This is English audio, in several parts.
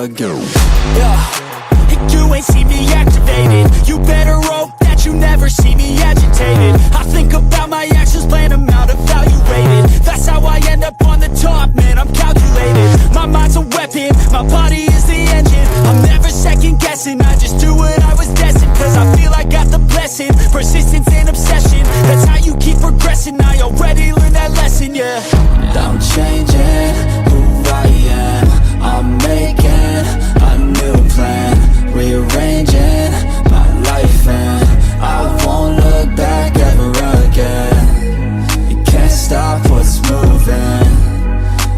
ago. Yeah, you ain't see me activated. You better hope that you never see me agitated. I think about my actions, plan them out, evaluated. That's how I end up on the top, man, I'm calculated. My mind's a weapon, my body is the engine. I'm never second guessing, I just do what I was destined. Cause I feel I got the blessing, persistence and obsession. That's how you keep progressing, I already learned that lesson, yeah. I'm changing who I am. I'm making a new plan, rearranging my life, and I won't look back ever again. You can't stop what's moving,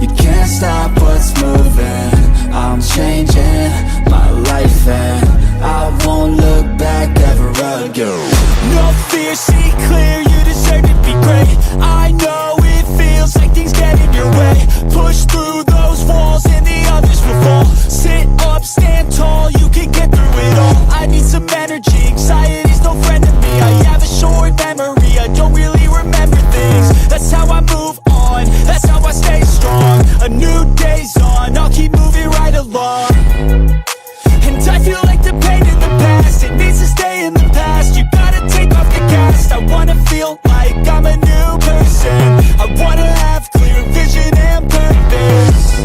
you can't stop what's moving. I'm changing my life and I won't look back ever again. No fear, see clear, you deserve to be great. I know it feels like things get in your way. Push through those walls and the others will fall. Sit up, stand tall, you can get through it all. I need some energy, anxiety's no friend to me. I have a short memory, I don't really remember things. That's how I move on, that's how I stay strong. A new day's on, I'll keep moving right along. And I feel like the pain in the past, it needs to stay in the past. You gotta take off the gas. I wanna feel like I'm a new person. I wanna have clear vision and purpose.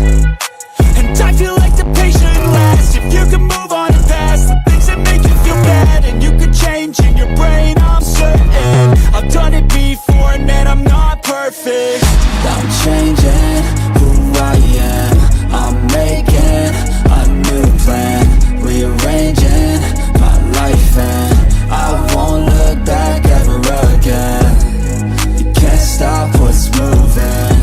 And I feel like the pain shouldn't last. If you can move on and past the things that make you feel bad, and you can change in your brain, I'm certain. I've done it before and man, I'm not perfect. I'm changing who I am. I'm making a new plan, rearranging my life, and I won't look back ever again. You can't stop what's moving,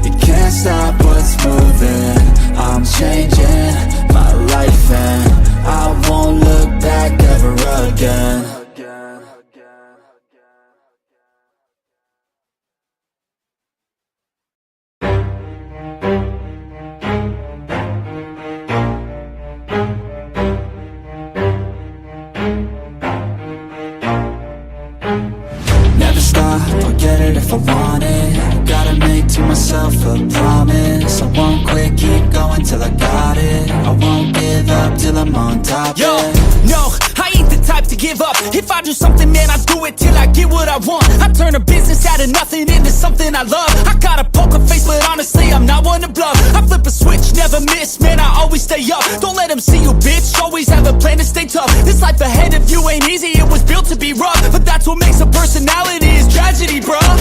you can't stop what's moving. I'm changing my life and I won't look back ever again. Never stop, I'll get it if I want it. Gotta make to myself a promise. I won't quit, keep going till I got it. I won't give up till I'm on top. Yo, no, I ain't the type to give up. If I do something, man, I do it till I get what I want. I turn a business out of nothing into something I love. I got a poker face, but honestly, I'm not one to bluff. I flip a switch, never miss, man, I always stay up. Don't let them see you, bitch, always have a plan to stay tough. This life ahead of you ain't easy, it was built to be rough. But that's what makes a personality, is tragedy, bruh.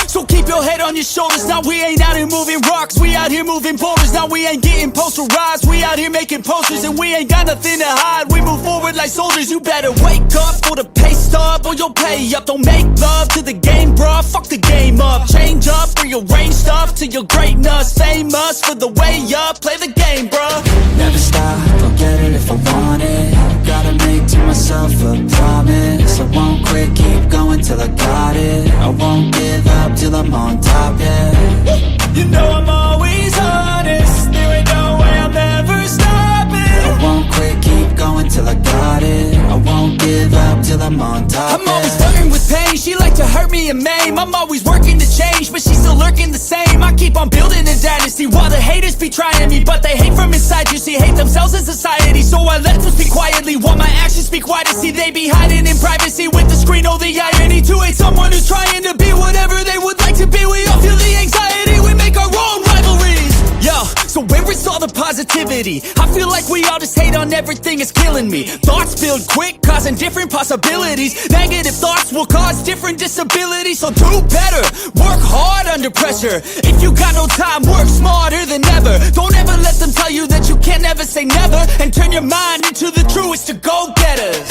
So keep your head on your shoulders. Now we ain't out here moving rocks, we out here moving boulders. Now we ain't getting posterized, we out here making posters. And we ain't got nothing to hide, we move forward like soldiers. You better wake up for the pay stub, or you'll pay up. Don't make love to the game, bruh, fuck the game up. Change up, rearrange stuff to your greatness. Famous for the way up, play the game, bruh. Never stop, I'll get it if I want it. Gotta make to myself a promise. I won't quit, keep going till I got it. I won't give up till I'm on top, yeah. You know I'm always honest, there ain't no way I'm ever stopping. I won't quit, keep going till I got it. I won't give up till I'm on top, I'm always flirting with pain, she like to hurt me and maim. I'm always working to change, but she's still lurking the same. I keep on building a dynasty while the haters be trying me. But they hate from inside, you see, hate themselves in society. So I let them speak quietly while my actions speak wider. See, they be hiding in privacy with the screen, oh the irony. To hate someone who's trying to be whatever they would like to be. We all feel the anxiety, we make our own rivalries. Yo, so where is all the positivity? I feel like we all just hate on everything, it's killing me. Thoughts build quick, causing different possibilities. Negative thoughts will cause different disabilities. So do better, work hard under pressure. If you got no time, work smarter than ever. Don't ever let them tell you that you can't never say never. And turn your mind into the truest to go-getters.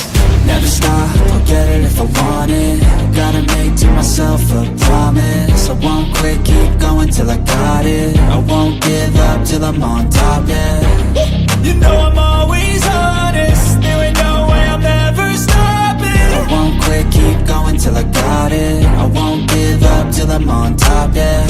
Never stop, I'll get it if I want it. Gotta make to myself a promise. I won't quit, keep going till I got it. I won't give up till I'm on top, yeah. You know I'm always honest, there ain't no way I'm ever stopping. I won't quit, keep going till I got it. I won't give up till I'm on top, yeah.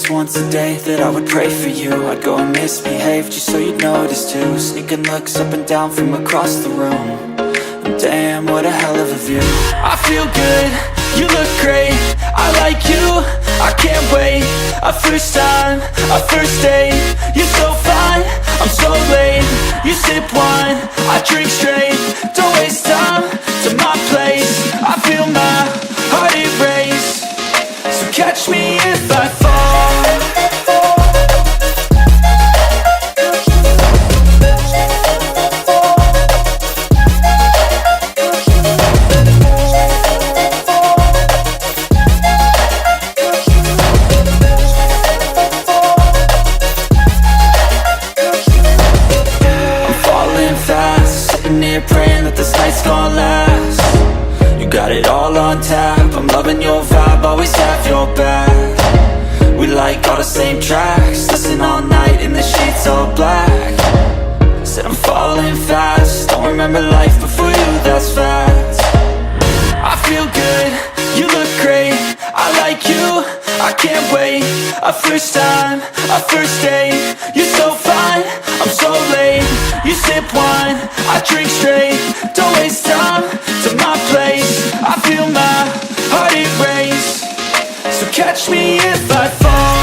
least once a day that I would pray for you. I'd go and misbehave just so you'd notice too. Sneaking looks up and down from across the room. And damn, what a hell of a view. I feel good, you look great, I like you, I can't wait. A first time, a first date, you're so fine, I'm so late. You sip wine, I drink straight. Don't waste time to my place. I feel my heart erase. So catch me if I fall. Praying that this night's gonna last. You got it all on tap, I'm loving your vibe, always have your back. We like all the same tracks, listen all night in the sheets all black. Said I'm falling fast, don't remember life before you, that's fact. I feel good, you look great, I like you, I can't wait. A first time, a first date, you're so fine, I'm so late. You sip wine, I drink straight. Don't waste time to my place. I feel my heart erase. So catch me if I fall.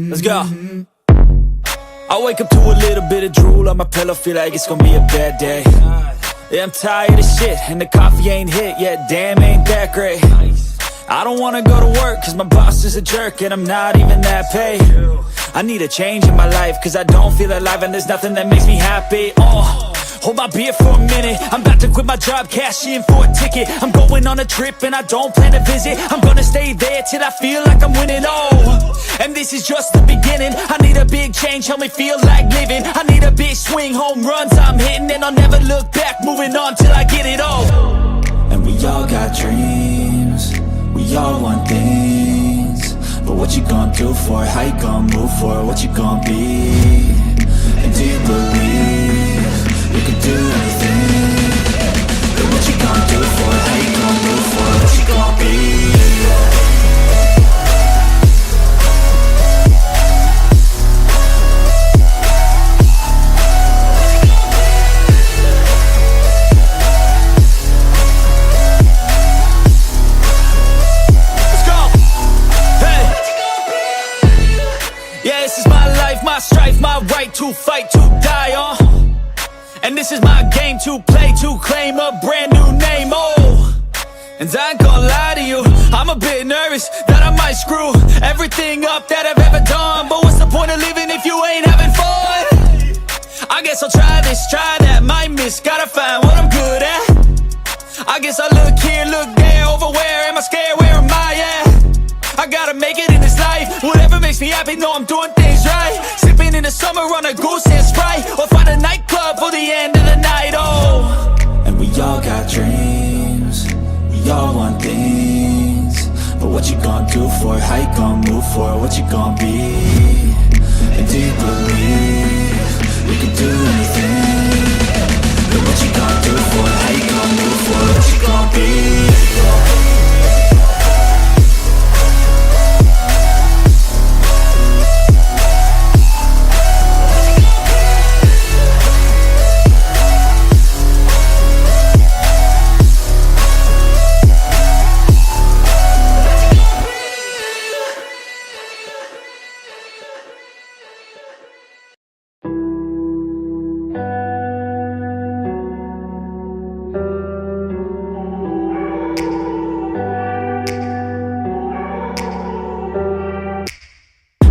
Let's go. I wake up to a little bit of drool on my pillow, feel like it's gonna be a bad day. Yeah, I'm tired of shit, and the coffee ain't hit yet, damn, ain't that great. I don't wanna go to work, cause my boss is a jerk, and I'm not even that paid. I need a change in my life, cause I don't feel alive, and there's nothing that makes me happy. Hold my beer for a minute, I'm about to quit my job, cash in for a ticket. I'm going on a trip and I don't plan to visit. I'm gonna stay there till I feel like I'm winning, and this is just the beginning. I need a big change, help me feel like living. I need a big swing, home runs I'm hitting, and I'll never look back, moving on till I get it all. And we all got dreams, we all want things, but what you gonna do for it? How you gonna move for it? What you gonna be? And do you believe you can do anything? But what you gonna do for it? How you gonna move for it? What you gonna be? My strife, my right to fight, to die on. And this is my game to play, to claim a brand new name, And I ain't gonna lie to you, I'm a bit nervous that I might screw everything up that I've ever done. But what's the point of living if you ain't having fun? I guess I'll try this, try that, might miss, gotta find what I'm good at. I guess I look here, look there, over where am I scared, where am I at? I gotta make it in this life, whatever makes me happy, know I'm doing things right. Sipping in the summer on a goose and Sprite, or find a nightclub for the end of the night, And we all got dreams, we all want things, but what you gonna do for it? How you gonna move for it? What you gonna be? And do you believe you can do anything? But what you gonna do for it? How you gonna move for it? What you gonna be?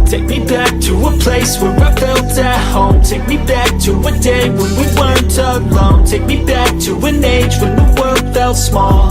Take me back to a place where I felt at home. Take me back to a day when we weren't alone. Take me back to an age when the world felt small.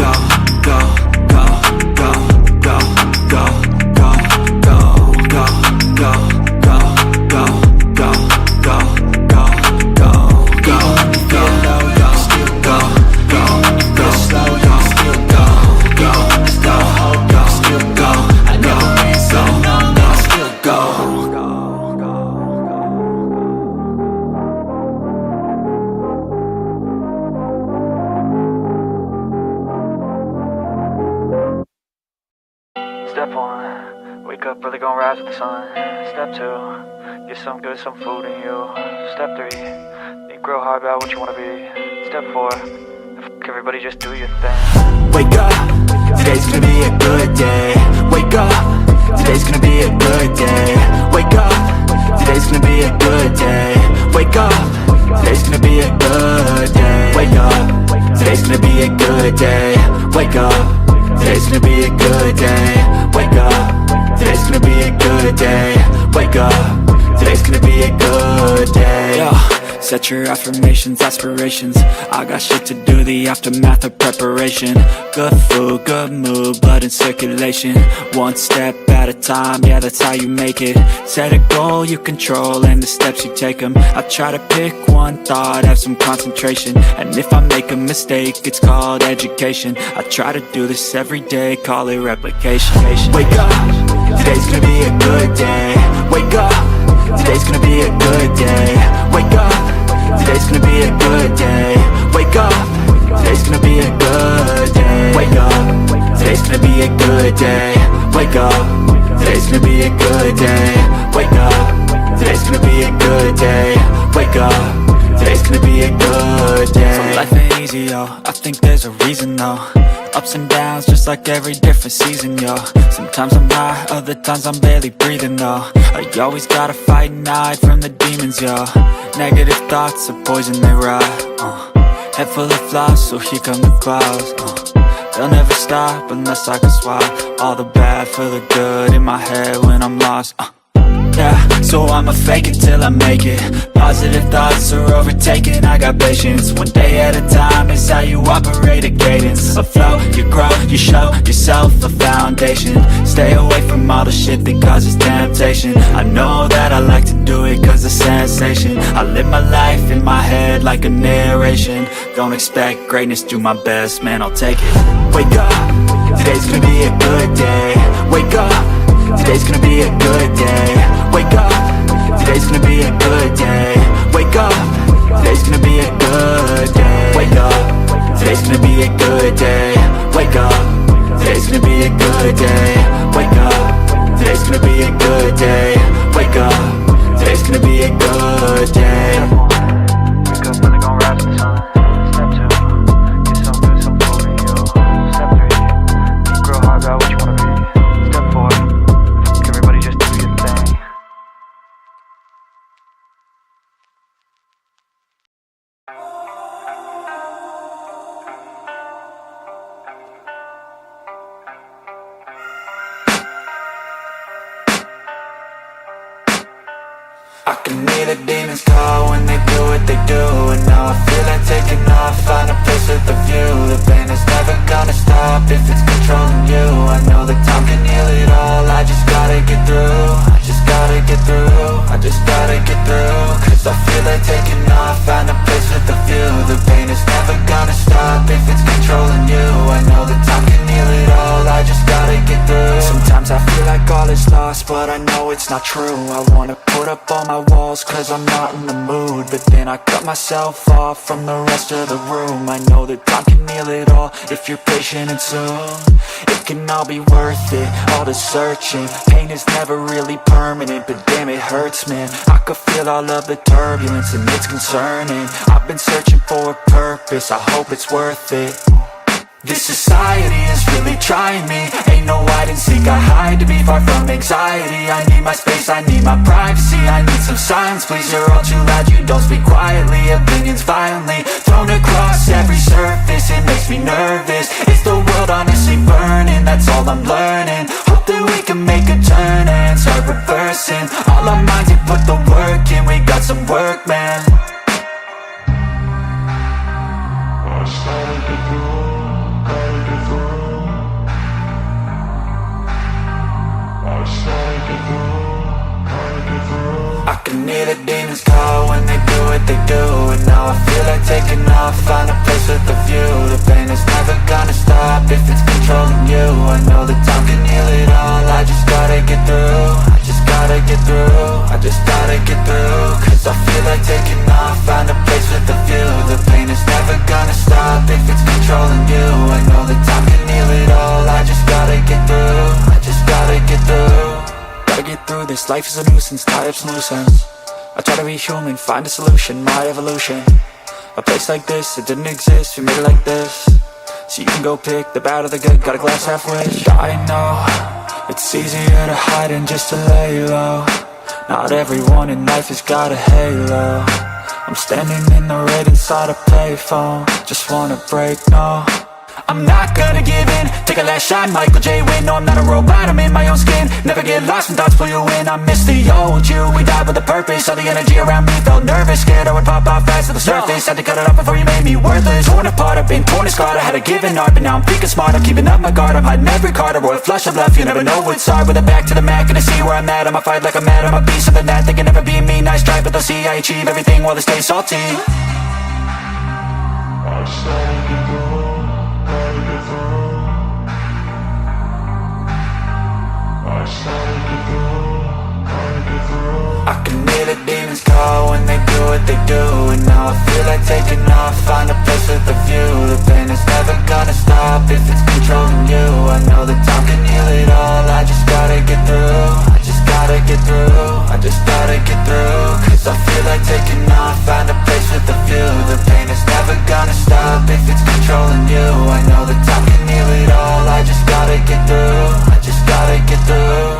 gon' rise with the sun. Step 2, get some good, some food in you. Step 3, think real hard about what you wanna be. Step 4, everybody just do your thing. Wake up, today's gonna be a good day. Wake up, today's gonna be a good day. Wake up, today's gonna be a good day. Wake up, today's gonna be a good day. Wake up, today's gonna be a good day. Wake up, today's gonna be a good day. Wake up, today's gonna be a good day. Wake up, today's gonna be a good day. Yeah. Set your affirmations, aspirations. I got shit to do, the aftermath of preparation. Good food, good mood, blood in circulation. One step at a time, yeah, that's how you make it. Set a goal you control and the steps you take them. I try to pick one thought, have some concentration. And if I make a mistake, it's called education. I try to do this every day, call it replication. Wake up, today's gonna be a good day. Wake up, today's gonna be a good day. Wake up, today's gonna be a good day. Wake up, today's gonna be a good day. Wake up, today's gonna be a good day. Wake up, today's gonna be a good day. Wake up, today's gonna be a good day. Wake up, today's gonna be a good day. So life ain't easy, yo, I think there's a reason though. Ups and downs, just like every different season, yo. Sometimes I'm high, other times I'm barely breathing, though. You always gotta fight and hide from the demons, yo. Negative thoughts are poison, they rot, Head full of flies, so here come the clouds, They'll never stop unless I can swap all the bad for the good in my head when I'm lost, Yeah, so I'ma fake it till I make it. Positive thoughts are overtaken, I got patience. One day at a time is how you operate a cadence. A flow, you grow, you show yourself a foundation. Stay away from all the shit that causes temptation. I know that I like to do it cause it's sensation. I live my life in my head like a narration. Don't expect greatness, do my best, man, I'll take it. Wake up, today's gonna be a good day. Wake up, today's gonna be a good day. Wake up, today's gonna be a good day. Wake up, today's gonna be a good day. Wake up, today's gonna be a good day. Wake up, today's gonna be a good day. Wake up, today's gonna be a good day. Wake up, today's gonna be a good day. Wake up when they gon' rise with the sun. Step 2, get some good, some food in you. Step 3, think real hard about what you wanna be. Step 4, everybody just do your thing. I can hear the demons call when they do what they do. And now I feel like taking off, find a place with a view. The pain is never gonna stop if it's controlling you. I know that time can heal it all, I just gotta get through. I just gotta get through, I just gotta get through. Cause I feel like taking off, find a place with a view. The pain is never gonna stop if it's controlling you. I know that time can heal it all, I just gotta get through. Sometimes I feel like all is lost, but I know it's not true. I wanna put up all my walls cause I'm not in the mood. But then I cut myself off from the rest of the room. I know that time can heal it all if you're patient and soon. It can all be worth it, all the searching. Pain is never really permanent, but damn it hurts, man. I could feel all of the turbulence and it's concerning. I've been searching for a purpose, I hope it's worth it. This society is really trying me. Ain't no hide and seek, I hide to be far from anxiety. I need my space, I need my privacy. I need some silence, please, you're all too loud. You don't speak quietly, opinions violently thrown across every surface. It makes me nervous, is the world honestly burning? That's all I'm learning. Hope that we can make a turn and start reversing. All our minds and put the work in, we got some work, man. I started to grow. I can hear the demons call when they do what they do. And now I feel like taking off, find a place with a view. The pain is never gonna stop if it's controlling you. I know that time can heal it all, I just gotta get through. I just gotta get through, I just gotta get through. Cause I feel like taking off, find a place with a view. The pain is never gonna stop if it's controlling you. I know that time can heal it all, I just gotta get through. I just gotta get through. through this. Life is a nuisance, tie up some loose ends. I try to be human, find a solution, my evolution. A place like this, it didn't exist, we made it like this. So you can go pick the bad or the good, got a glass half wish. I know, it's easier to hide than just to lay low. Not everyone in life has got a halo. I'm standing in the red inside a payphone. Just wanna break, no, I'm not gonna give in. Take a last shot, Michael J. Win. No, I'm not a robot, I'm in my own skin. Never get lost when thoughts pull you in. I miss the old you, we died with a purpose. All the energy around me felt nervous. Scared I would pop out fast to the surface. Had to cut it off before you made me worthless. Torn apart, I've been torn and scarred. I had to give an art, but now I'm thinking smart. I'm keeping up my guard, I'm hiding every card. A royal flush of left, you never know what's hard. With a back to the mat, gonna see where I'm at. I'ma fight like I'm mad, I'm a beast of the net. They can never be me, nice try, but they'll see I achieve everything while they stay salty. I started to go, gotta get through. I started to go, gotta get through. I can hear the demons call when they do what they do. And now I feel like taking off, find a place with a view. The pain is never gonna stop if it's controlling you. I know that time can heal it all, I just gotta get through. I just gotta get through, I just gotta get through. Cause I feel like taking off, find a place with a view. The pain is never gonna stop if it's controlling you. I know that time can heal it all, I just gotta get through. I just gotta get through.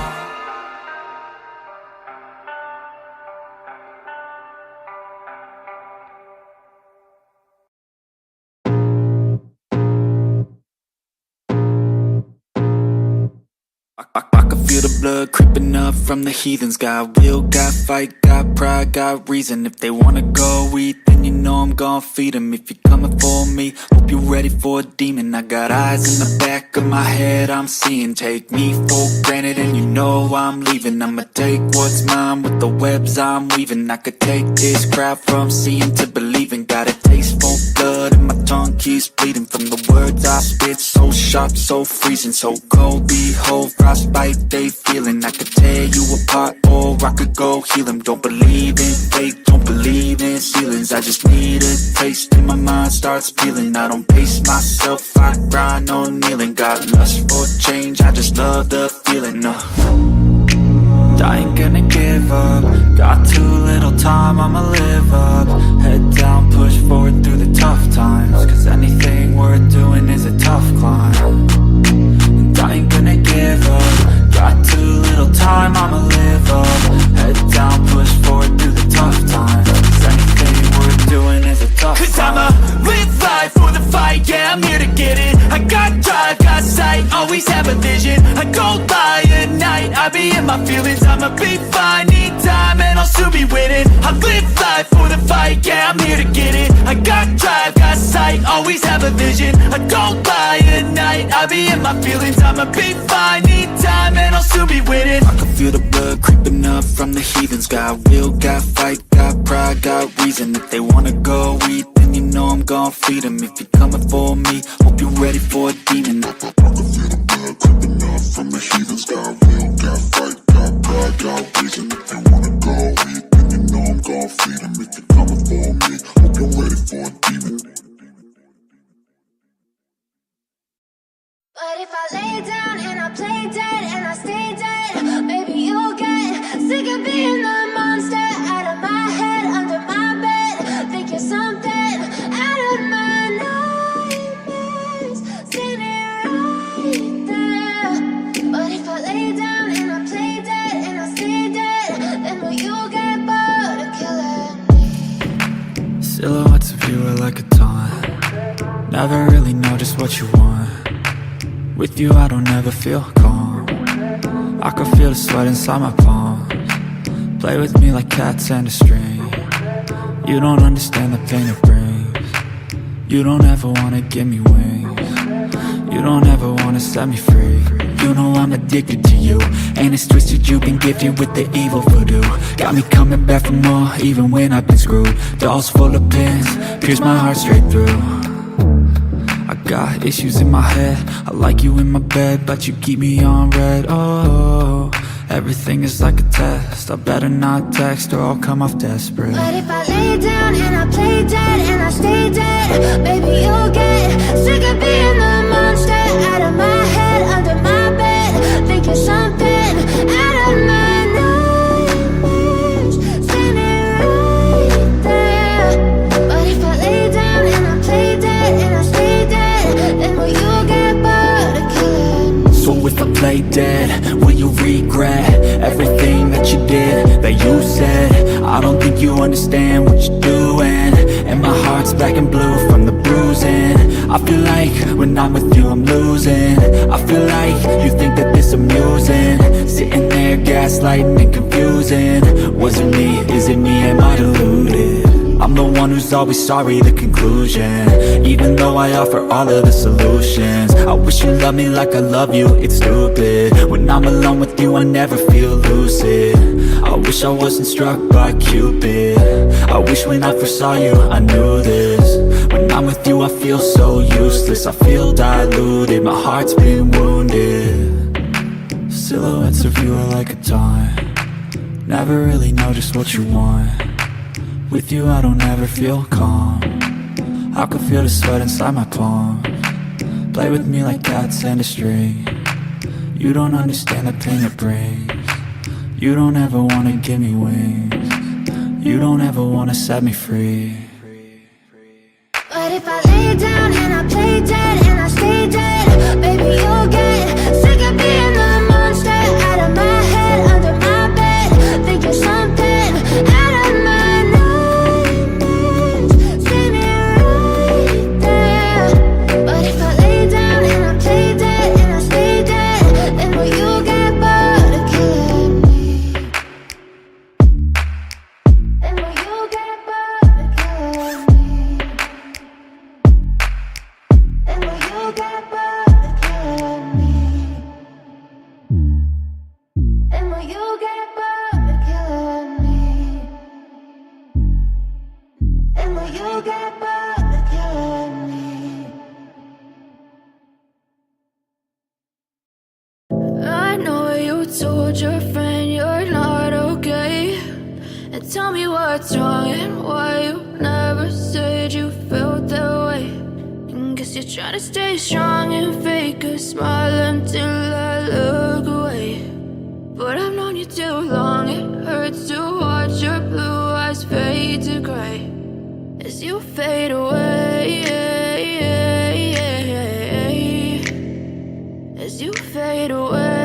I can feel the blood creeping up from the heathens. Got will, got fight, got pride, got reason. If they wanna go eat, then you know I'm gon' feed them. If you're coming for me, hope you're ready for a demon. I got eyes in the back of my head, I'm seeing. Take me for granted and you know I'm leaving. I'ma take what's mine with the webs I'm weaving. I could take this crowd from seeing to believing. Got a taste for blood and my tongue keeps bleeding. From the words I spit, so sharp, so freezing. So cold, behold, frostbite they feeling. I could tear you apart or I could go heal them. Don't believe in fate, don't believe in ceilings. I just need a taste and my mind starts peeling. I don't pace myself, I grind on kneeling. Got lust for change, I just love the feeling. I ain't gonna give up. Got too little time, I'ma live up. Head down, push forward through the tough times. Cause anything worth doing is a tough climb. And I ain't gonna give up. Got too little time, I'ma live up. Head down, push forward through the tough times. Cause anything worth doing is a tough climb. Cause I'ma live life for the fight, yeah, I'm here to get it. I got drive, got sight, always have a vision. I go by at night, I be in my feelings. I'ma be fine, need time and I'll soon be winning. I live life for the fight, yeah, I'm here to get it. I got drive, got sight, always have a vision. I go by at night, I be in my feelings. I'ma be fine, need time and I'll soon be winning. I can feel the blood creeping up from the heathens. Got will, got fight, got pride, got reason. If they wanna go eat, then you know I'm gon' feed them. If you're coming for me, hope you're ready for a demon. I can feel the blood creeping up from the heathens. Got will, got fight, got pride, got reason. If they wanna go eat, then you know I'm gon' feed them. If you're coming for me, hope you're ready for a demon. But if I lay down and I play dead and I stay dead, maybe you'll get sick of being the monster out of my head, under my bed. Think you're something out of my nightmares, standing right there. But if I lay down and I play dead and I stay dead, then will you get bored of killing me? Silhouettes of you are like a taunt. Never really know just what you want. With you I don't ever feel calm. I can feel the sweat inside my palms. Play with me like cats and a string. You don't understand the pain it brings. You don't ever wanna give me wings. You don't ever wanna set me free. You know I'm addicted to you, and it's twisted, you've been gifted with the evil voodoo. Got me coming back for more, even when I've been screwed. Dolls full of pins, pierce my heart straight through. I got issues in my head, I like you in my bed, but you keep me on red. Oh, everything is like a test. I better not text or I'll come off desperate. But if I lay down and I play dead and I stay dead, maybe you'll get sick of being the monster out of my head, under my bed. Think you're something out of my nightmares. win, and my heart's black and blue from the bruising. I feel like when I'm with you I'm losing. I feel like you think that this amusing, sitting there gaslighting and confusing. Was it me? Is it me? Am I deluded? I'm the one who's always sorry, the conclusion. Even though I offer all of the solutions, I wish you loved me like I love you, it's stupid. When I'm alone with you I never feel lucid. I wish I wasn't struck by Cupid. I wish when I first saw you I knew this. When I'm with you I feel so useless, I feel diluted, my heart's been wounded. Silhouettes of you are like a taunt, never really know just what you want. With you I don't ever feel calm, I can feel the sweat inside my palm. Play with me like cats and a string, you don't understand the pain it brings. You don't ever wanna give me wings, you don't ever wanna set me free. But if I lay down and I play dead and I stay dead, baby you'll get sick of being the monster out of my head, under my bed, thinking something out of my nightmares, see me right there. But if I lay down and I play dead and I stay dead, then will you get bored of killing me? Then will you get bored of killing me? Then will you get bored of killing me? Then will you get bored of killing me? Then will you get bored of killing me? I know you told your friend you're not okay, and tell me what's wrong and why you never said you felt that way. And guess you're trying to stay strong and fake a smile until I look away. But I've known you too long, it hurts to watch your blue eyes fade to gray as you fade away, as you fade away.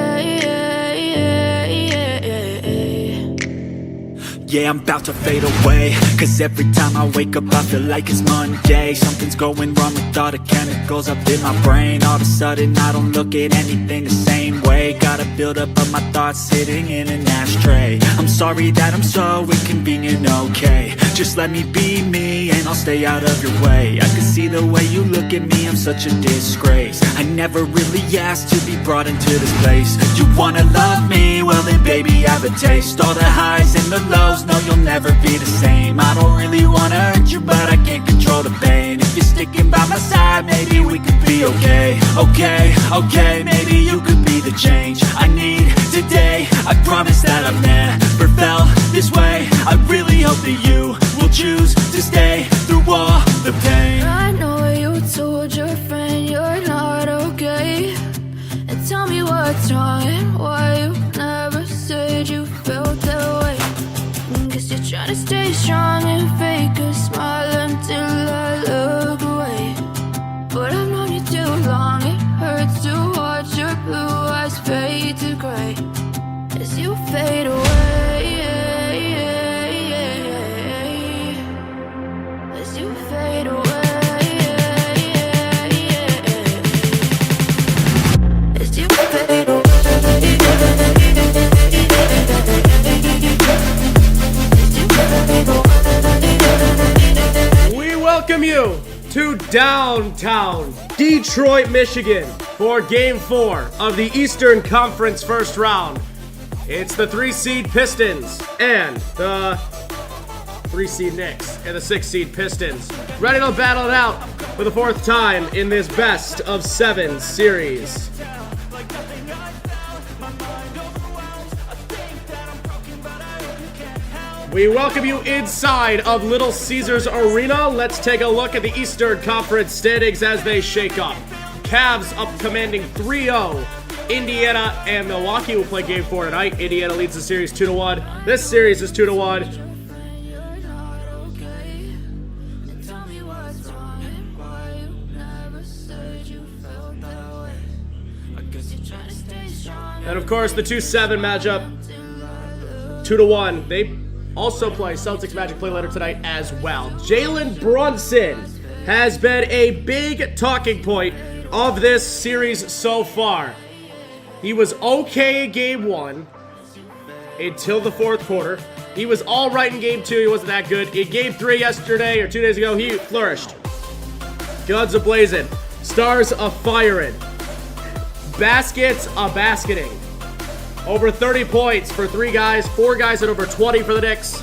Yeah, I'm about to fade away, cause every time I wake up I feel like it's Monday. Something's going wrong with all the chemicals up in my brain. All of a sudden I don't look at anything the same way. Gotta build up of my thoughts sitting in an ashtray. I'm sorry that I'm so inconvenient, okay. Just let me be me and I'll stay out of your way. I can see the way you look at me, I'm such a disgrace. I never really asked to be brought into this place. You wanna love me? Well then baby have a taste. All the highs and the lows, no you'll never be the same. I don't really wanna hurt you but I can't control the pain. If you're sticking by my side maybe we could be okay. Okay, maybe you could be the change I need today. I promise that I've never felt this way. I really hope that you will choose to stay through all the pain. I know you told your friend you're not okay, and tell me what's wrong and why you never said you felt that way. Guess you're trying to stay strong and fake a smile until I look away. But I've known you too long, it hurts to watch your blue eyes fade to gray as you fade away, as you fade away, as you fade away. We welcome you to downtown Detroit, Michigan for Game 4 of the Eastern Conference first round. It's the 3-seed Pistons and the 3-seed Knicks and the 6-seed Pistons ready to battle it out for the fourth time in this best of 7 series. We welcome you inside of Little Caesars Arena. Let's take a look at the Eastern Conference standings as they shake up. Cavs up commanding 3-0. Indiana and Milwaukee will play Game 4 tonight. Indiana leads the series 2-1. This series is 2-1. And of course, the 2-7 matchup, 2-1. also play Celtics Magic play later tonight as well. Jalen Brunson has been a big talking point of this series so far. He was okay in game 1 until the fourth quarter. He was all right in game 2. He wasn't that good. In game 3 yesterday or 2 days ago, he flourished. Guns a-blazing. Stars a-firing. Baskets a-basketing. Over 30 points for 3 guys. 4 guys at over 20 for the Knicks.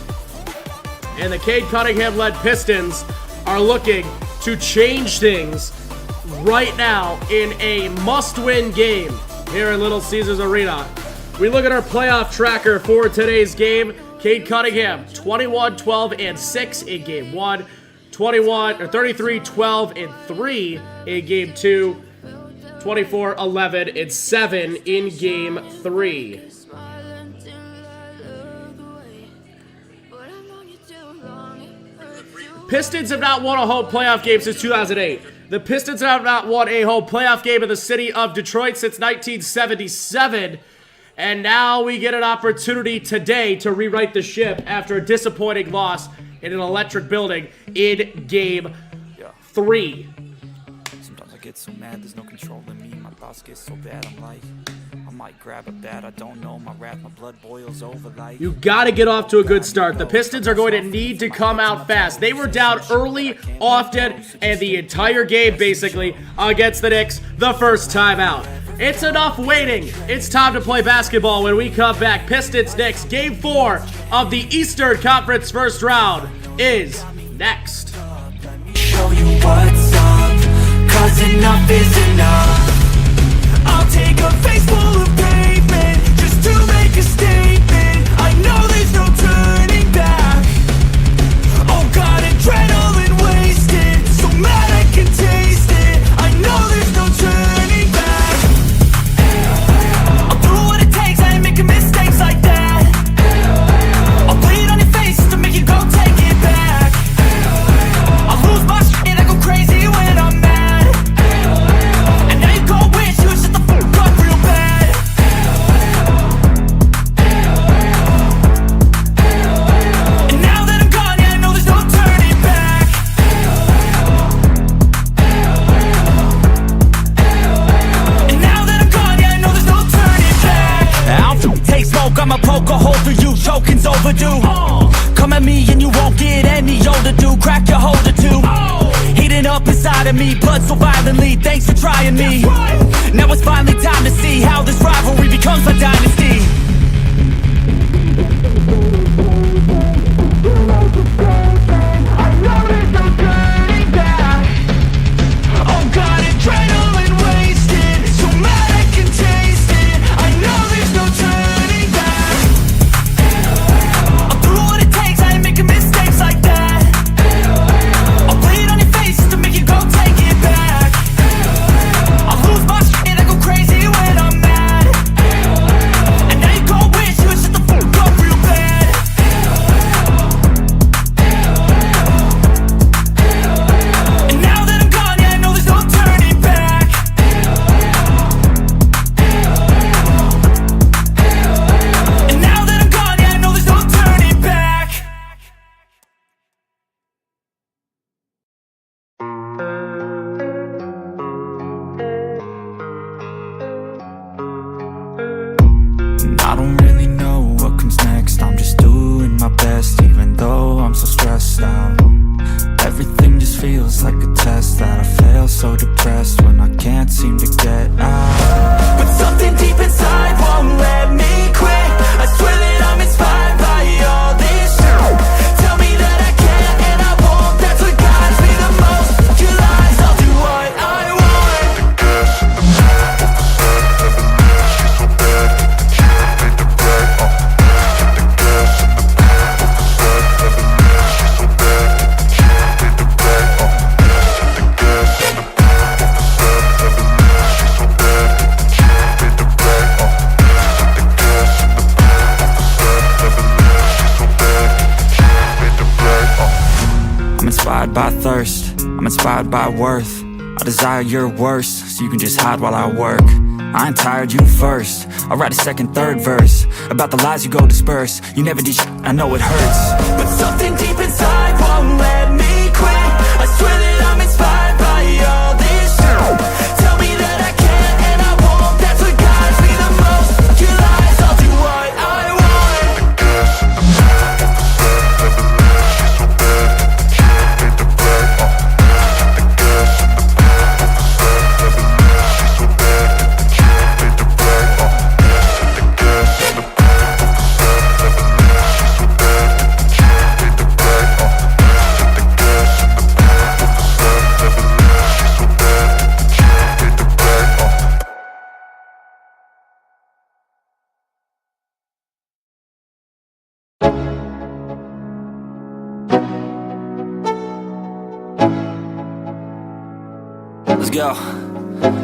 And the Cade Cunningham-led Pistons are looking to change things right now in a must-win game here in Little Caesars Arena. We look at our playoff tracker for today's game. Cade Cunningham, 21, 12, and 6 in game 1. 33, 12, and 3 in game 2. 24, 11, and 7 in game 3. Pistons have not won a home playoff game since 2008. The Pistons have not won a home playoff game in the city of Detroit since 1977. And now we get an opportunity today to rewrite the ship after a disappointing loss in an electric building in game 3. Sometimes I get so mad, there's no control in me. My thoughts get so bad, I'm like, I might grab a bat, I don't know. My wrath, my blood boils over like. You got to get off to a good start. The Pistons are going to need to come out fast. They were down early, often, and the entire game, basically, against the Knicks the first time out. It's enough waiting. It's time to play basketball when we come back. Pistons Knicks, game 4 of the Eastern Conference first round is next. Show you what's up, 'cause enough is enough. I'll take a face full of pavement just to make a statement. I know there's no turning back. Oh God, adrenaline wasted, so mad I can taste it. I know there's no turning back. I'll do what it takes, I ain't making mistakes like that. I'll bleed on your face to make you go take it back. I'll lose my shit, I go crazy when I'm mad. And now you go wish you would shut the fuck up real bad. And now that I'm gone, yeah, I know there's no turning back. And now that I'm gone, yeah, I know there's no turning back. I don't take smoke, I'ma poke a hole through you, choking's overdue. Come at me and you won't get any older, dude. Crack your holder too. Heating up inside of me, blood so violently. Thanks for trying me. Now it's finally time to see how this rivalry becomes a dynasty. I know there's no turning back. Oh God, adrenaline wasted, so mad I can taste it. I know there's no turning back. I'll do what it takes, I ain't making mistakes like that. I'll bleed on your face to make you go take it back. I'll lose my shit, I go crazy when I'm mad. And now you go wish you would shut the fuck up real bad. And now that I'm gone, yeah, I know there's no turning back. And now that I'm gone, yeah, I know there's no turning back. And I don't really know what comes next. I'm just doing my best, even though I'm so stressed out. Everything just feels like a test that I fail, so depressed when I can't seem to get out. But something deep inside won't let me quit. I swear that I'm inspired by all this shit. Tell me that I can't and I won't. That's what guides me the most. Your lies, I'll do what I want. I'm inspired by thirst, I'm inspired by worth. I desire your worst, so you can just hide while I work. I ain't tired, you first. I'll write a second, third verse about the lies you go disperse. You never did shit, I know it hurts, but something deep inside won't let me quit. I swear that I'm inspired by all this shit. Tell me that I can and I won't. That's what guides me the most. Your lies, I'll do what I want. The gas in the back of the set, never left. She's so bad that the kid made the black. The gas in the back of the set, never left. She's so bad that the kid made the black. The gas in the back of the set, never left. She's so bad that the kid made the black. The gas in the back of the set, never left. She's so bad that the kid made the black. Let's go.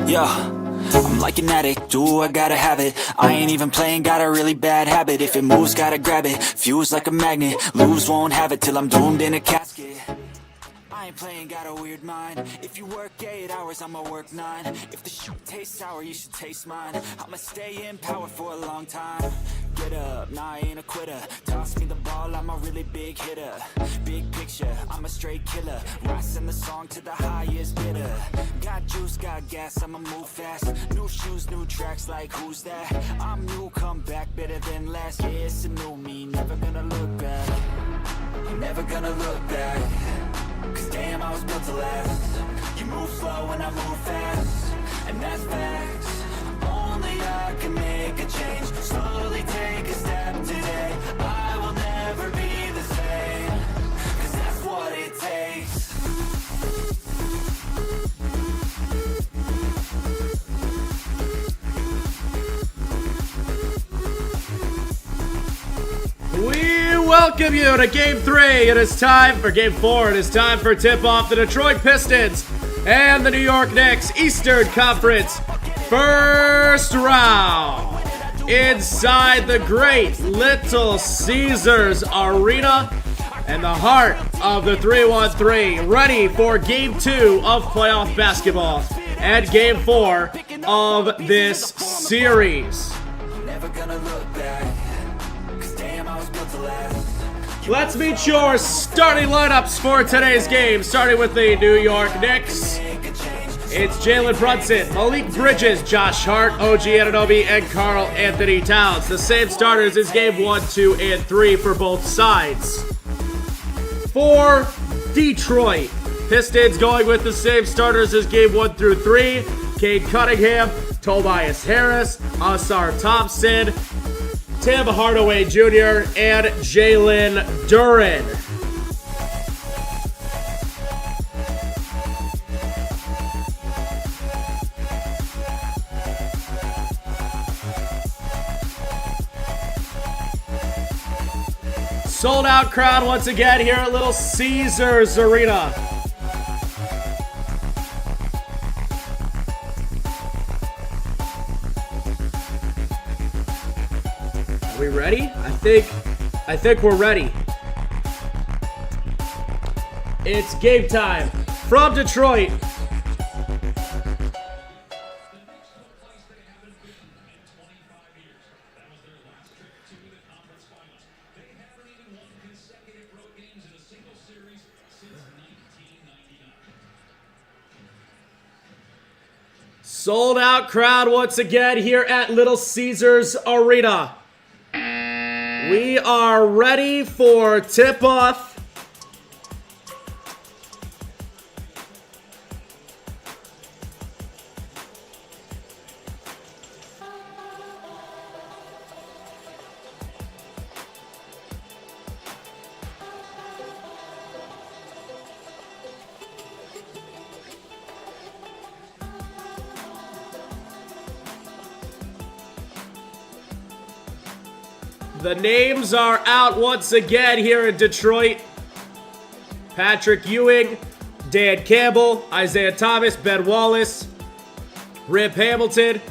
Yo, I'm like an addict, do I gotta have it. I ain't even playing, got a really bad habit. If it moves, gotta grab it, fuse like a magnet. Lose, won't have it till I'm doomed in a casket. I ain't playing, got a weird mind. If you work 8 hours, I'ma work 9. If the shit tastes sour, you should taste mine. I'ma stay in power for a long time. Get up, nah, I ain't a quitter. Toss me the ball, I'm a really big hitter. Big picture, I'm a straight killer. Rising the song to the highest bidder. Got juice, got gas, I'ma move fast. New shoes, new tracks, like who's that? I'm new, come back better than last. Yeah, it's a new me, never gonna look back. I'm never gonna look back. Cause damn, I was built to last. You move slow and I move fast, and that's facts. Only I can make a change. Slowly take a step today. I will never be the same. Cause that's what it takes. We welcome you to Game 3. It is time for Game 4. It is time for tip-off the Detroit Pistons and the New York Knicks Eastern Conference first round. Inside the great Little Caesars Arena and the heart of the 3-1-3, ready for Game 2 of playoff basketball and Game 4 of this series. Never gonna look back. Cause damn, I was built to last. Let's meet your starting lineups for today's game, starting with the New York Knicks. It's Jalen Brunson, Malik Bridges, Josh Hart, OG Anunoby, and Karl Anthony Towns. The same starters as game 1, 2, and 3 for both sides. For Detroit, Pistons going with the same starters as game 1 through 3. Cade Cunningham, Tobias Harris, Asar Thompson, Tim Hardaway Jr., and Jalen Duren. Sold out crowd once again here at Little Caesars Arena. Are we ready? I think we're ready. It's game time from Detroit. Sold out crowd once again here at Little Caesars Arena. We are ready for tip-off. The names are out once again here in Detroit. Patrick Ewing, Dan Campbell, Isaiah Thomas, Ben Wallace, Rip Hamilton,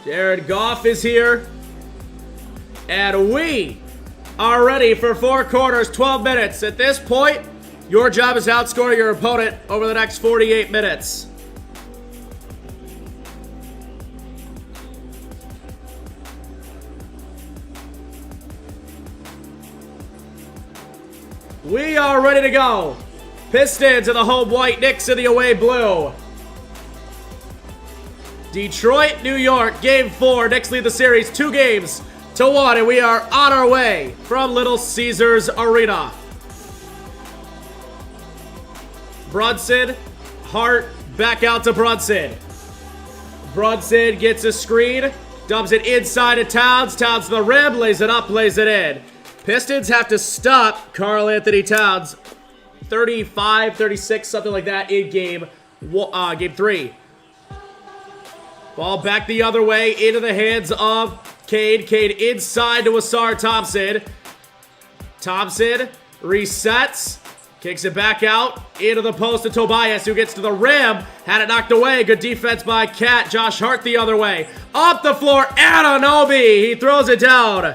Jared Goff is here. And we are ready for 4 quarters, 12 minutes. At this point, Your job is to outscore your opponent over the next 48 minutes. We are ready to go. Pistons in the home white, Knicks in the away blue. Detroit, New York, Game 4. Knicks lead the series 2-1, and we are on our way from Little Caesars Arena. Brunson, Hart, back out to Brunson. Brunson gets a screen, dumps it inside to Towns. Towns to the rim, lays it up, lays it in. Pistons have to stop Karl Anthony Towns. 35, 36, something like that in game 3. Ball back the other way into the hands of Cade. Cade inside to Ausar Thompson. Thompson resets. Kicks it back out into the post to Tobias, who gets to the rim. Had it knocked away. Good defense by Cat. Josh Hart the other way. Up the floor, Anunoby. He throws it down.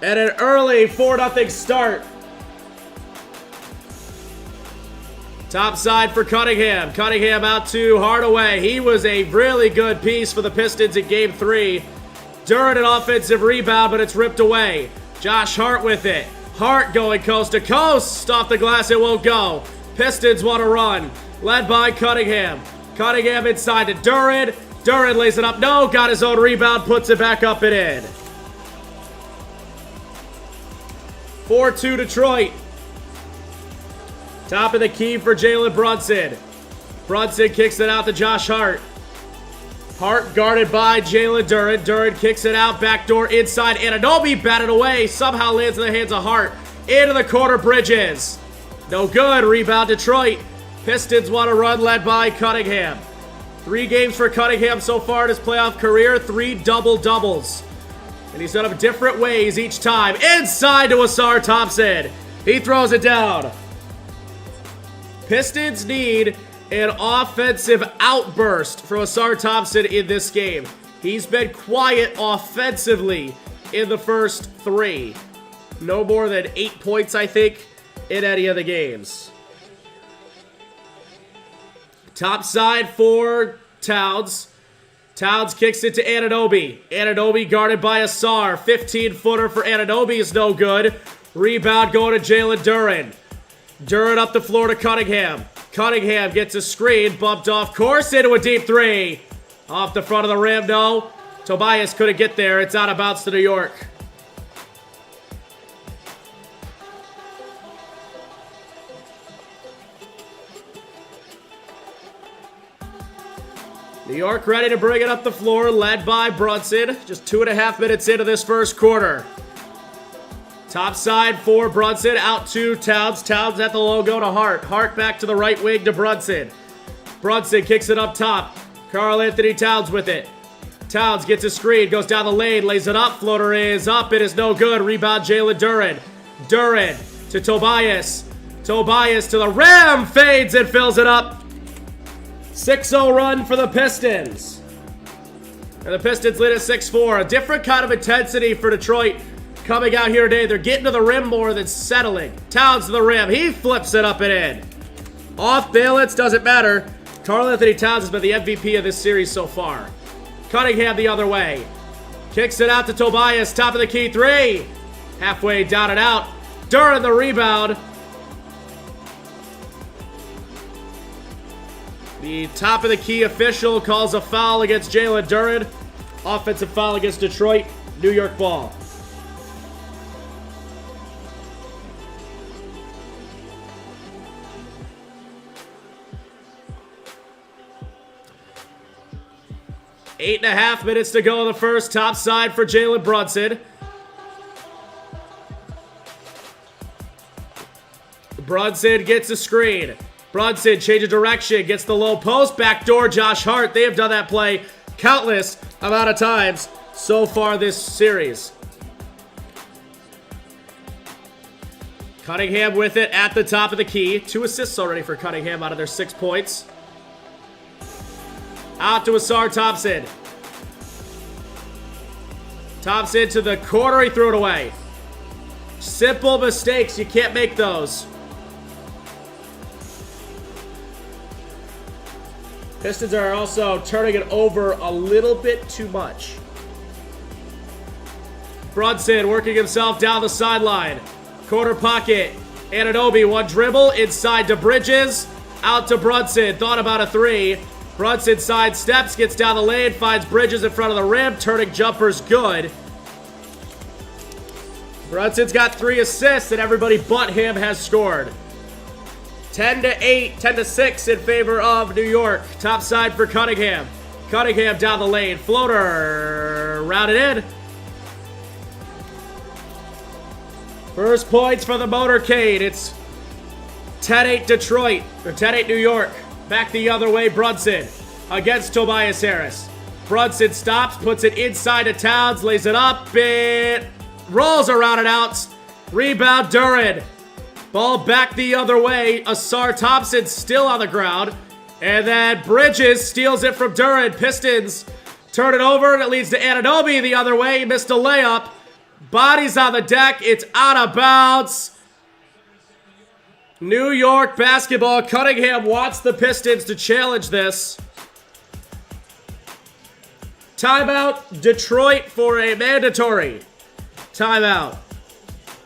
And an early 4-0 start. Top side for Cunningham. Cunningham out to Hardaway. He was a really good piece for the Pistons in Game 3. During an offensive rebound, but it's ripped away. Josh Hart with it. Hart going coast to coast. Off the glass, it won't go. Pistons want to run. Led by Cunningham. Cunningham inside to Duran. Duran lays it up. No, got his own rebound. Puts it back up and in. 4-2 Detroit. Top of the key for Jalen Brunson. Brunson kicks it out to Josh Hart. Hart guarded by Jalen Duran. Duran kicks it out. Backdoor inside. Anunoby batted away. Somehow lands in the hands of Hart. Into the corner, Bridges. No good. Rebound Detroit. Pistons want to run, led by Cunningham. 3 games for Cunningham so far in his playoff career. 3 double-doubles. And he's done them different ways each time. Inside to Ausar Thompson. He throws it down. Pistons need an offensive outburst from Ausar Thompson in this game. He's been quiet offensively in the first 3. No more than 8 points, I think, in any of the games. Top side for Towns. Towns kicks it to Anunoby. Anunoby guarded by Ausar. 15-footer for Anunoby is no good. Rebound going to Jalen Duran. Duran up the floor to Cunningham. Cunningham gets a screen, bumped off course into a deep 3. Off the front of the rim, no. Tobias couldn't get there. It's out of bounds to New York. New York ready to bring it up the floor, led by Brunson. Just 2.5 minutes into this first quarter. Top side for Brunson, out to Towns. Towns at the logo to Hart. Hart back to the right wing to Brunson. Brunson kicks it up top. Karl Anthony Towns with it. Towns gets a screen, goes down the lane, lays it up. Floater is up, it is no good. Rebound Jalen Duran. Duran to Tobias. Tobias to the rim, fades and fills it up. 6-0 run for the Pistons. And the Pistons lead at 6-4. A different kind of intensity for Detroit coming out here today. They're getting to the rim more than settling. Towns to the rim. He flips it up and in. Off balance, doesn't matter. Karl Anthony Towns has been the MVP of this series so far. Cunningham the other way. Kicks it out to Tobias. Top of the key 3. Halfway down and out. Duran the rebound. The top of the key official calls a foul against Jalen Duran. Offensive foul against Detroit. New York ball. Eight and a half minutes to go in the first. Top side for Jalen Brunson. Brunson gets a screen. Brunson changes direction, gets the low post, backdoor Josh Hart. They have done that play countless amount of times so far this series. Cunningham with it at the top of the key. 2 assists already for Cunningham out of their 6 points. Out to Ausar Thompson. Thompson to the corner, he threw it away. Simple mistakes. You can't make those. Pistons are also turning it over a little bit too much. Brunson working himself down the sideline. Corner pocket. Anunoby, one dribble. Inside to Bridges. Out to Brunson. Thought about a three. Brunson side steps. Gets down the lane. Finds Bridges in front of the rim. Turning jumper's good. Brunson's got 3 assists, and everybody but him has scored. 10-8, 10-6 in favor of New York. Top side for Cunningham. Cunningham down the lane. Floater. Rounded in. First points for the motorcade. It's 10-8 Detroit, or 10-8 New York. Back the other way, Brunson against Tobias Harris. Brunson stops, puts it inside to Towns, lays it up, it rolls around and out. Rebound, Duran. Ball back the other way. Asar Thompson still on the ground. And then Bridges steals it from Duran. Pistons turn it over, and it leads to Anunoby the other way. He missed a layup. Bodies on the deck. It's out of bounds. New York basketball. Cunningham wants the Pistons to challenge this. Timeout. Detroit for a mandatory timeout.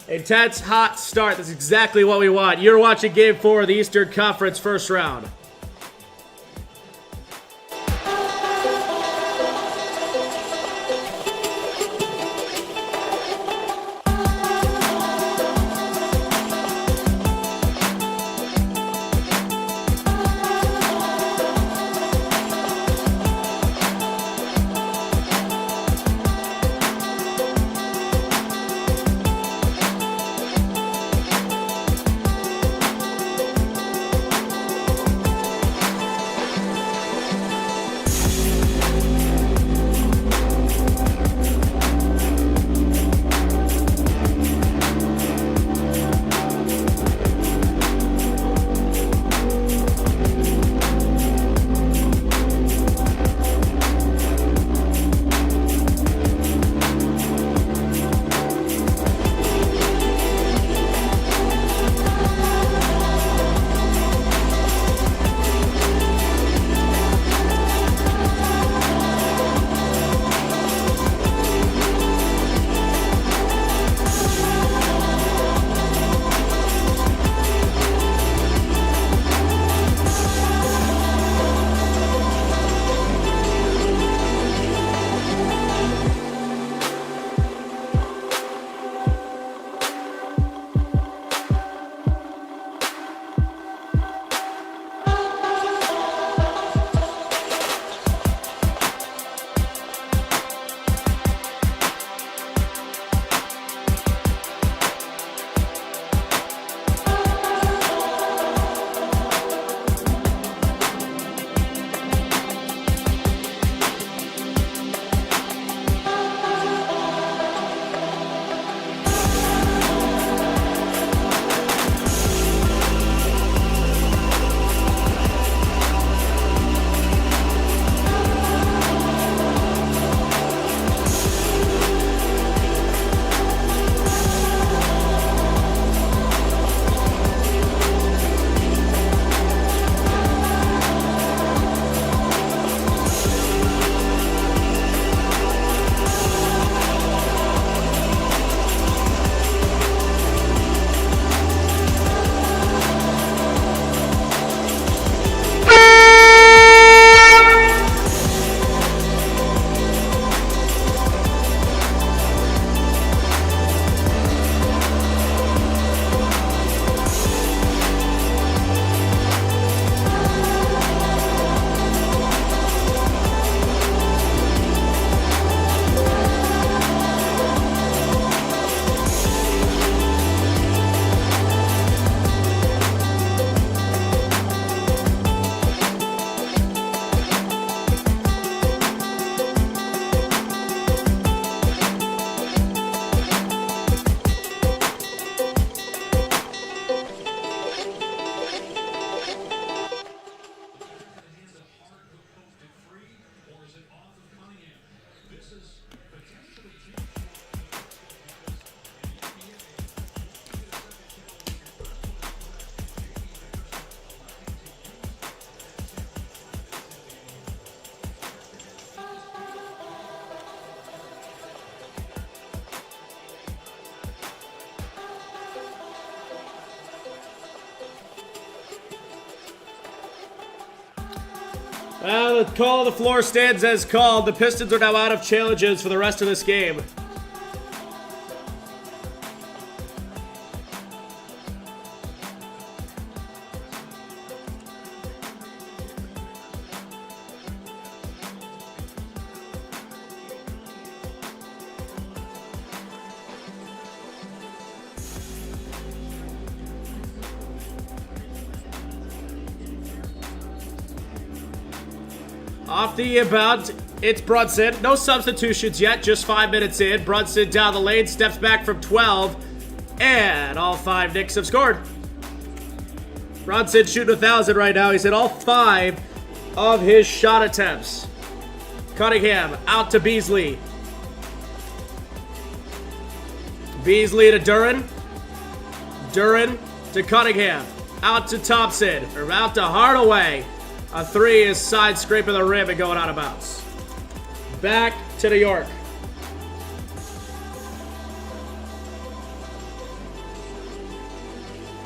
Intense, hot start. That's exactly what we want. You're watching Game 4 of the Eastern Conference first round. The call of the floor stands as called. The Pistons are now out of challenges for the rest of this game. Off the inbound, it's Brunson. No substitutions yet, just 5 minutes in. Brunson down the lane, steps back from 12, and all 5 Knicks have scored. Brunson shooting 1,000 right now. He's hit all 5 of his shot attempts. Cunningham out to Beasley. Beasley to Duren. Duren to Cunningham. Out to Thompson, or out to Hardaway. A 3 is side scraping the rim and going out of bounds. Back to New York.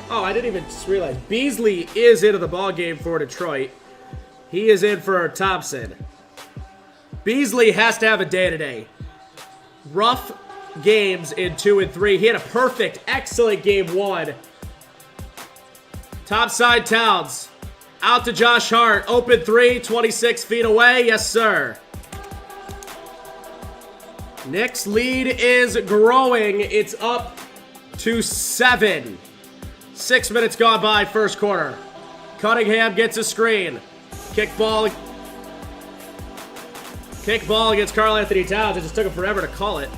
Oh, I didn't even realize. Beasley is into the ball game for Detroit. He is in for Thompson. Beasley has to have a day today. Rough games in 2 and 3. He had a perfect, excellent game 1. Topside Towns. Out to Josh Hart. Open 3, 26 feet away. Yes, sir. Knicks lead is growing. It's up to 7. 6 minutes gone by, first quarter. Cunningham gets a screen. Kick ball against Karl Anthony Towns. It just took him forever to call it.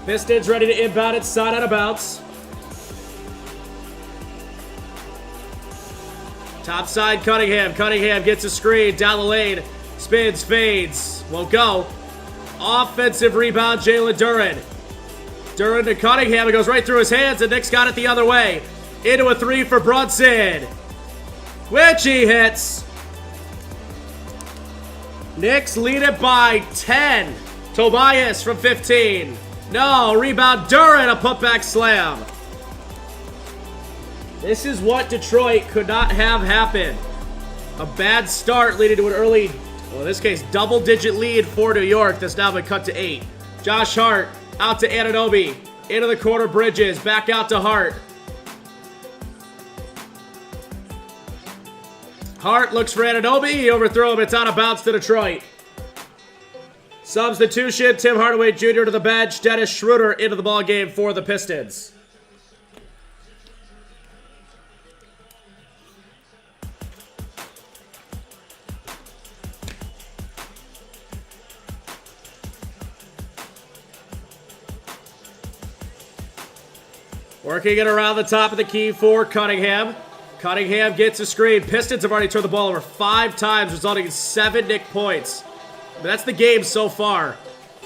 Pistons ready to inbound it, side out of bounds. Top side, Cunningham. Cunningham gets a screen, down the lane. Spins, fades, won't go. Offensive rebound, Jalen Duren. Duren to Cunningham, it goes right through his hands, and Knicks got it the other way. Into a 3 for Brunson, which he hits. Knicks lead it by 10. Tobias from 15. No, rebound Duren, a putback slam. This is what Detroit could not have happen. A bad start leading to an early, well, in this case, double-digit lead for New York that's now been cut to 8. Josh Hart out to Anunoby. Into the corner, Bridges. Back out to Hart. Hart looks for Anunoby. He overthrows him. It's out of bounds to Detroit. Substitution, Tim Hardaway Jr. to the bench. Dennis Schroeder into the ball game for the Pistons. Working it around the top of the key for Cunningham. Cunningham gets a screen. Pistons have already turned the ball over 5 times, resulting in 7 Knick points. That's the game so far.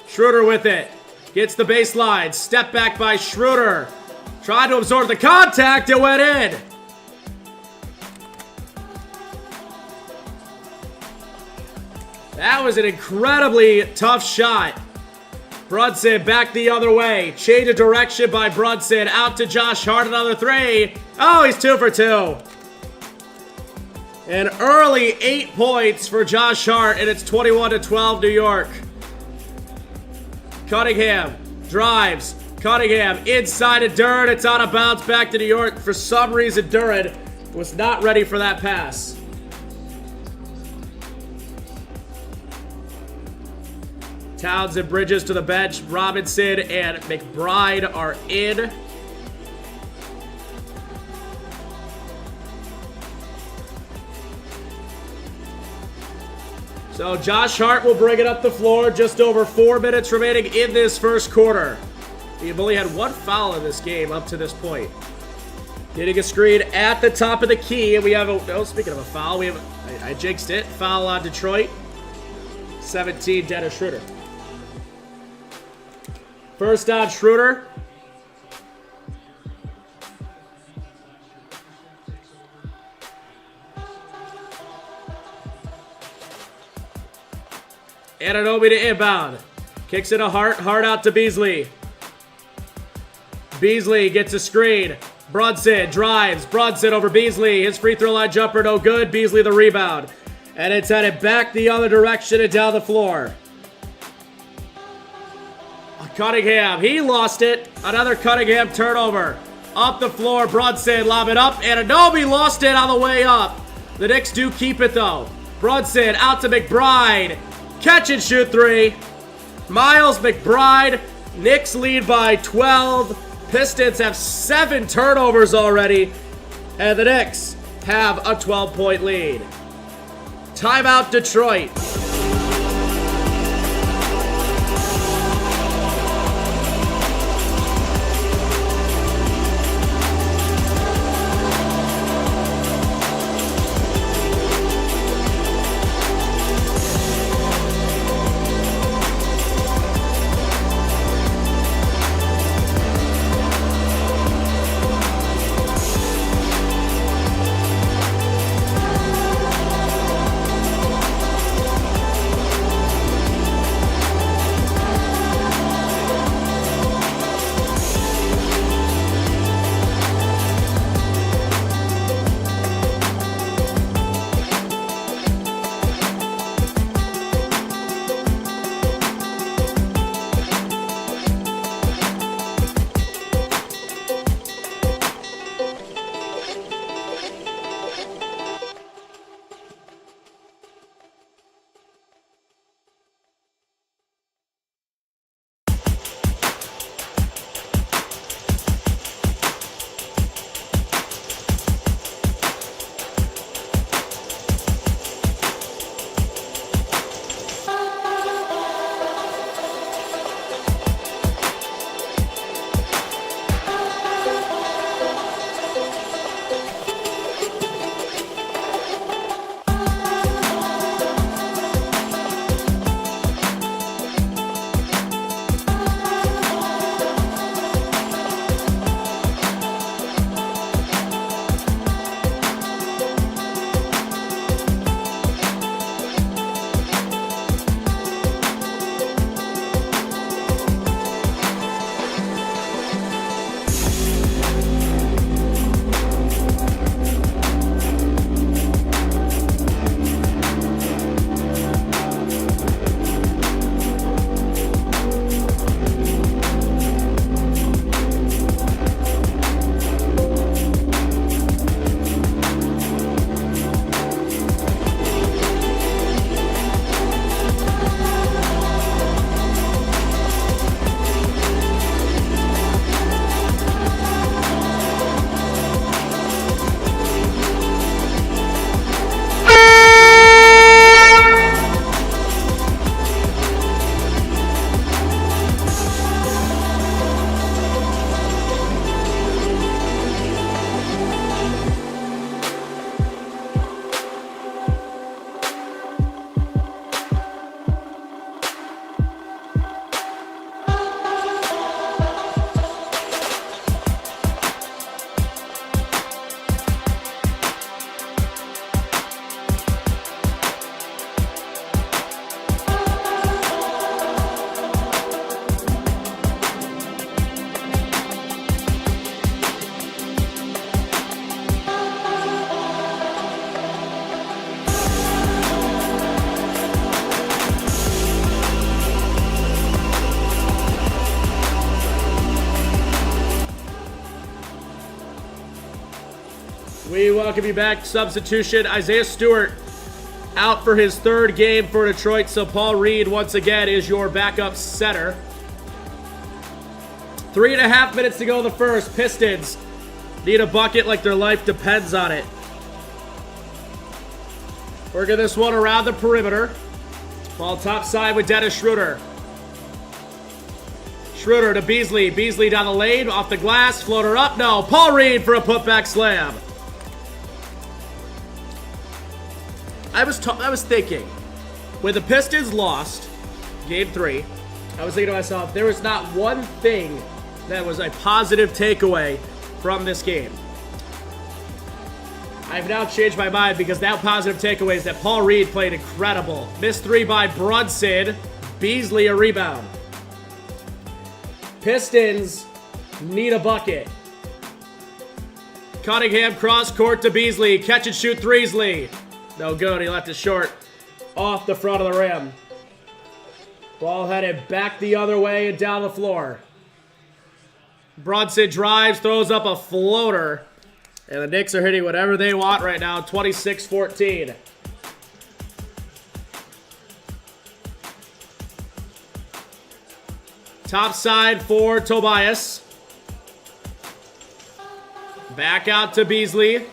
Schroeder with it. Gets the baseline. Step back by Schroeder. Tried to absorb the contact. It went in. That was an incredibly tough shot. Brunson back the other way. Change of direction by Brunson. Out to Josh Hart. Another 3. Oh, he's 2 for 2. An early 8 points for Josh Hart, and it's 21-12 New York. Cunningham drives. Cunningham inside of Duren. It's out of bounds back to New York. For some reason, Duren was not ready for that pass. Towns and Bridges to the bench. Robinson and McBride are in. So Josh Hart will bring it up the floor. Just over 4 minutes remaining in this first quarter. We've only had 1 foul in this game up to this point. Getting a screen at the top of the key. And we have a, oh, speaking of a foul, we have, I jinxed it. Foul on Detroit. 17, Dennis Schroeder. First on Schroeder. Anunoby to inbound. Kicks it a Hart out to Beasley. Beasley gets a screen. Brunson drives. Brunson over Beasley. His free throw line jumper no good. Beasley the rebound. And it's headed back the other direction and down the floor. Cunningham, he lost it. Another Cunningham turnover. Up the floor, Brunson lob it up. Anunoby lost it on the way up. The Knicks do keep it though. Brunson out to McBride. Catch and shoot three. Miles McBride. Knicks lead by 12. Pistons have 7 turnovers already. And the Knicks have a 12-point lead. Timeout, Detroit. We welcome you back. Substitution, Isaiah Stewart out for his 3rd game for Detroit, so Paul Reed once again is your backup center. 3.5 minutes to go in the first. Pistons need a bucket like their life depends on it. Working this one around the perimeter. Ball top side with Dennis Schroeder. Schroeder to Beasley. Beasley down the lane, off the glass, floater up. No, Paul Reed for a putback slam. I was thinking, when the Pistons lost Game 3, I was thinking to myself, there was not one thing that was a positive takeaway from this game. I've now changed my mind because now positive takeaways that Paul Reed played incredible. Missed 3 by Brunson. Beasley a rebound. Pistons need a bucket. Cunningham cross court to Beasley. Catch and shoot Threesley. No good. He left it short. Off the front of the rim. Ball headed back the other way and down the floor. Brunson drives, throws up a floater. And the Knicks are hitting whatever they want right now. 26-14. Top side for Tobias. Back out to Beasley.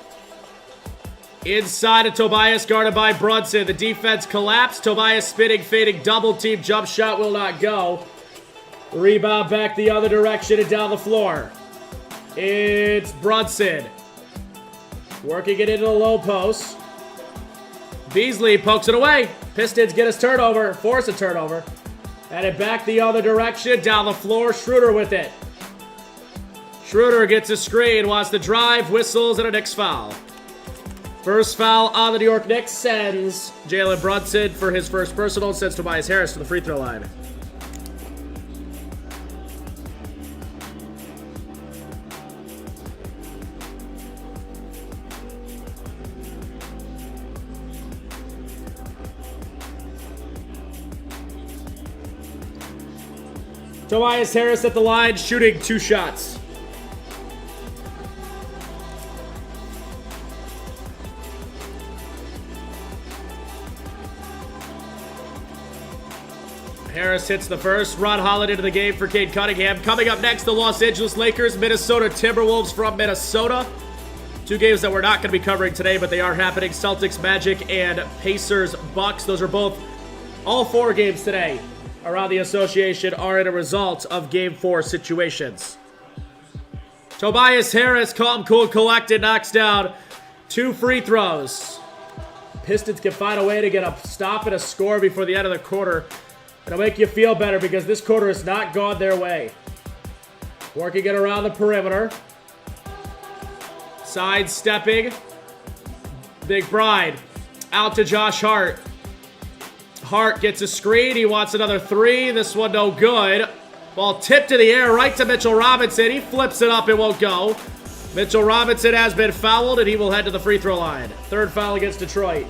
Inside of Tobias, guarded by Brunson. The defense collapsed. Tobias spinning, fading, double team. Jump shot will not go. Rebound back the other direction and down the floor. It's Brunson. Working it into the low post. Beasley pokes it away. Pistons get his turnover. Force a turnover. And it back the other direction. Down the floor. Schroeder with it. Schroeder gets a screen. Wants to drive. Whistles and a Knicks foul. First foul on the New York Knicks sends Jalen Brunson for his first personal. Sends Tobias Harris to the free throw line. Tobias Harris at the line, shooting 2 shots. Harris hits the first. Ron Holland into the game for Cade Cunningham. Coming up next, the Los Angeles Lakers, Minnesota Timberwolves from Minnesota. 2 games that we're not going to be covering today, but they are happening. Celtics, Magic, and Pacers, Bucks. Those are both, all 4 games today around the association are in a result of Game 4 situations. Tobias Harris, calm, cool, collected, knocks down 2 free throws. Pistons can find a way to get a stop and a score before the end of the quarter. It'll make you feel better because this quarter has not gone their way. Working it around the perimeter. Sidestepping. McBride out to Josh Hart. Hart gets a screen. He wants another 3. This one no good. Ball tipped to the air right to Mitchell Robinson. He flips it up. It won't go. Mitchell Robinson has been fouled and he will head to the free throw line. 3rd foul against Detroit.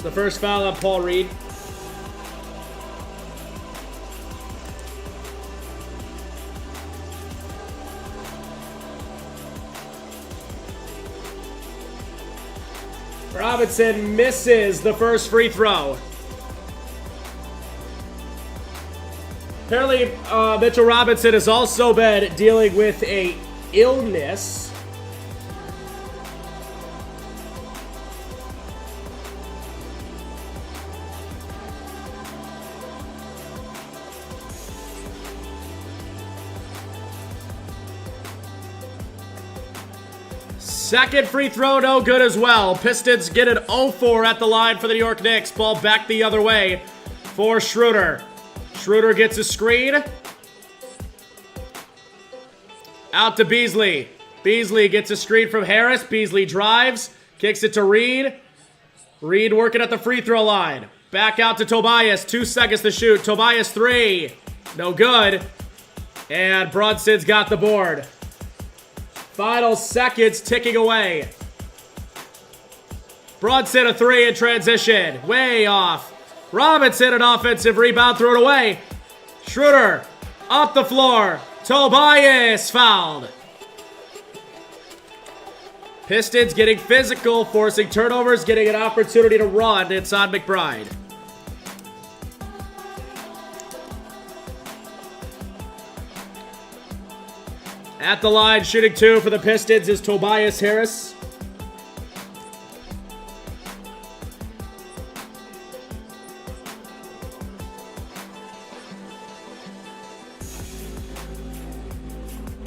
The first foul on Paul Reed. Robinson misses the first free throw. Apparently, Mitchell Robinson has also been dealing with an illness. Second free throw, no good as well. Pistons get an 0-4 at the line for the New York Knicks. Ball back the other way for Schroeder. Schroeder gets a screen. Out to Beasley. Beasley gets a screen from Harris. Beasley drives. Kicks it to Reed. Reed working at the free throw line. Back out to Tobias. 2 seconds to shoot. Tobias 3. No good. And Brunson's got the board. Final seconds ticking away. Brunson a 3 in transition. Way off. Robinson an offensive rebound, threw it away. Schroeder up the floor. Tobias fouled. Pistons getting physical, forcing turnovers, getting an opportunity to run. It's on McBride. At the line, shooting 2 for the Pistons is Tobias Harris.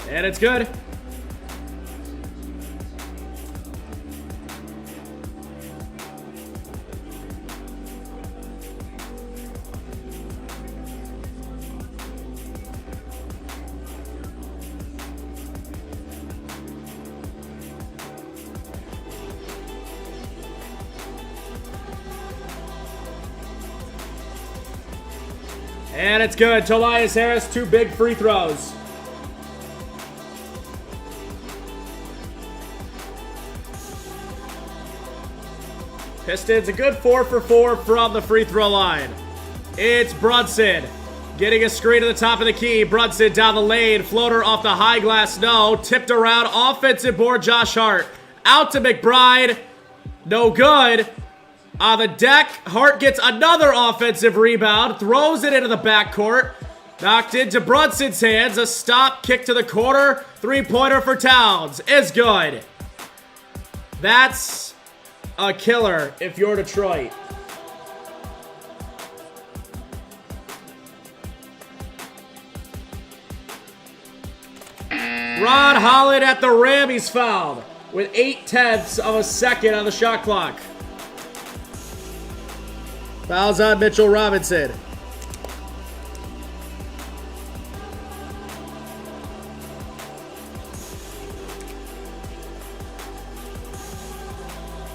And it's good. And it's good. Tobias Harris, 2 big free throws. Pistons a good 4 for 4 from the free throw line. It's Brunson getting a screen to the top of the key. Brunson down the lane. Floater off the high glass. No. Tipped around. Offensive board. Josh Hart. Out to McBride. No good. On the deck. Hart gets another offensive rebound. Throws it into the backcourt. Knocked into Brunson's hands. A stop kick to the corner. 3-pointer for Towns is good. That's a killer if you're Detroit. Ron Holland at the rim. He's fouled with 0.8 of a second on the shot clock. Fouls on Mitchell Robinson.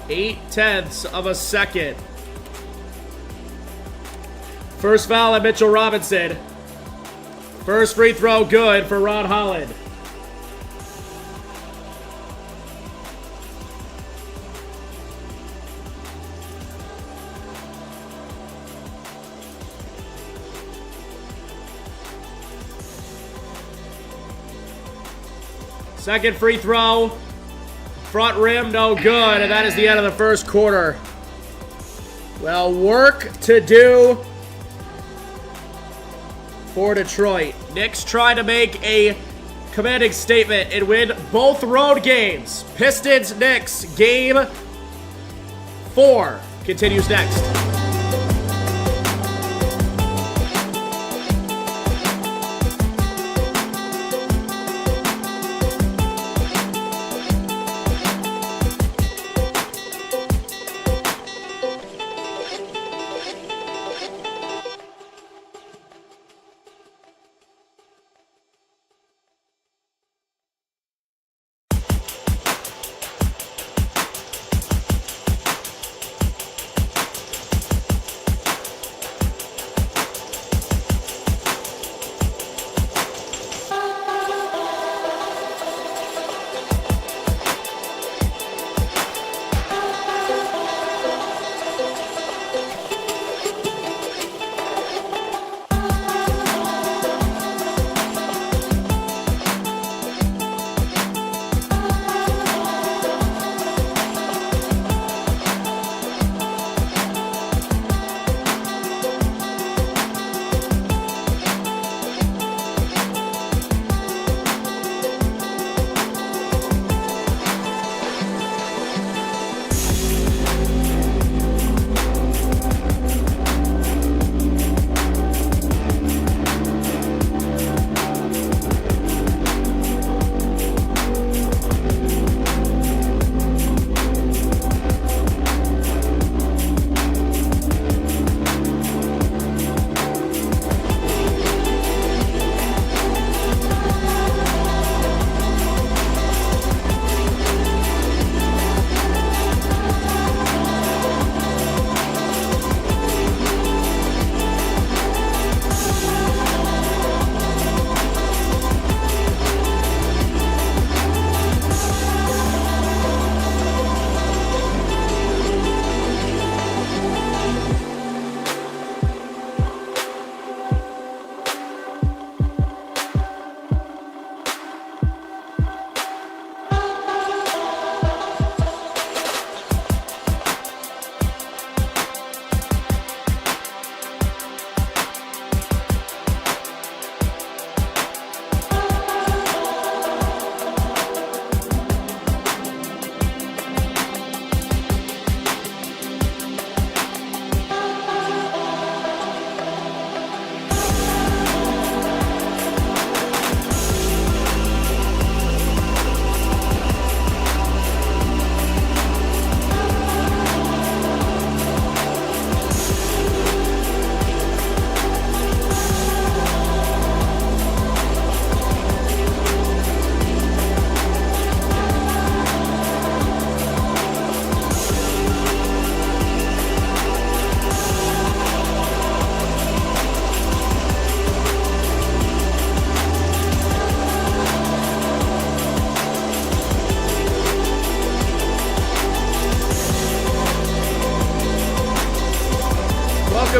.8 of a second. First foul on Mitchell Robinson. First free throw good for Ron Holland. Second free throw. Front rim, no good. And that is the end of the first quarter. Well, work to do for Detroit. Knicks trying to make a commanding statement and win both road games. Pistons, Knicks, game 4 continues next.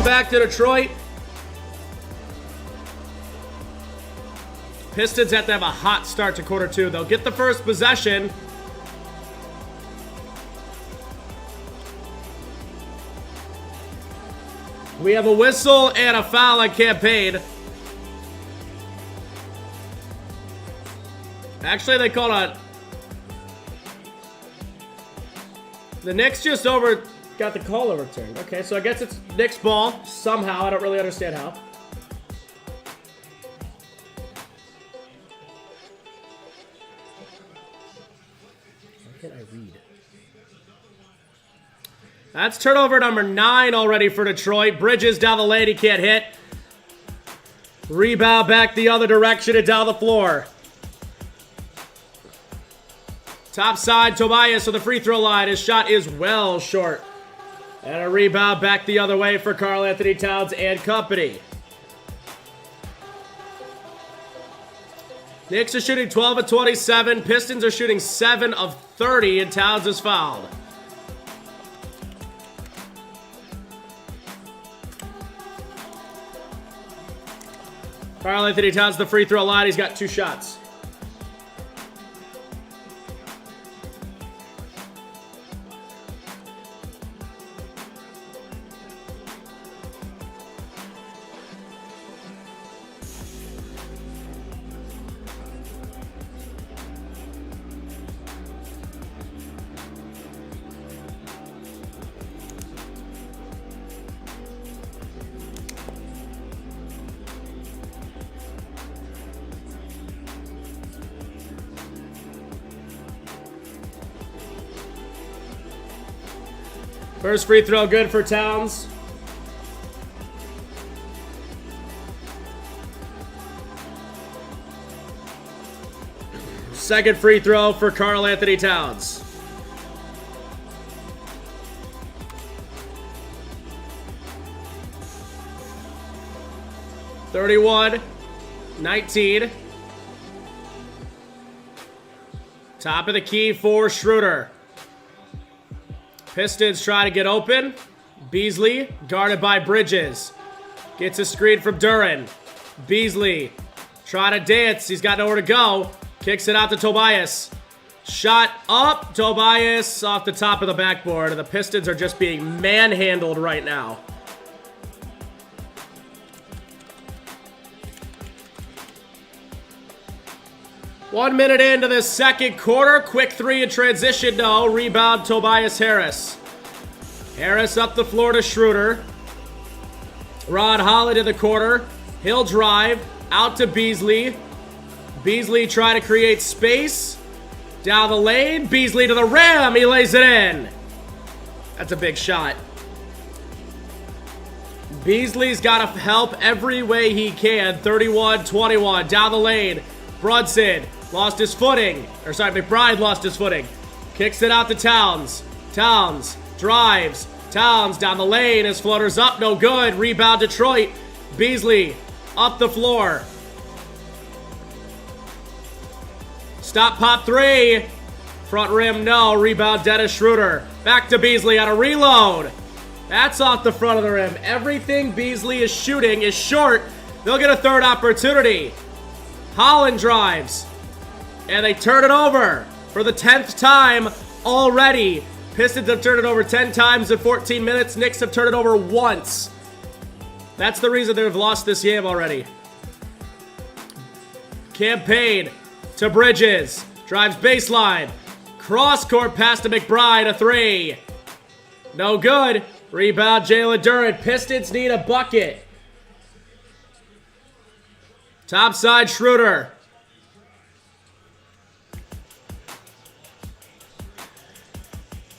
it back to Detroit. Pistons have to have a hot start to quarter two. They'll get the first possession. We have a whistle and a foul on Campaign. Actually, they called a... The Knicks just got the call overturned. Okay, so I guess it's Knicks ball somehow. I don't really understand how. Why can't I read? That's turnover number 9 already for Detroit. Bridges down the lane, he can't hit. Rebound back the other direction and down the floor. Top side, Tobias on the free throw line. His shot is well short. And a rebound back the other way for Karl Anthony Towns and company. Knicks are shooting 12 of 27. Pistons are shooting 7 of 30, and Towns is fouled. Karl Anthony Towns the free throw line. He's got 2 shots. First free throw good for Towns. Second free throw for Karl Anthony Towns. (31-19). Top of the key for Schroeder. Pistons try to get open. Beasley, guarded by Bridges. Gets a screen from Duren. Beasley, try to dance. He's got nowhere to go. Kicks it out to Tobias. Shot up. Tobias off the top of the backboard. And the Pistons are just being manhandled right now. One minute into the second quarter. Quick 3 in transition. No. Rebound Tobias Harris. Harris up the floor to Schroeder. Ron Holland in the corner. He'll drive. Out to Beasley. Beasley trying to create space. Down the lane. Beasley to the rim. He lays it in. That's a big shot. Beasley's got to help every way he can. 31-21. Down the lane. Brunson lost his footing. Or sorry, McBride lost his footing. Kicks it out to Towns. Towns drives. Towns down the lane. His floater's up. No good. Rebound Detroit. Beasley up the floor. Stop pop 3. Front rim, no. Rebound Dennis Schroeder. Back to Beasley on a reload. That's off the front of the rim. Everything Beasley is shooting is short. They'll get a third opportunity. Holland drives. And they turn it over for the 10th time already. Pistons have turned it over 10 times in 14 minutes. Knicks have turned it over once. That's the reason they've lost this game already. Campaign to Bridges. Drives baseline. Cross court pass to McBride. A 3. No good. Rebound Jalen Duren. Pistons need a bucket. Top side Schroeder.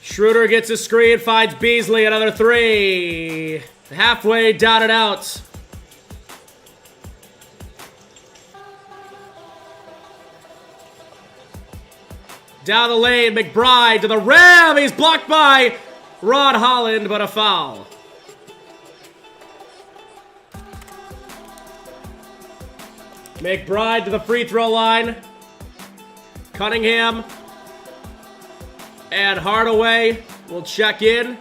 Schroeder gets a screen, finds Beasley, another 3. Halfway down and out. Down the lane, McBride to the rim. He's blocked by Ron Holland, but a foul. McBride to the free throw line. Cunningham and Hardaway will check in.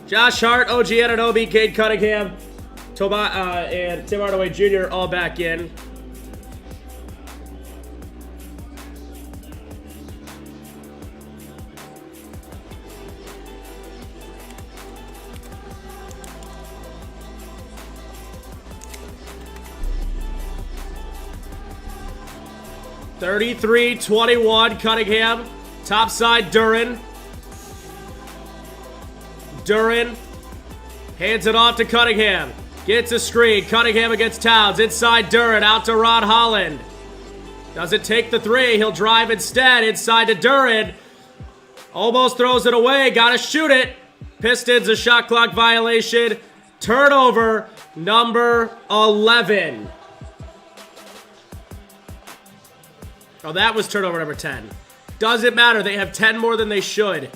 Josh Hart, OG Anunoby, Cade Cunningham, and Tim Hardaway Jr. all back in. $33-21 Cunningham. Top side Duren. Duren hands it off to Cunningham. Gets a screen. Cunningham against Towns. Inside Duren. Out to Ron Holland. Doesn't take the three. He'll drive instead. Inside to Duren. Almost throws it away. Gotta shoot it. Pistons, a shot clock violation. Turnover number 11. Oh, that was turnover number 10. Doesn't matter. They have 10 more than they should.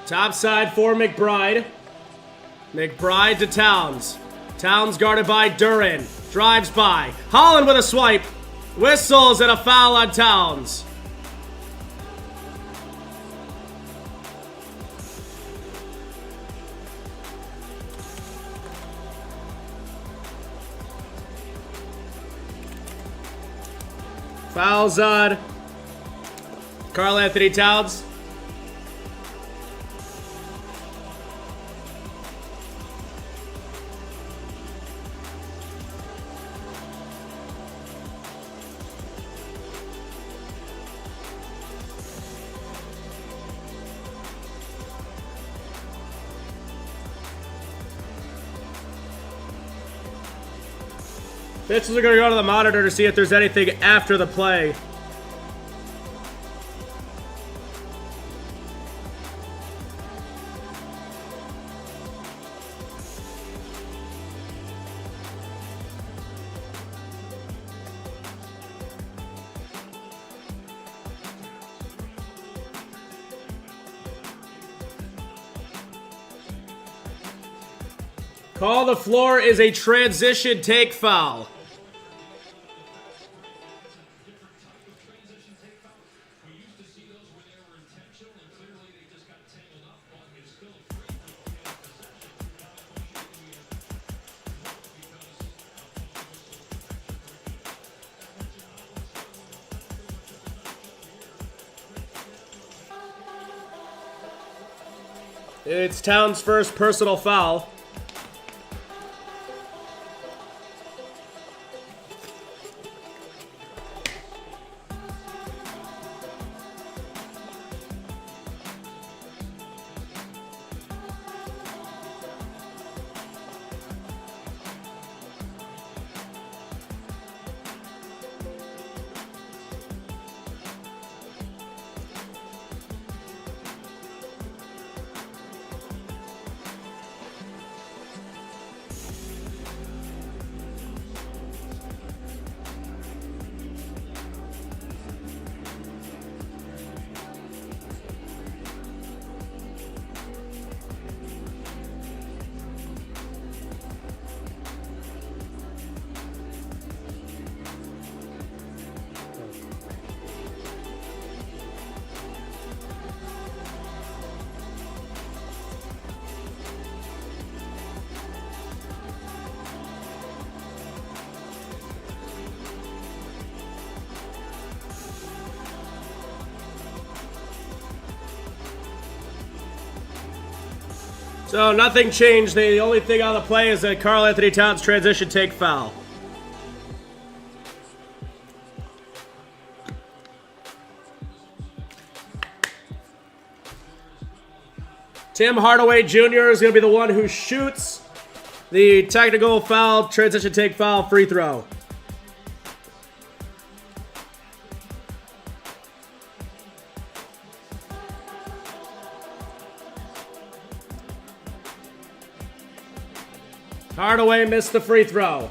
Top side for McBride. McBride to Towns. Towns guarded by Duren. Drives by. Holland with a swipe. Whistles and a foul on Towns. Fouls on Karl Anthony Towns. Pitchers are going to go to the monitor to see if there's anything after the play. Call the floor is a transition take foul. It's Towns' first personal foul. So nothing changed. The only thing on the play is a Karl Anthony Towns transition take foul. Tim Hardaway Jr. is going to be the one who shoots the technical foul, transition take foul, free throw. Hardaway missed the free throw.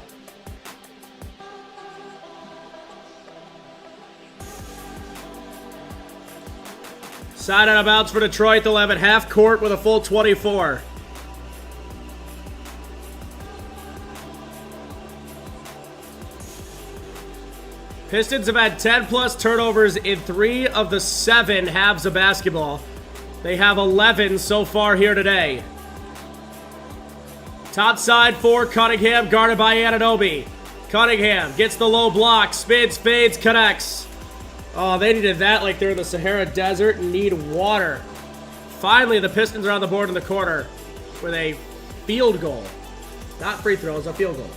Side out of bounds for Detroit. They'll have it half court with a full 24. Pistons have had 10-plus turnovers in 3 of the 7 halves of basketball. They have 11 so far here today. Top side for Cunningham, guarded by Anunoby. Cunningham gets the low block, spins, fades, connects. Oh, they needed that like they're in the Sahara Desert and need water. Finally, the Pistons are on the board in the corner with a field goal. Not free throws, a field goal.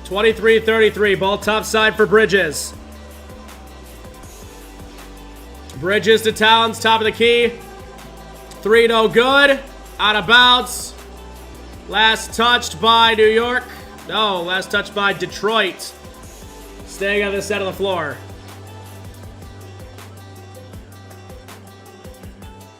23-33, ball top side for Bridges. Bridges to Towns, top of the key. 3 no good. Out of bounds. Last touched by New York. No, last touched by Detroit. Staying on this end of the floor.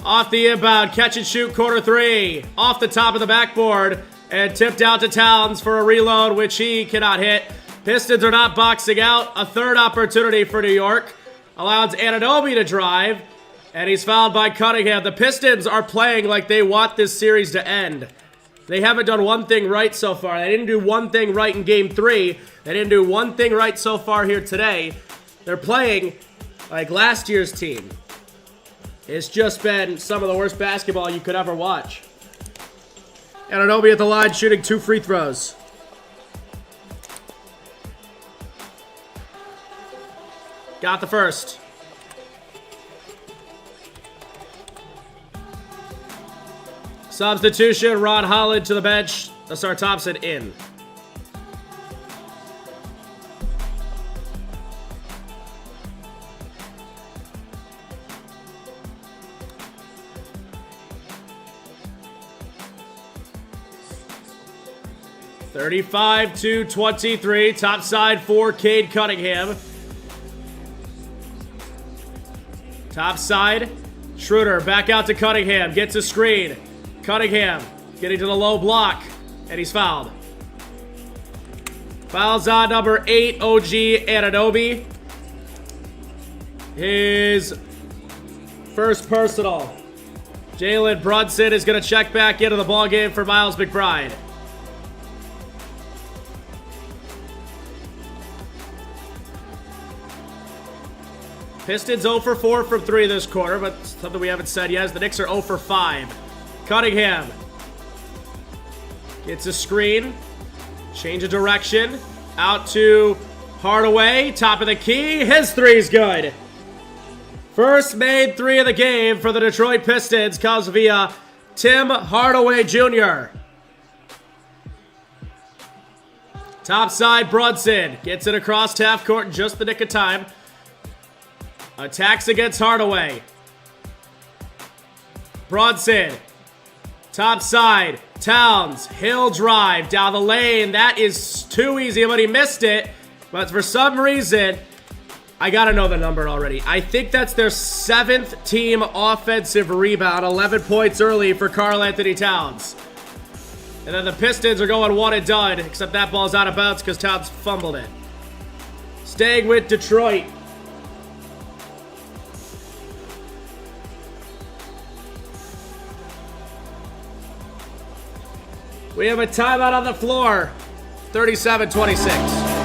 Off the inbound, catch and shoot, corner 3. Off the top of the backboard. And tipped out to Towns for a reload, which he cannot hit. Pistons are not boxing out. A third opportunity for New York. Allows Anunoby to drive. And he's fouled by Cunningham. The Pistons are playing like they want this series to end. They haven't done one thing right so far. They didn't do one thing right in Game 3. They didn't do one thing right so far here today. They're playing like last year's team. It's just been some of the worst basketball you could ever watch. Anunoby at the line shooting 2 free throws. Got the first. Substitution, Ron Holland to the bench. Asar Thompson in. (35-23), top side for Cade Cunningham. Top side, Schroeder back out to Cunningham, gets a screen. Cunningham getting to the low block, and he's fouled. Fouls on number 8, OG Anunoby. His first personal. Jalen Brunson is going to check back into the ballgame for Miles McBride. Pistons 0 for 4 from 3 this quarter, but something we haven't said yet is the Knicks are 0 for 5. Cunningham gets a screen, change of direction, out to Hardaway, top of the key, his 3's good. First made 3 of the game for the Detroit Pistons comes via Tim Hardaway Jr. Top side Brunson gets it across half court in just the nick of time. Attacks against Hardaway. Brunson. Top side. Towns. Hill drive down the lane. That is too easy, but he missed it. But for some reason, I gotta know the number already. I think that's their 7th team offensive rebound. 11 points early for Karl Anthony Towns. And then the Pistons are going 1 and done, except that ball's out of bounds because Towns fumbled it. Staying with Detroit. We have a timeout on the floor. 37-26.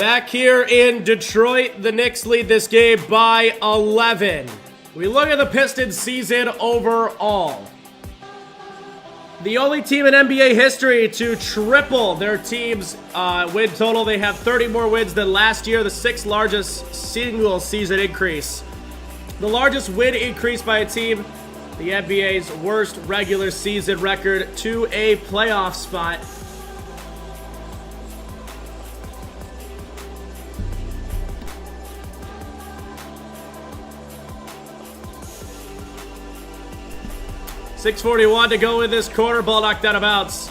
Back here in Detroit, the Knicks lead this game by 11. We look at the Pistons season overall. The only team in NBA history to triple their team's win total. They have 30 more wins than last year, the 6th largest single season increase. The largest win increase by a team, the NBA's worst regular season record to a playoff spot. .641 to go in this quarter. Ball knocked out of bounds.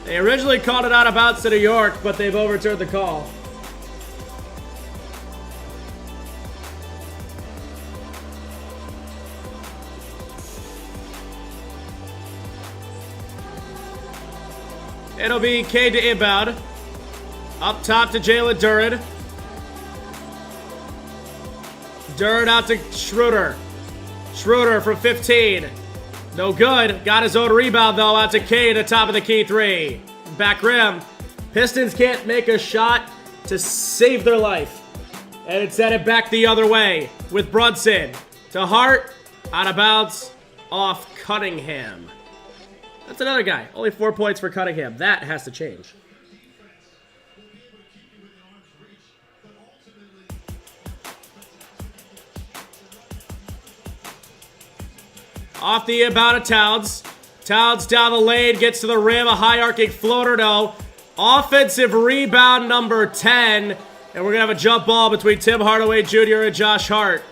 They originally called it out of bounds to New York, but they've overturned the call. It'll be Cade to inbound. Up top to Jalen Duren. Duren out to Schroeder. Schroeder from 15. No good. Got his own rebound, though, out to Cade at top of the key three. Back rim. Pistons can't make a shot to save their life. And it's headed back the other way with Brunson. To Hart. Out of bounds. Off Cunningham. That's another guy. Only 4 points for Cunningham. That has to change. Off the inbound of Towns. Towns down the lane, gets to the rim, a high arcing floater, no. Offensive rebound number 10. And we're going to have a jump ball between Tim Hardaway Jr. and Josh Hart.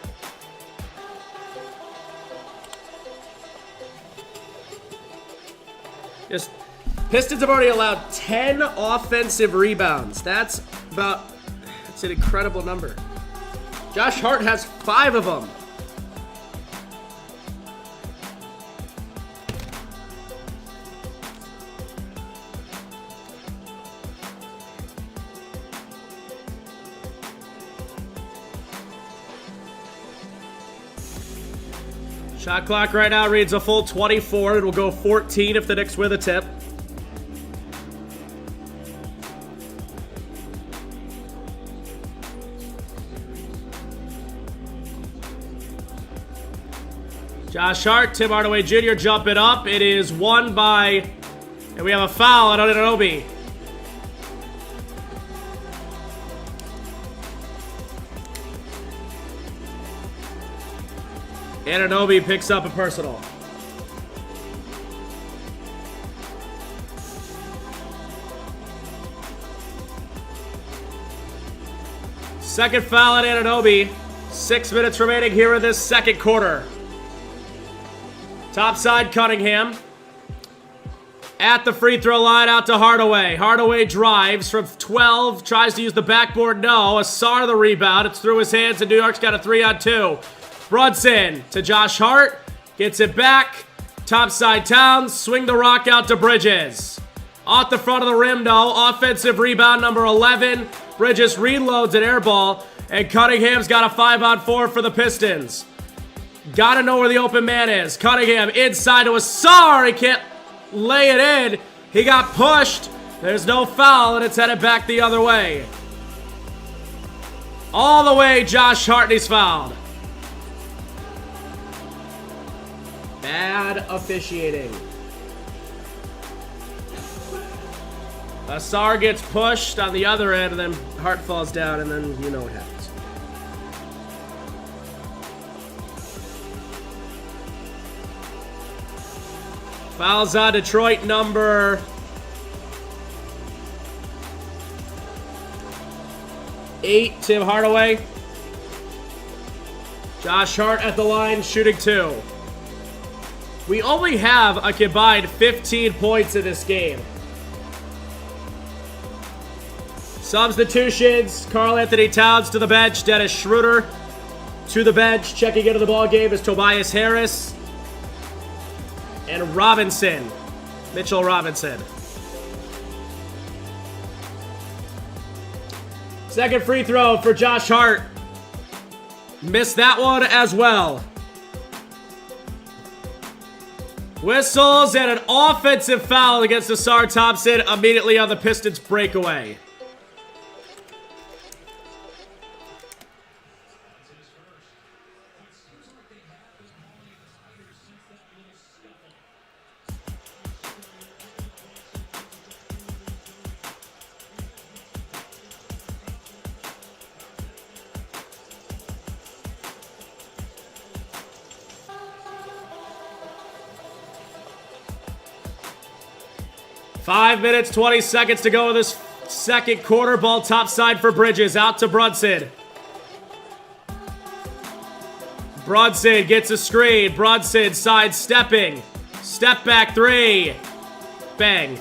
Pistons have already allowed 10 offensive rebounds. That's an incredible number. Josh Hart has 5 of them. Shot clock right now reads a full 24. It will go 14 if the Knicks win the tip. Josh Hart, Tim Hardaway Jr. jumping up. It is won by, and we have a foul on Anunoby. Anunoby picks up a personal. Second foul on Anunoby. 6 minutes remaining here in this second quarter. Top side Cunningham. At the free throw line, out to Hardaway. Hardaway drives from 12, tries to use the backboard. No, Asar the rebound. It's through his hands, and New York's got a 3-on-2. Brunson to Josh Hart. Gets it back. Topside Towns. Swing the rock out to Bridges. Off the front of the rim, no. Offensive rebound number 11. Bridges reloads an air ball. And Cunningham's got a 5-on-4 for the Pistons. Gotta know where the open man is. Cunningham inside to Asar. He can't lay it in. He got pushed. There's no foul, and it's headed back the other way. All the way, Josh Hart, and he's fouled. Bad officiating. Asar gets pushed on the other end, and then Hart falls down, and then you know what happens. Fouls on Detroit number 8, Tim Hardaway. Josh Hart at the line, shooting 2. We only have a combined 15 points in this game. Substitutions, Karl Anthony Towns to the bench, Dennis Schroeder to the bench. Checking into the ball game is Tobias Harris and Robinson, Mitchell Robinson. Second free throw for Josh Hart. Missed that one as well. Whistles and an offensive foul against Asar Thompson immediately on the Pistons breakaway. Five minutes, 20 seconds to go in this second quarter. Ball top side for Bridges. Out to Brunson. Brunson gets a screen. Brunson sidestepping. Step back three. Bang.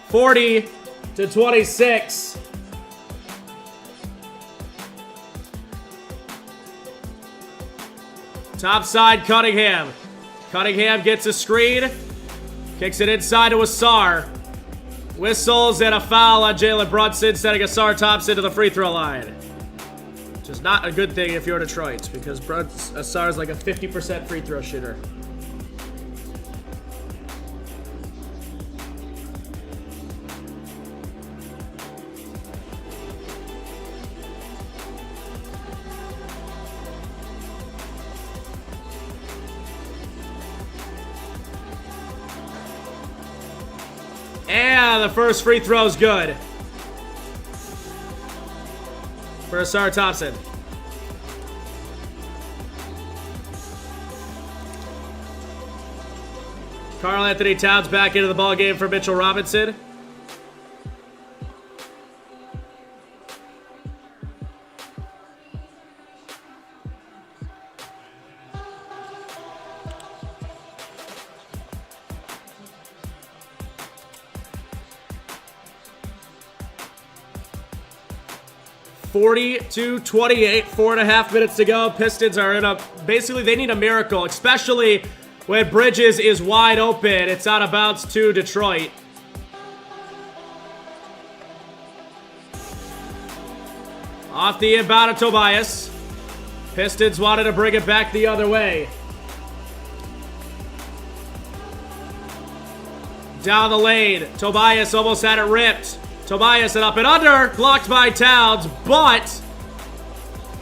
40-26. Top side, Cunningham. Cunningham gets a screen. Kicks it inside to Asar. Whistles and a foul on Jalen Brunson, sending Asar Thompson to the free throw line. Which is not a good thing if you're Detroit, because Asar's like a 50% free throw shooter. And the first free throw is good for Asar Thompson. Karl Anthony Towns back into the ball game for Mitchell Robinson. (40-28), 4.5 minutes to go. Pistons are in a, basically they need a miracle, especially when Bridges is wide open. It's out of bounds to Detroit. Off the inbound of Tobias. Pistons wanted to bring it back the other way. Down the lane. Tobias almost had it ripped. Tobias and up and under. Blocked by Towns, but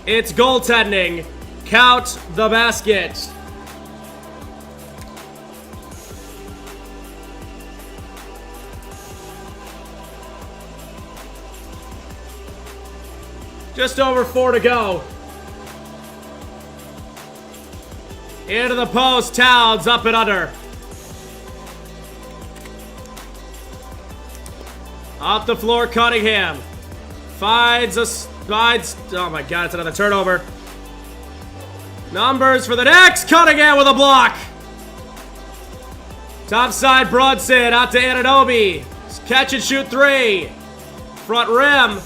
it's goaltending. Count the basket. Just over 4 to go. Into the post. Towns up and under. Off the floor, Cunningham. Finds, oh my god, it's another turnover. Numbers for the next. Cunningham with a block. Top side, Brunson, out to Anunoby. Catch and shoot three. Front rim.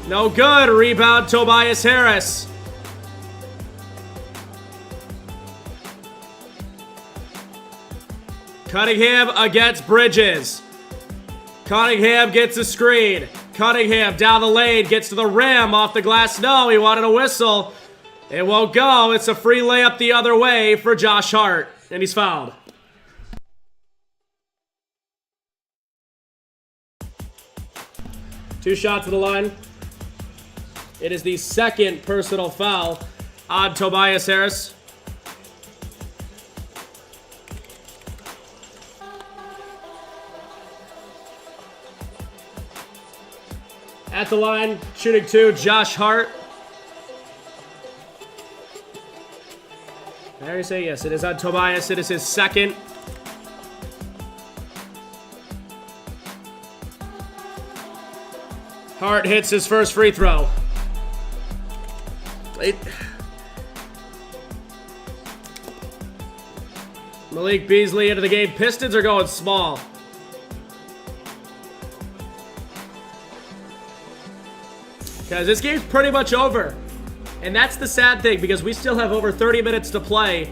No good. Rebound, Tobias Harris. Cunningham against Bridges. Cunningham gets a screen. Cunningham down the lane, gets to the rim, off the glass. No, he wanted a whistle. It won't go. It's a free layup the other way for Josh Hart, and he's fouled. Two shots to the line. It is the second personal foul on Tobias Harris. At the line, shooting two, Josh Hart. There you say yes, it is on Tobias. It is his second. Hart hits his first free throw. Malik Beasley into the game. Pistons are going small. Because this game's pretty much over. And that's the sad thing, because we still have over 30 minutes to play.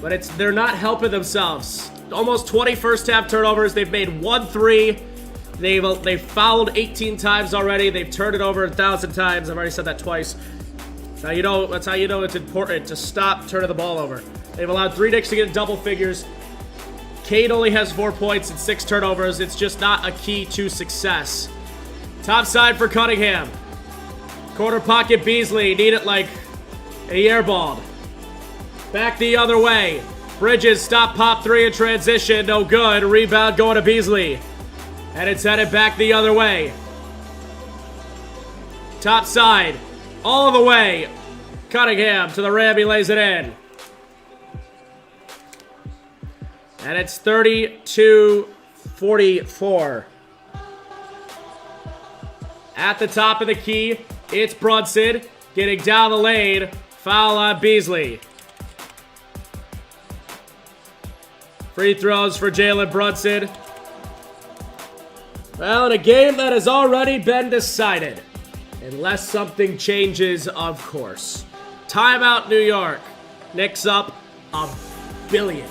But they're not helping themselves. Almost 20 first half turnovers. They've made 1 3. They've fouled 18 times already. They've turned it over 1,000 times. I've already said that twice. That's how you know it's important to stop turning the ball over. They've allowed 3 Knicks to get in double figures. Cade only has 4 points and 6 turnovers. It's just not a key to success. Top side for Cunningham. Corner pocket Beasley. Need it like a airball. Back the other way. Bridges, stop, pop 3 in transition. No good. Rebound going to Beasley. And it's headed back the other way. Top side. All the way. Cunningham to the rim. He lays it in. And it's 32-44. At the top of the key, it's Brunson getting down the lane. Foul on Beasley. Free throws for Jalen Brunson. Well, in a game that has already been decided. Unless something changes, of course. Timeout, New York. Knicks up $1 billion.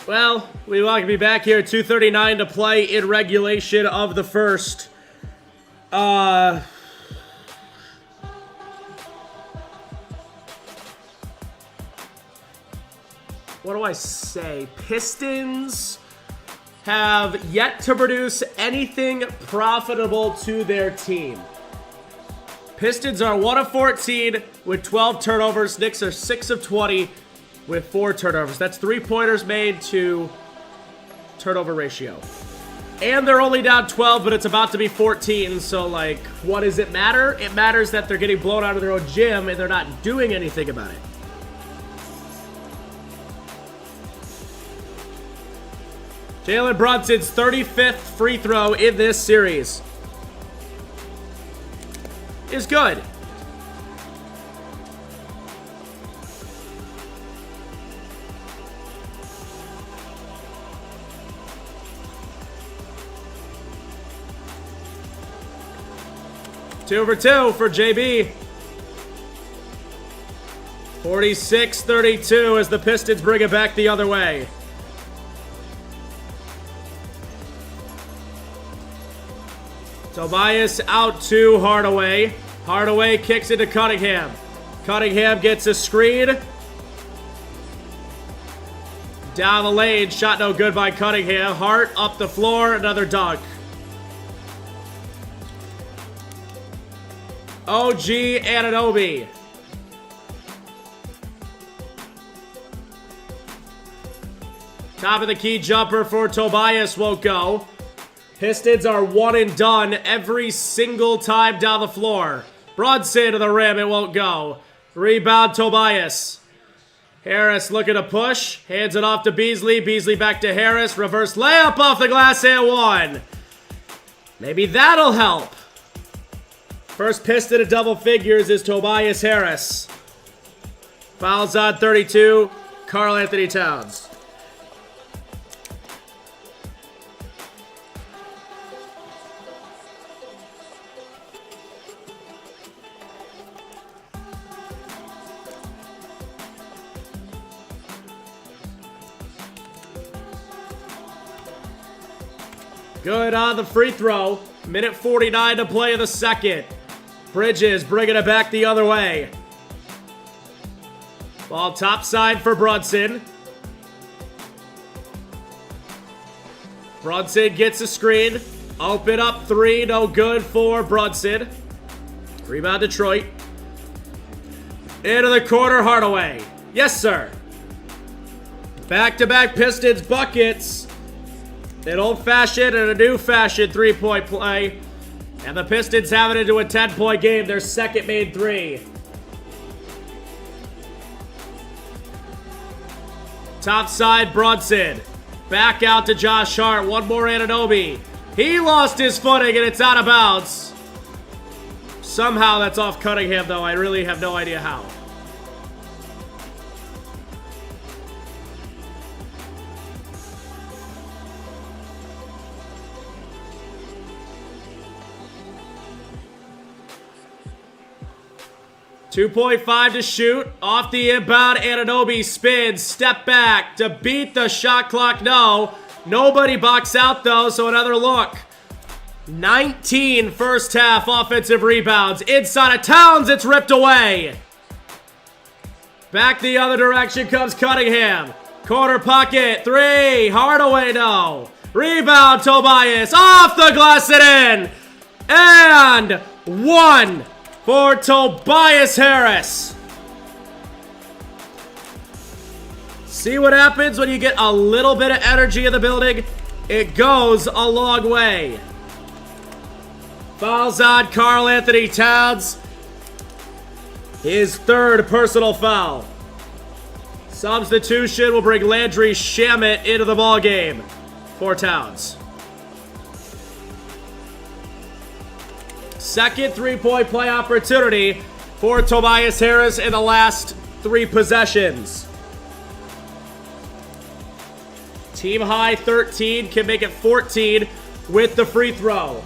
Well, we will be back here at 2:39 to play in regulation of the first. What do I say? Pistons have yet to produce anything profitable to their team. Pistons are 1 of 14 with 12 turnovers. Knicks are 6 of 20 with 4 turnovers. That's 3-pointers made to turnover ratio. And they're only down 12, but it's about to be 14. So, like, what does it matter? It matters that they're getting blown out of their own gym and they're not doing anything about it. Jalen Brunson's 35th free throw in this series. is good. Two for two for JB. 46-32 as the Pistons bring it back the other way. Tobias out to Hardaway. Hardaway kicks it to Cunningham. Cunningham gets a screen. Down the lane, shot no good by Cunningham. Hart up the floor, another dunk. OG Anunoby. Top of the key jumper for Tobias won't go. Pistons are one and done every single time down the floor. Brunson to the rim, it won't go. Rebound Tobias. Harris looking to push. Hands it off to Beasley. Beasley back to Harris. Reverse layup off the glass and one. Maybe that'll help. First Piston to double figures is Tobias Harris. Fouls on 32. Karl Anthony Towns. Good on the free throw. Minute 49 to play in the second. Bridges bringing it back the other way. Ball top side for Brunson. Brunson gets a screen. Open up three, no good for Brunson. Rebound Detroit. Into the corner, Hardaway. Yes, sir. Back-to-back Pistons buckets. An old-fashioned and a new-fashioned three-point play. And the Pistons have it into a 10-point game. Their second made three. Top side, Brunson. Back out to Josh Hart. One more Anunoby. He lost his footing and it's out of bounds. Somehow that's off Cunningham, though. I really have no idea how. .5 to shoot. Off the inbound, Anunoby spins. Step back to beat the shot clock. No. Nobody box out, though, so another look. 19 first half offensive rebounds. Inside of Towns, it's ripped away. Back the other direction comes Cunningham. Corner pocket, three. Hardaway, no. Rebound, Tobias. Off the glass and in. And one for Tobias Harris. See what happens when you get a little bit of energy in the building? It goes a long way. Fouls on Karl Anthony Towns. His third personal foul. Substitution will bring Landry Shamet into the ballgame for Towns. Second three-point play opportunity for Tobias Harris in the last three possessions. Team high 13, can make it 14 with the free throw.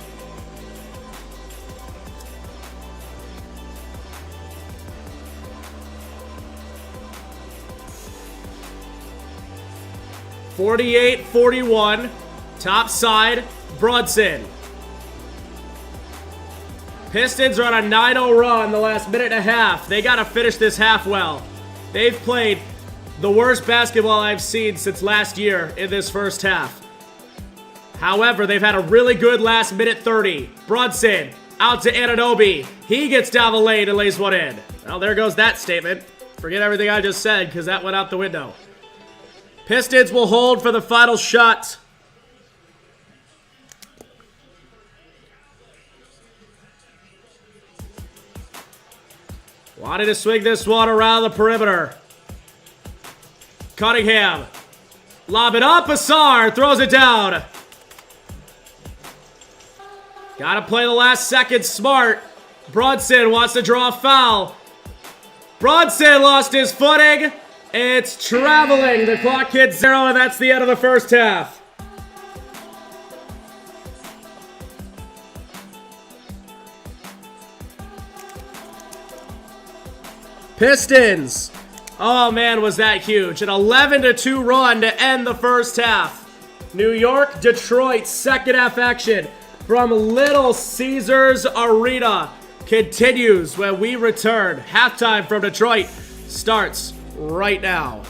.48-41, top side, Brunson. Pistons are on a 9-0 run the last minute and a half. They got to finish this half well. They've played the worst basketball I've seen since last year in this first half. However, they've had a really good last minute 30. Brunson out to Anunoby. He gets down the lane and lays one in. Well, there goes that statement. Forget everything I just said because that went out the window. Pistons will hold for the final shot. Wanted to swing this one around the perimeter. Cunningham. Lob it up. Asar throws it down. Gotta play the last second smart. Brunson wants to draw a foul. Brunson lost his footing. It's traveling. The clock hits 0, and that's the end of the first half. Pistons. Oh man, was that huge. An 11-2 run to end the first half. New York, Detroit, second half action from Little Caesars Arena continues when we return. Halftime from Detroit starts right now.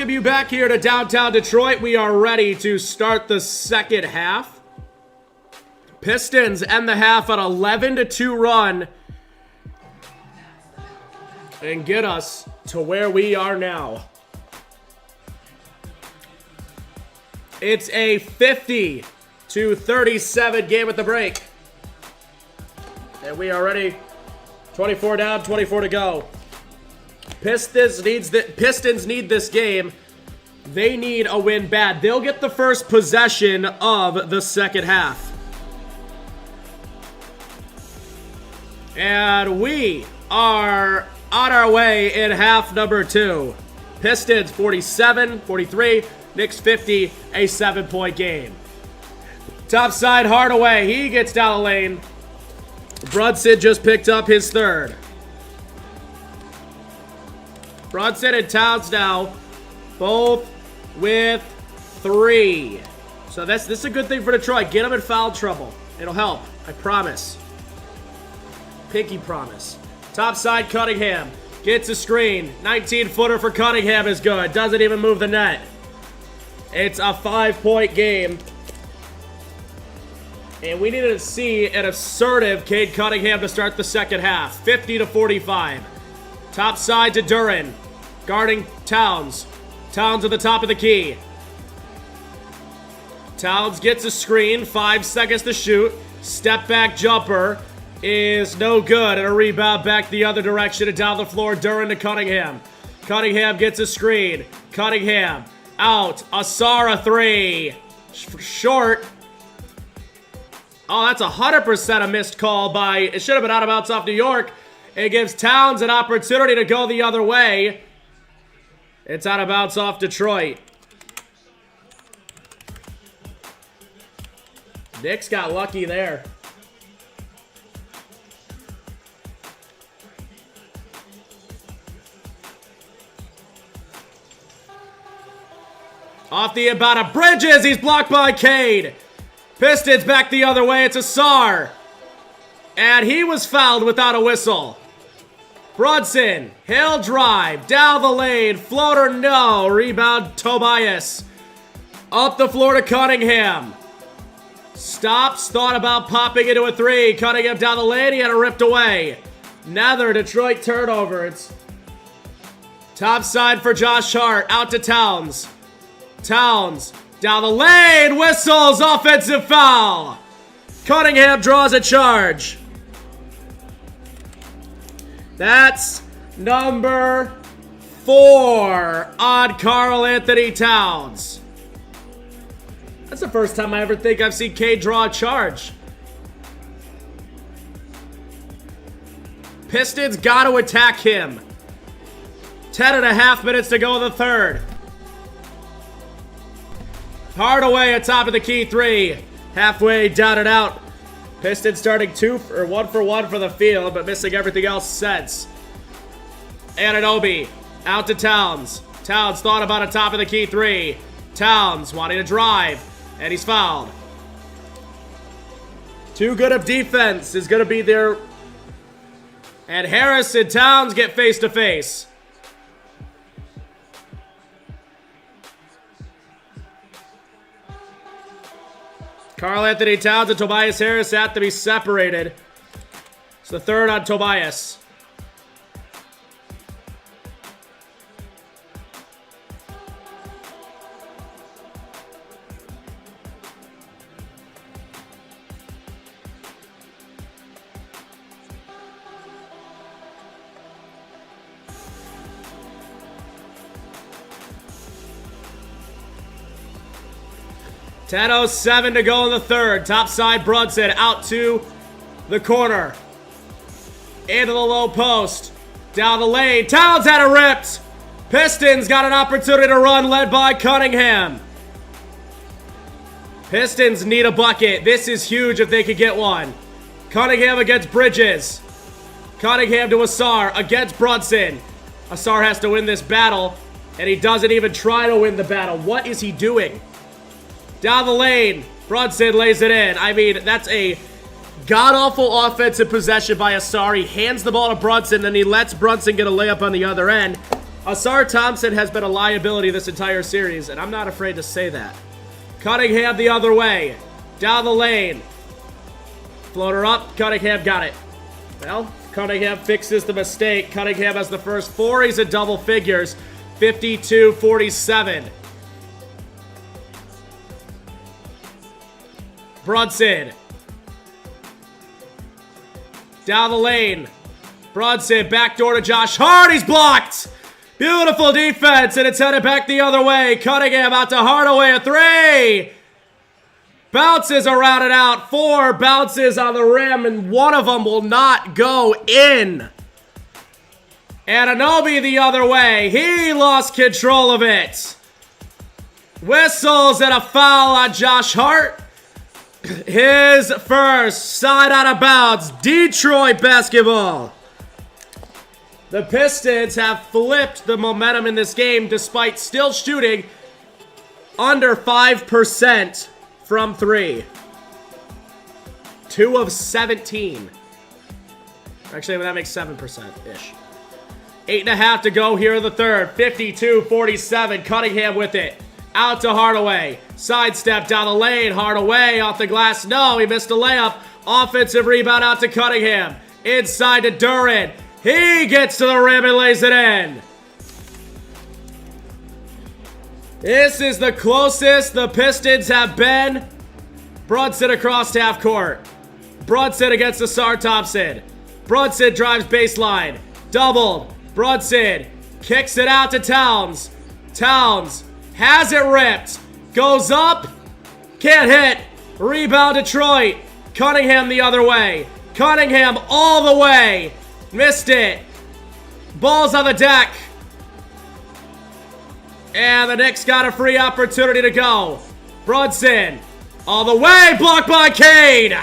welcome you back here to downtown Detroit. We are ready to start the second half. Pistons end the half on 11-2 run and get us to where we are now. It's a 50-37 game at the break. And we are ready. 24 down, 24 to go. Pistons need this game. They need a win bad. They'll get the first possession of the second half. And we are on our way in half number 2. Pistons 47-43. Knicks 50, a 7-point game. Top side, Hardaway. He gets down the lane. Brunson just picked up his third. Brunson and Towns now, both with 3. So this is a good thing for Detroit. Get them in foul trouble. It'll help. I promise. Pinky promise. Top side, Cunningham. Gets a screen. 19-footer for Cunningham is good. Doesn't even move the net. It's a 5-point game. And we needed to see an assertive Cade Cunningham to start the second half. 50-45. Top side to Duren. Guarding Towns. Towns at the top of the key. Towns gets a screen. 5 seconds to shoot. Step back jumper is no good. And a rebound back the other direction and down the floor. Duren to Cunningham. Cunningham gets a screen. Cunningham out. Asara 3. Short. Oh, that's 100% a missed call by... It should have been out of bounds off New York. It gives Towns an opportunity to go the other way. It's out of bounds off Detroit. Knicks got lucky there. Off the inbound of Bridges. He's blocked by Cade. Pistons back the other way. It's Asar. And he was fouled without a whistle. Brunson. He'll drive. Down the lane. Floater, no. Rebound, Tobias. Up the floor to Cunningham. Stops. Thought about popping into a 3. Cunningham down the lane. He had it ripped away. Another Detroit turnover. It's top side for Josh Hart. Out to Towns. Towns. Down the lane, whistles, offensive foul. Cunningham draws a charge. That's number 4 on Karl Anthony Towns. That's the first time I ever think I've seen Cade draw a charge. Pistons got to attack him. 10.5 minutes to go in the third. Hardaway at top of the key 3. Halfway down and out. Pistons starting 1 for 1 for the field, but missing everything else since. Anunoby out to Towns. Towns thought about a top of the key 3. Towns wanting to drive, and he's fouled. Too good of defense is going to be there. And Harris and Towns get face to face. Karl Anthony Towns and Tobias Harris have to be separated. It's the third on Tobias. .10:07 to go in the third. Top side, Brunson out to the corner. Into the low post. Down the lane. Towns had it ripped. Pistons got an opportunity to run, led by Cunningham. Pistons need a bucket. This is huge if they could get one. Cunningham against Bridges. Cunningham to Asar against Brunson. Asar has to win this battle, and he doesn't even try to win the battle. What is he doing? Down the lane. Brunson lays it in. I mean, that's a god-awful offensive possession by Asar. He hands the ball to Brunson, then he lets Brunson get a layup on the other end. Asar Thompson has been a liability this entire series, and I'm not afraid to say that. Cunningham the other way. Down the lane. Floater up. Cunningham got it. Well, Cunningham fixes the mistake. Cunningham has the first 4. He's in double figures. 52-47. Brunson. Down the lane. Brunson, backdoor to Josh Hart. He's blocked. Beautiful defense, and it's headed back the other way. Cunningham out to Hardaway, a 3. Bounces around and out. 4 bounces on the rim, and one of them will not go in. Anunoby the other way. He lost control of it. Whistles and a foul on Josh Hart. His first side out of bounds. Detroit basketball. The Pistons have flipped the momentum in this game despite still shooting under 5% from 3. 2 of 17. Actually, that makes 7%-ish. 8.5 to go here in the third. 52-47. Cunningham with it. Out to Hardaway. Sidestep down the lane. Hardaway off the glass. No, he missed a layup. Offensive rebound out to Cunningham. Inside to Duren. He gets to the rim and lays it in. This is the closest the Pistons have been. Brunson across half court. Brunson against Asar Thompson. Brunson drives baseline. Doubled. Brunson kicks it out to Towns. Towns has it ripped. Goes up. Can't hit. Rebound Detroit. Cunningham the other way. Cunningham all the way. Missed it. Ball's on the deck. And the Knicks got a free opportunity to go. Brunson all the way. Blocked by Cade.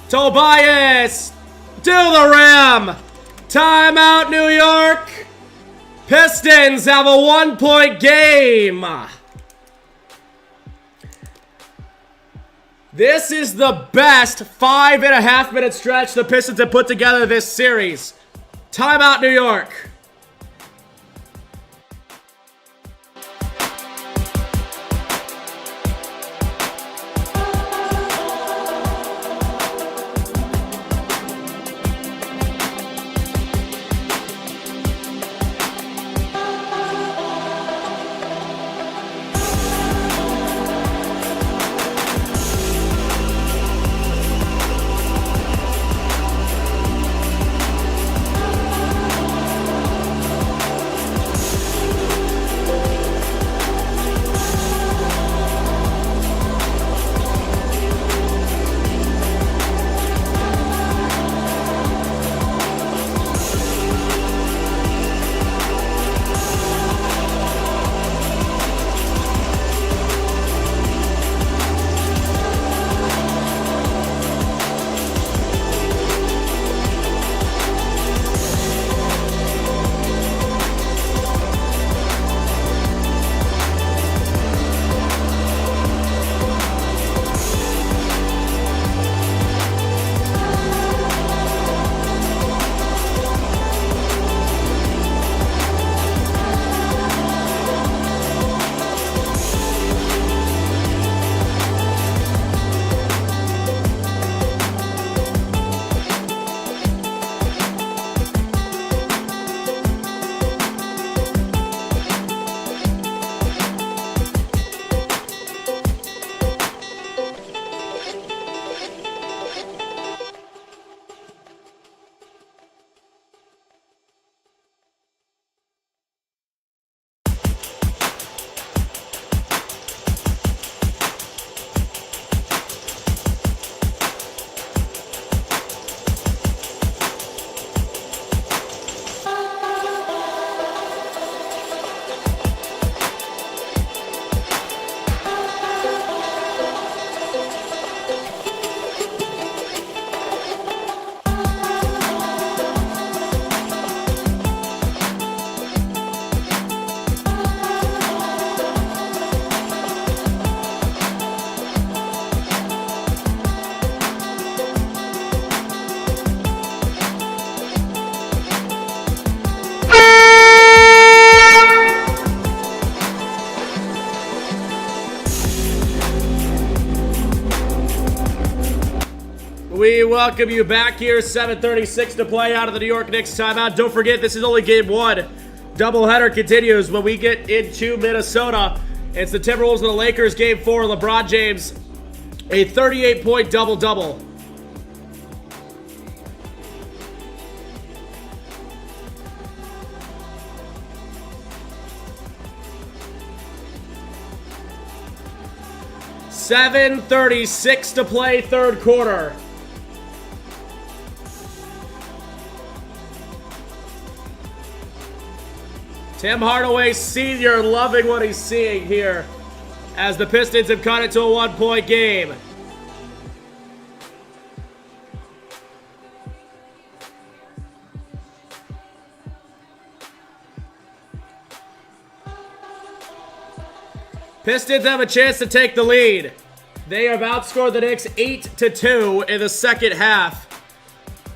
Tobias to the rim. Timeout, New York. Pistons have a 1-point game. This is the best 5.5-minute stretch the Pistons have put together this series. Timeout, New York. We welcome you back here. 7:36 to play out of the New York Knicks timeout. Don't forget, this is only game one. Doubleheader continues when we get into Minnesota. It's the Timberwolves and the Lakers game 4. LeBron James, a 38-point double-double. .36 to play, third quarter. Tim Hardaway Sr. loving what he's seeing here as the Pistons have cut it to a one-point game. Pistons have a chance to take the lead. They have outscored the Knicks 8-2 in the second half.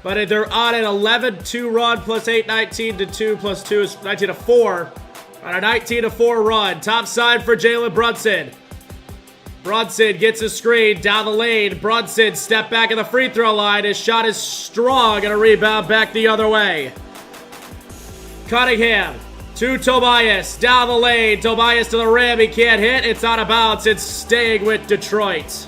But they're on an 11-2 run plus 8, 19-2 plus 2 is 19-4. On a 19-4 run. Top side for Jalen Brunson. Brunson gets a screen down the lane. Brunson step back at the free throw line. His shot is strong and a rebound back the other way. Cunningham to Tobias, down the lane. Tobias to the rim, he can't hit. It's out of bounds. It's staying with Detroit.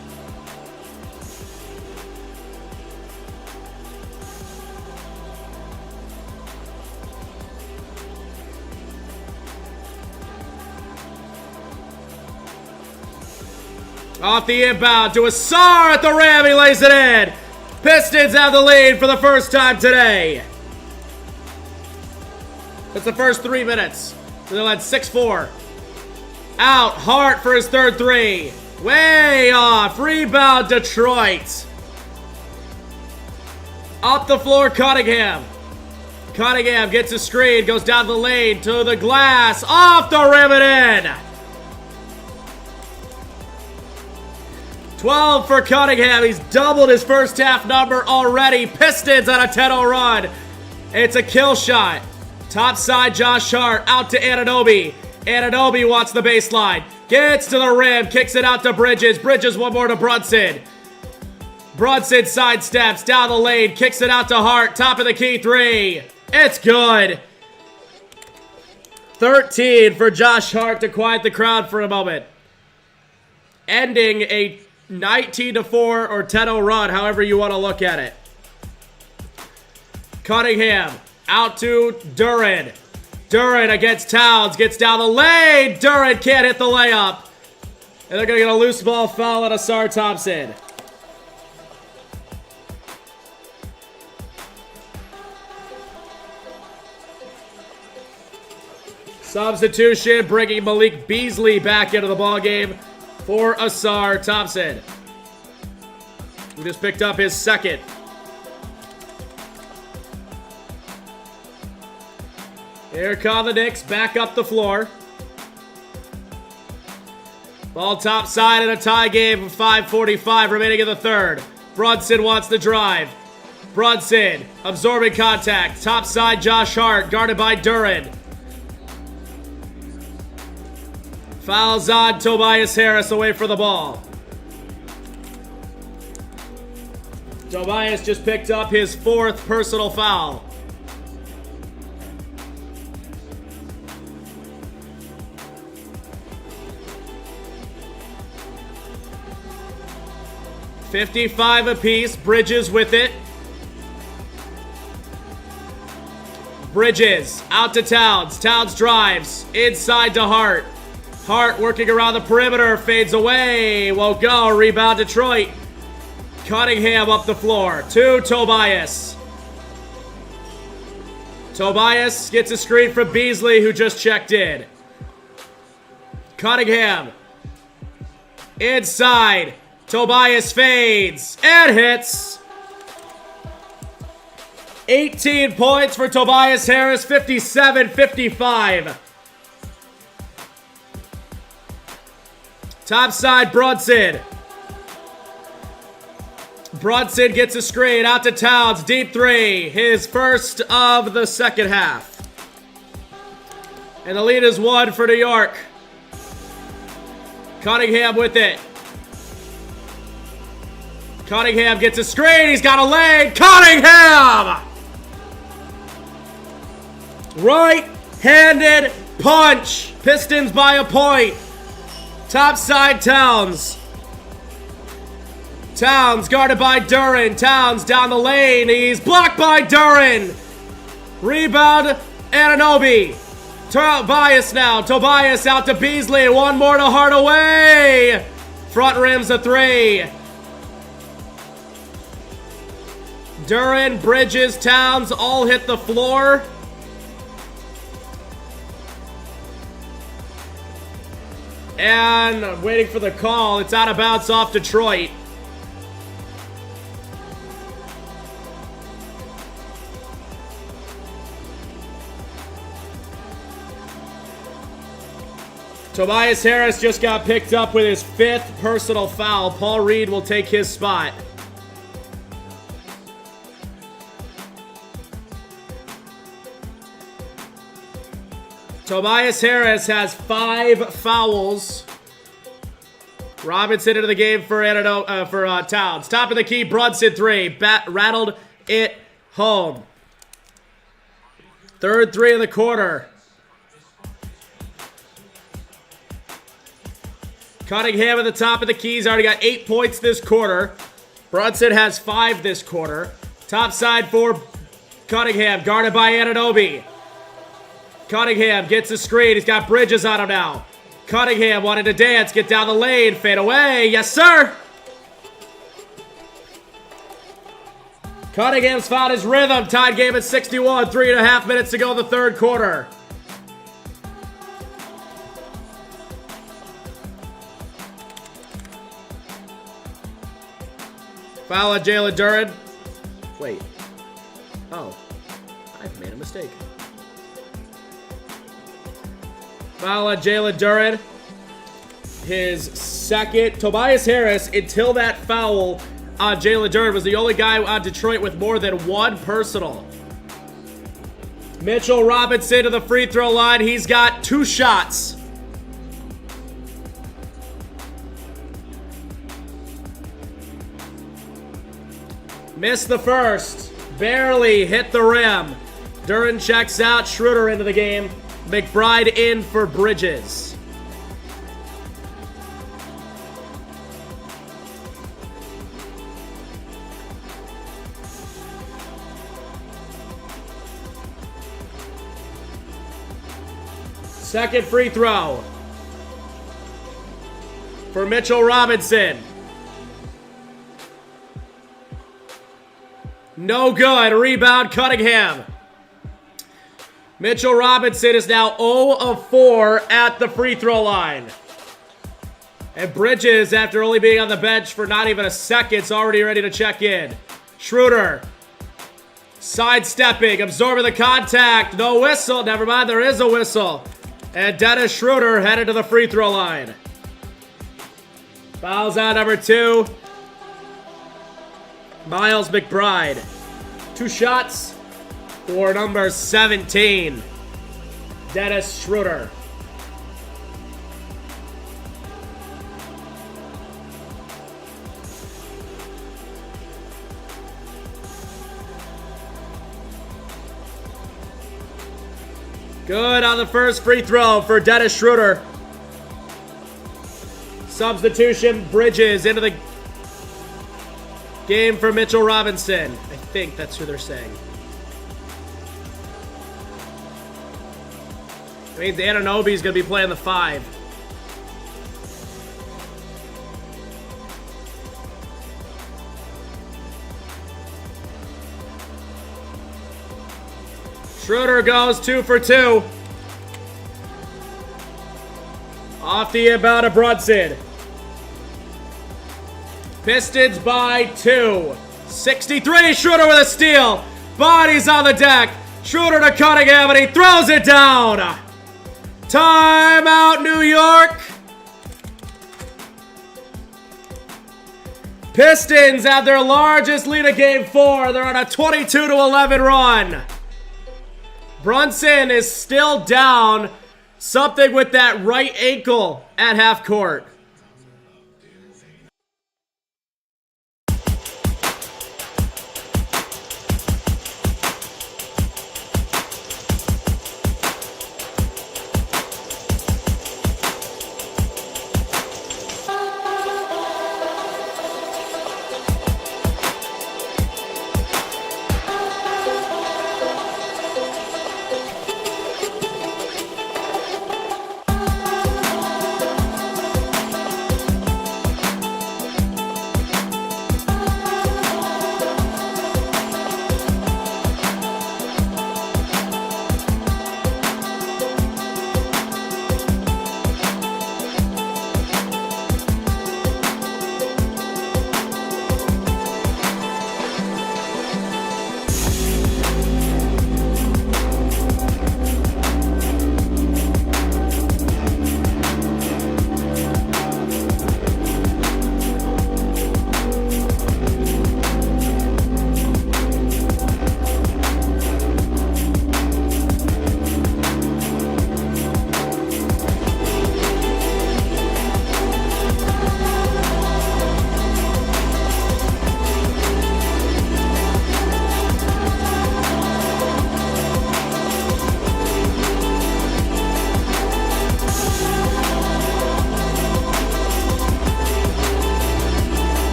Off the inbound to Asar at the rim, he lays it in. Pistons have the lead for the first time today. That's the first 3 minutes. So they led 6-4. Out, Hart for his third three. Way off, rebound Detroit. Up the floor, Cunningham. Cunningham gets a screen, goes down the lane to the glass, off the rim and in. 12 for Cunningham. He's doubled his first half number already. Pistons on a 10-0 run. It's a kill shot. Top side, Josh Hart out to Anunoby. Anunoby wants the baseline. Gets to the rim. Kicks it out to Bridges. Bridges one more to Brunson. Brunson sidesteps down the lane. Kicks it out to Hart. Top of the key three. It's good. 13 for Josh Hart to quiet the crowd for a moment. Ending a 19-4 or 10-0 run, however you want to look at it. Cunningham out to Duren. Duren against Towns, gets down the lane. Duren can't hit the layup. And they're going to get a loose ball foul on Asar Thompson. Substitution, bringing Malik Beasley back into the ballgame for Asar Thompson, who just picked up his second. Here come the Knicks back up the floor. Ball top side in a tie game with 5:45 remaining in the third. Brunson wants the drive. Brunson absorbing contact. Top side Josh Hart guarded by Duren. Fouls on Tobias Harris away from the ball. Tobias just picked up his fourth personal foul. $55 apiece. Bridges with it. Bridges out to Towns. Towns drives inside to Hart. Hart working around the perimeter, fades away, won't go, rebound Detroit. Cunningham up the floor to Tobias. Tobias gets a screen from Beasley, who just checked in. Cunningham inside. Tobias fades and hits. 18 points for Tobias Harris, 57-55. Top side, Brunson. Brunson gets a screen out to Towns. Deep three. His first of the second half. And the lead is 1 for New York. Cunningham with it. Cunningham gets a screen. He's got a lane. Cunningham! Right-handed punch. Pistons by a point. Topside Towns. Towns guarded by Duren. Towns down the lane. He's blocked by Duren. Rebound, Anunoby. Tobias now. Tobias out to Beasley. One more to Hardaway. Front rim's a three. Duren, Bridges, Towns all hit the floor. And waiting for the call. It's out of bounds off Detroit. Tobias Harris just got picked up with his 5th personal foul. Paul Reed will take his spot. Tobias Harris has 5 fouls. Robinson into the game for Towns. Top of the key, Brunson 3. Rattled it home. Third 3 of the quarter. Cunningham at the top of the keys. Already got 8 points this quarter. Brunson has 5 this quarter. Top side for Cunningham. Guarded by Anunoby. Cunningham gets a screen. He's got Bridges on him now. Cunningham wanted to dance. Get down the lane. Fade away. Yes, sir. Cunningham's found his rhythm. Tied game at 61. 3.5 minutes to go in the third quarter. Foul on Jalen Duren. Wait. Oh. I've made a mistake. Foul on Jalen Duren. His second. Tobias Harris, until that foul on Jalen Duren, was the only guy on Detroit with more than 1 personal. Mitchell Robinson to the free throw line. He's got 2 shots. Missed the first. Barely hit the rim. Duren checks out. Schroeder into the game. McBride in for Bridges. Second free throw for Mitchell Robinson. No good. Rebound, Cunningham. Mitchell Robinson is now 0 of 4 at the free throw line. And Bridges, after only being on the bench for not even a second, is already ready to check in. Schroeder sidestepping, absorbing the contact. No whistle. Never mind, there is a whistle. And Dennis Schroeder headed to the free throw line. Fouls out number 2. Miles McBride. 2 shots for number 17, Dennis Schroeder. Good on the first free throw for Dennis Schroeder. Substitution, Bridges into the game for Mitchell Robinson. I think that's who they're saying. It means Anunoby's going to be playing the 5. Schroeder goes 2 for 2. Off the inbound of Brunson. Pistons by 2. 63. Schroeder with a steal. Bodies on the deck. Schroeder to Cunningham, and he throws it down. Timeout, New York. Pistons have their largest lead of game 4. They're on a 22-11 run. Brunson is still down. Something with that right ankle at half court.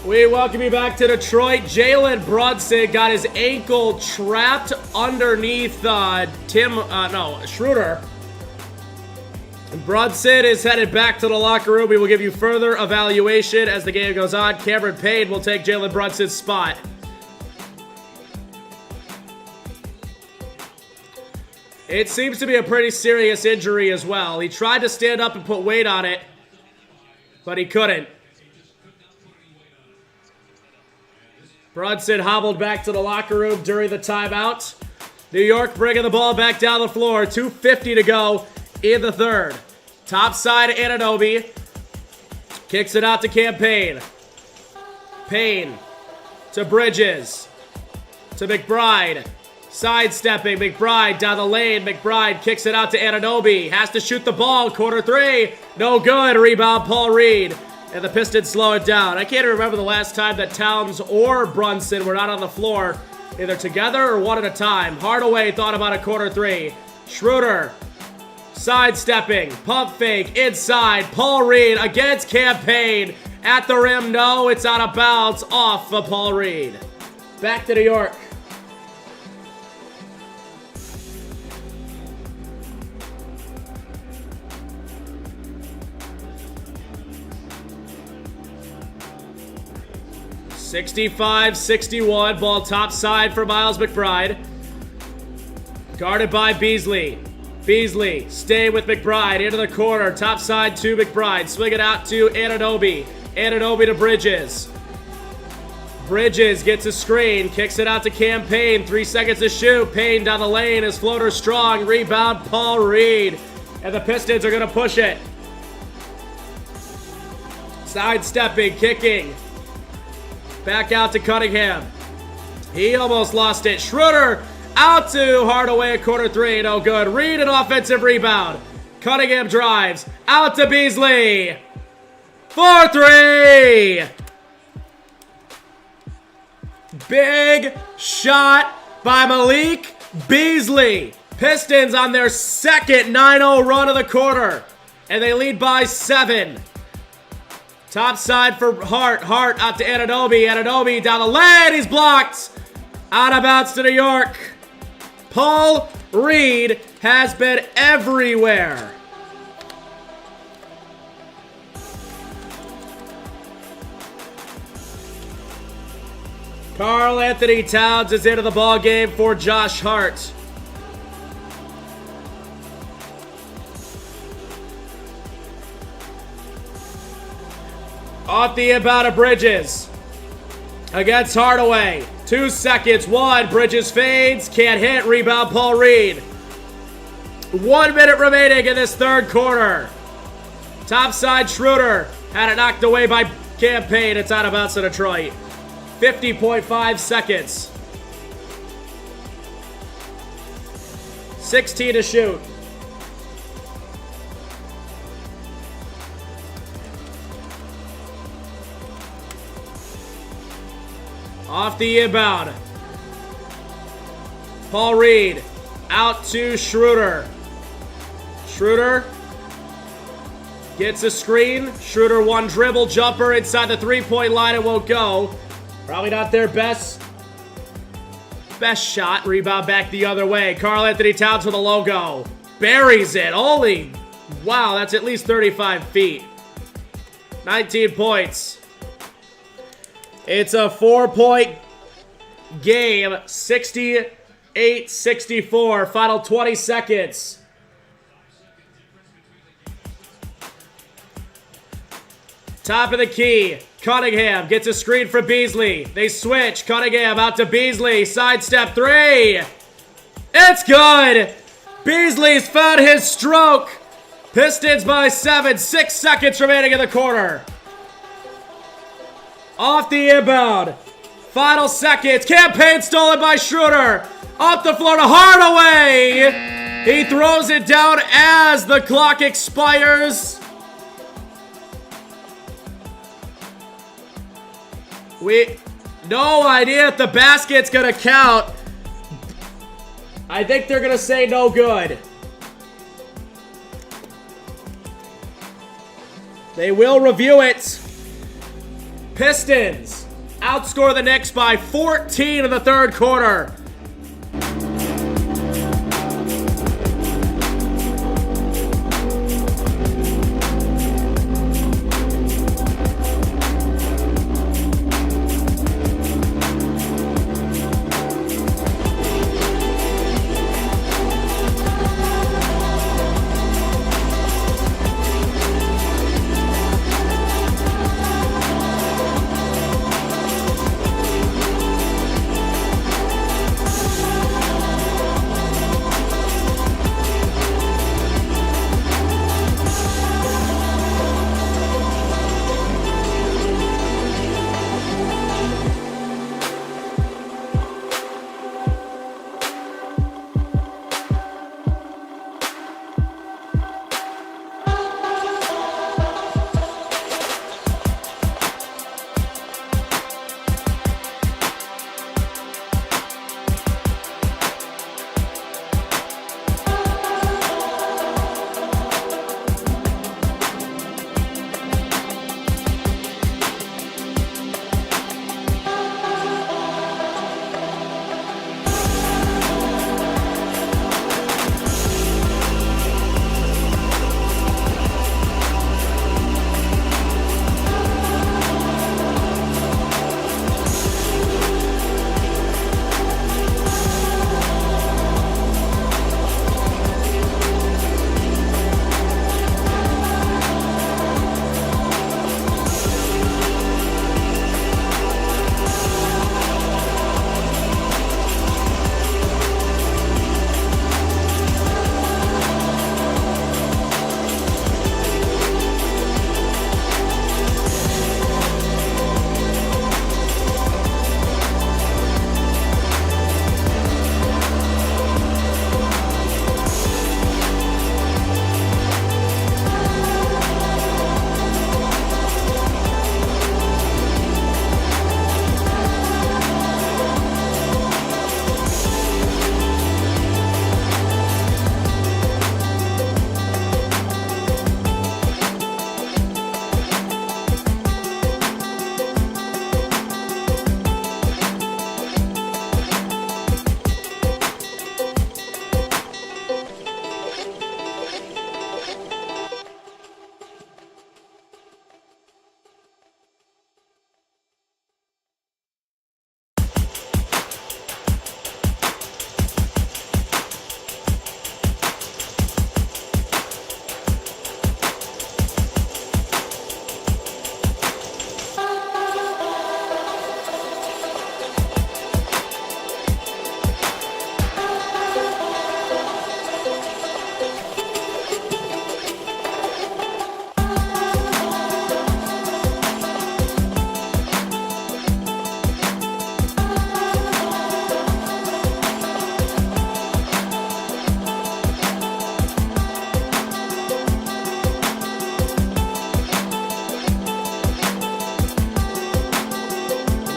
We welcome you back to Detroit. Jalen Brunson got his ankle trapped underneath Schroeder. Brunson is headed back to the locker room. We will give you further evaluation as the game goes on. Cameron Payne will take Jalen Brunson's spot. It seems to be a pretty serious injury as well. He tried to stand up and put weight on it, but he couldn't. Brunson hobbled back to the locker room during the timeout. New York bringing the ball back down the floor. 2:50 to go in the third. Top side, Anunoby. Kicks it out to Campaign. Payne to Bridges. To McBride. Sidestepping. McBride down the lane. McBride kicks it out to Anunoby. Has to shoot the ball. Corner three. No good. Rebound, Paul Reed. And the Pistons slow it down. I can't even remember the last time that Towns or Brunson were not on the floor, either together or one at a time. Hardaway thought about a corner three. Schroeder sidestepping, pump fake, inside. Paul Reed against Campaign. At the rim, no, it's out of bounds, off of Paul Reed. Back to New York. (65-61), ball top side for Miles McBride. Guarded by Beasley. Beasley staying with McBride into the corner. Top side to McBride. Swing it out to Anunoby. Anunoby to Bridges. Bridges gets a screen. Kicks it out to Campaign. 3 seconds to shoot. Payne down the lane. His floater strong. Rebound Paul Reed. And the Pistons are going to push it. Sidestepping. Kicking. Back out to Cunningham. He almost lost it. Schroeder out to Hardaway at corner three. No good. Reed an offensive rebound. Cunningham drives. Out to Beasley. 4-3. Big shot by Malik Beasley. Pistons on their second 9-0 run of the quarter. And they lead by 7. Top side for Hart. Hart out to Anunoby. Anunoby down the lane. He's blocked. Out of bounds to New York. Paul Reed has been everywhere. Karl Anthony Towns is into the ball game for Josh Hart. Off the inbound of Bridges. Against Hardaway. 2 seconds. 1. Bridges fades. Can't hit. Rebound Paul Reed. 1 minute remaining in this third quarter. Topside Schroeder. Had it knocked away by Campaign. It's out of bounds to Detroit. 50.5 seconds. 16 to shoot. Off the inbound. Paul Reed out to Schroeder. Schroeder gets a screen. Schroeder one dribble jumper inside the three-point line. It won't go. Probably not their best shot. Rebound back the other way. Karl Anthony Towns with a logo. Buries it. Holy, wow, that's at least 35 feet. 19 points. It's a 4-point game, 68-64, final 20 seconds. Top of the key, Cunningham gets a screen from Beasley. They switch, Cunningham out to Beasley, sidestep three. It's good! Beasley's found his stroke. Pistons by 7, 6 seconds remaining in the quarter. Off the inbound. Final seconds. Campaign stolen by Schroeder. Off the floor to Hardaway. He throws it down as the clock expires. No idea if the basket's gonna count. I think they're gonna say no good. They will review it. Pistons outscore the Knicks by 14 in the third quarter.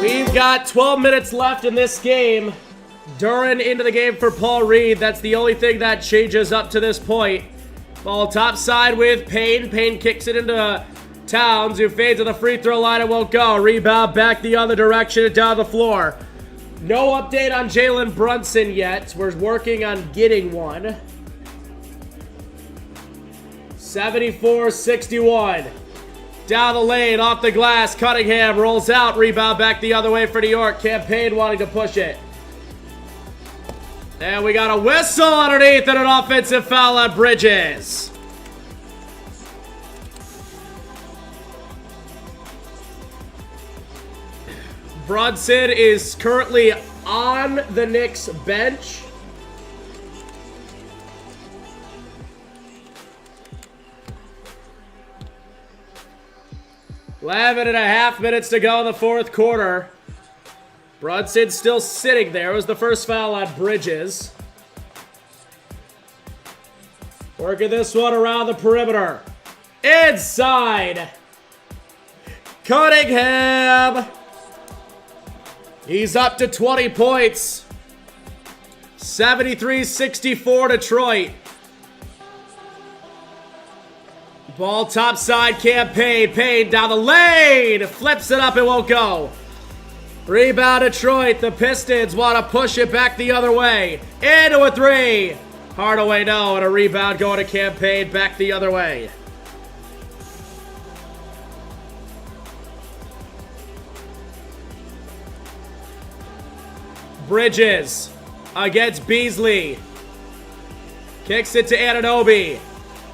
We've got 12 minutes left in this game. Duran into the game for Paul Reed. That's the only thing that changes up to this point. Ball top side with Payne. Payne kicks it into Towns, who fades to the free throw line and won't go. Rebound back the other direction and down the floor. No update on Jalen Brunson yet. We're working on getting one. 74-61. Down the lane, off the glass. Cunningham rolls out. Rebound back the other way for New York. Campaign wanting to push it. And we got a whistle underneath and an offensive foul on Bridges. Brunson is currently on the Knicks bench. Eleven and a half minutes to go in the fourth quarter. Brunson still sitting there. It was the first foul on Bridges. Working this one around the perimeter. Inside. Cunningham. He's up to 20 points. 73-64 Detroit. Ball top side, Campaign. Payne down the lane. Flips it up, it won't go. Rebound Detroit. The Pistons want to push it back the other way. Into a three. Hardaway, no, and a rebound going to Campaign back the other way. Bridges against Beasley. Kicks it to Anunoby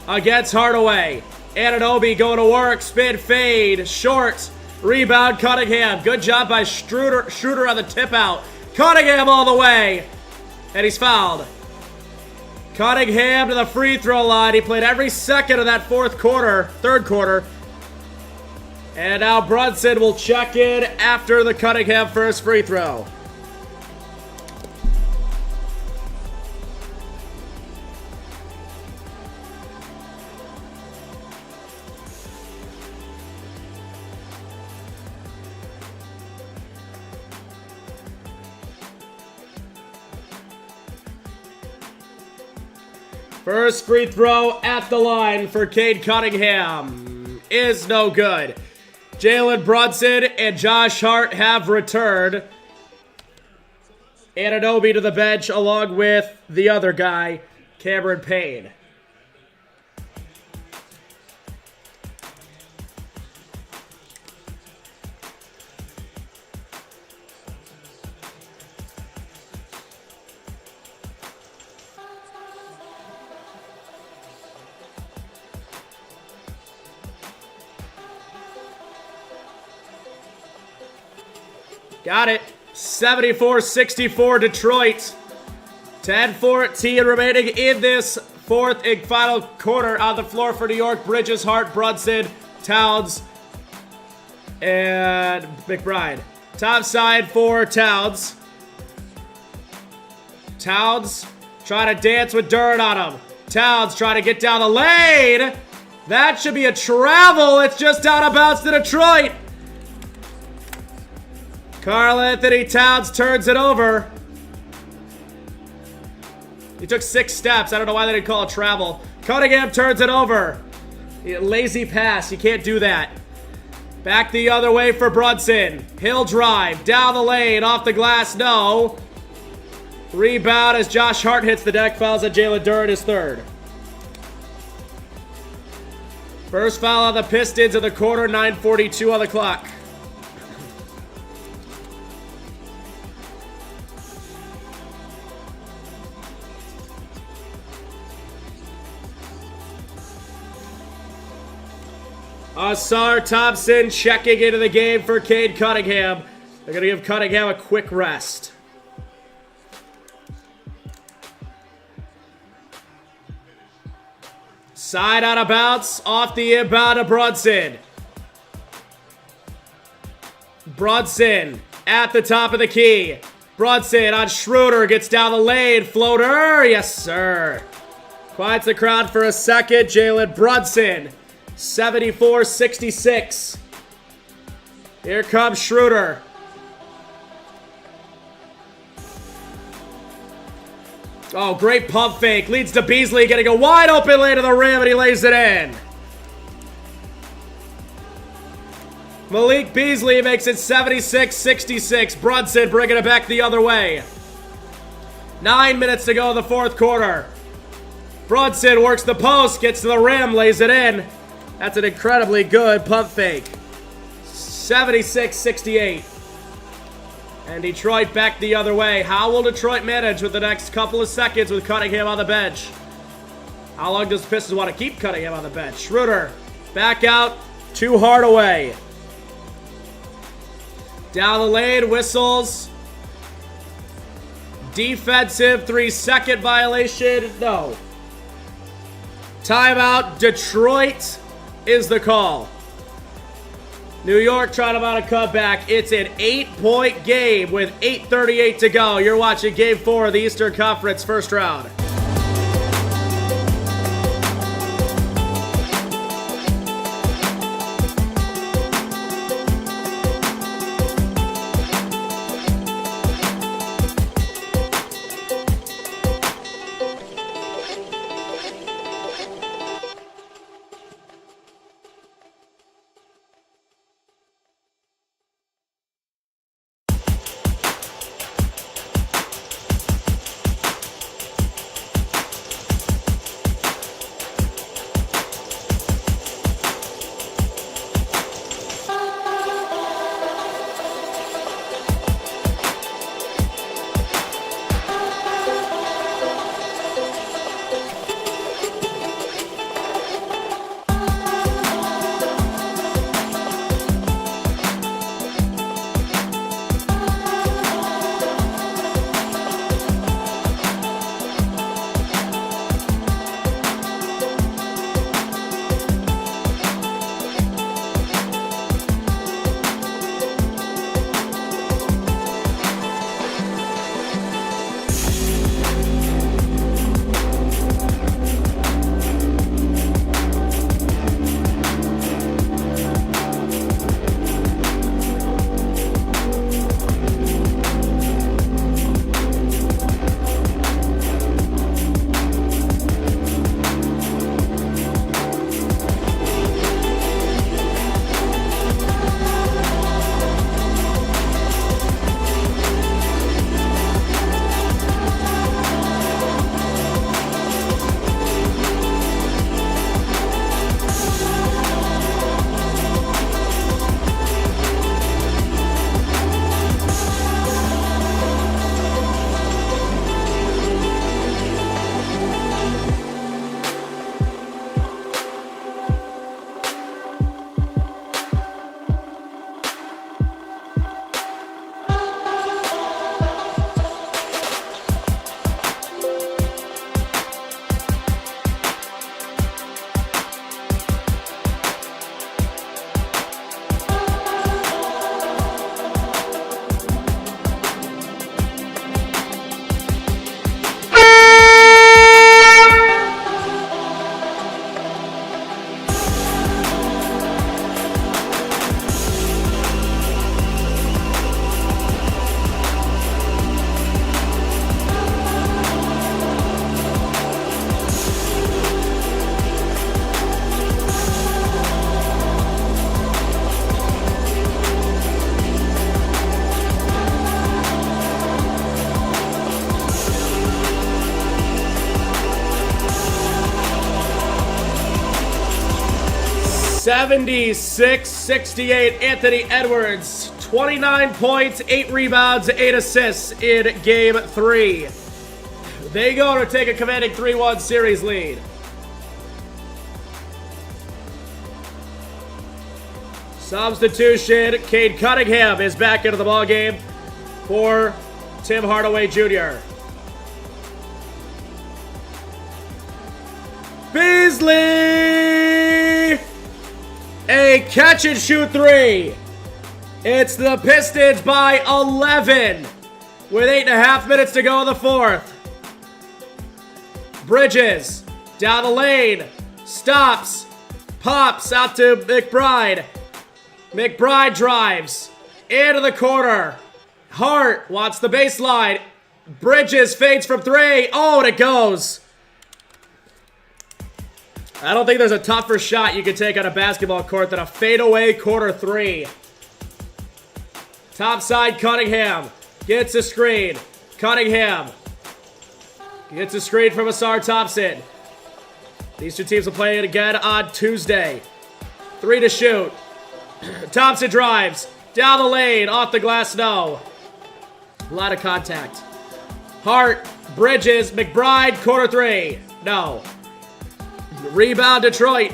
against Hardaway. Anunoby going to work. Spin fade. Short. Rebound Cunningham. Good job by Schroeder on the tip out. Cunningham all the way. And he's fouled. Cunningham to the free throw line. He played every second of that third quarter. And now Brunson will check in after the Cunningham first free throw. First free throw at the line for Cade Cunningham is no good. Jalen Brunson and Josh Hart have returned. Anunoby to the bench along with the other guy, Cameron Payne. Got it. 74-64 Detroit. 10-14 remaining in this fourth and final quarter. On the floor for New York, Bridges, Hart, Brunson, Towns, and McBride. Top side for Towns. Towns trying to dance with dirt on him. Towns trying to get down the lane. That should be a travel. It's just out of bounds to Detroit. Karl-Anthony Towns turns it over. He took 6 steps. I don't know why they didn't call it travel. Cunningham turns it over. Lazy pass. You can't do that. Back the other way for Brunson. He'll drive. Down the lane. Off the glass. No. Rebound as Josh Hart hits the deck. Fouls on Jalen Duren, his third. First foul on the Pistons in the quarter. 9:42 on the clock. Ausar Thompson checking into the game for Cade Cunningham. They're going to give Cunningham a quick rest. Side out of bounds, off the inbound of Brunson. Brunson at the top of the key. Brunson on Schroeder, gets down the lane. Floater, yes sir. Quiets the crowd for a second. Jalen Brunson. 74-66. Here comes Schroeder. Oh, great pump fake. Leads to Beasley getting a wide open lane to the rim, and he lays it in. Malik Beasley makes it 76-66. Brunson bringing it back the other way. 9 minutes to go in the fourth quarter. Brunson works the post, gets to the rim, lays it in. That's an incredibly good pump fake. 76-68. And Detroit back the other way. How will Detroit manage with the next couple of seconds with Cunningham on the bench? How long does Pistons want to keep Cunningham on the bench? Schroeder back out to Hardaway. Down the lane, whistles. Defensive 3-second violation. No. Timeout. Detroit is the call. New York trying to mount a comeback. It's an 8-point game with 8:38 to go. You're watching Game 4 of the Eastern Conference first round. 76-68, Anthony Edwards. 29 points, 8 rebounds, 8 assists in Game 3. They go to take a commanding 3-1 series lead. Substitution, Cade Cunningham is back into the ballgame for Tim Hardaway Jr. Beasley! A catch-and-shoot 3. It's the Pistons by 11 with 8.5 minutes to go in the fourth. Bridges, down the lane, stops, pops out to McBride. McBride drives into the corner. Hart wants the baseline. Bridges fades from 3. Oh, and it goes. I don't think there's a tougher shot you can take on a basketball court than a fadeaway corner 3. Top side, Cunningham gets a screen. Cunningham gets a screen from Asar Thompson. These two teams will play it again on Tuesday. 3 to shoot. Thompson drives down the lane, off the glass, no. A lot of contact. Hart, Bridges, McBride, corner 3, no. Rebound, Detroit.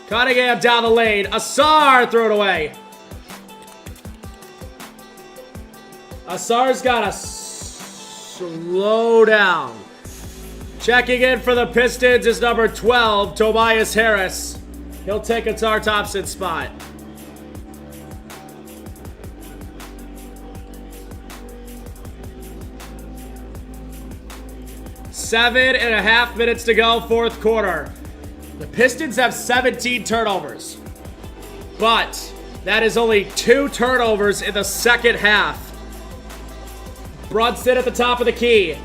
Cunningham down the lane. Asar threw it away. Asar's got to slow down. Checking in for the Pistons is number 12, Tobias Harris. He'll take Asar Thompson's spot. Seven and a half minutes to go, fourth quarter. The Pistons have 17 turnovers, but that is only 2 turnovers in the second half. Brunson at the top of the key.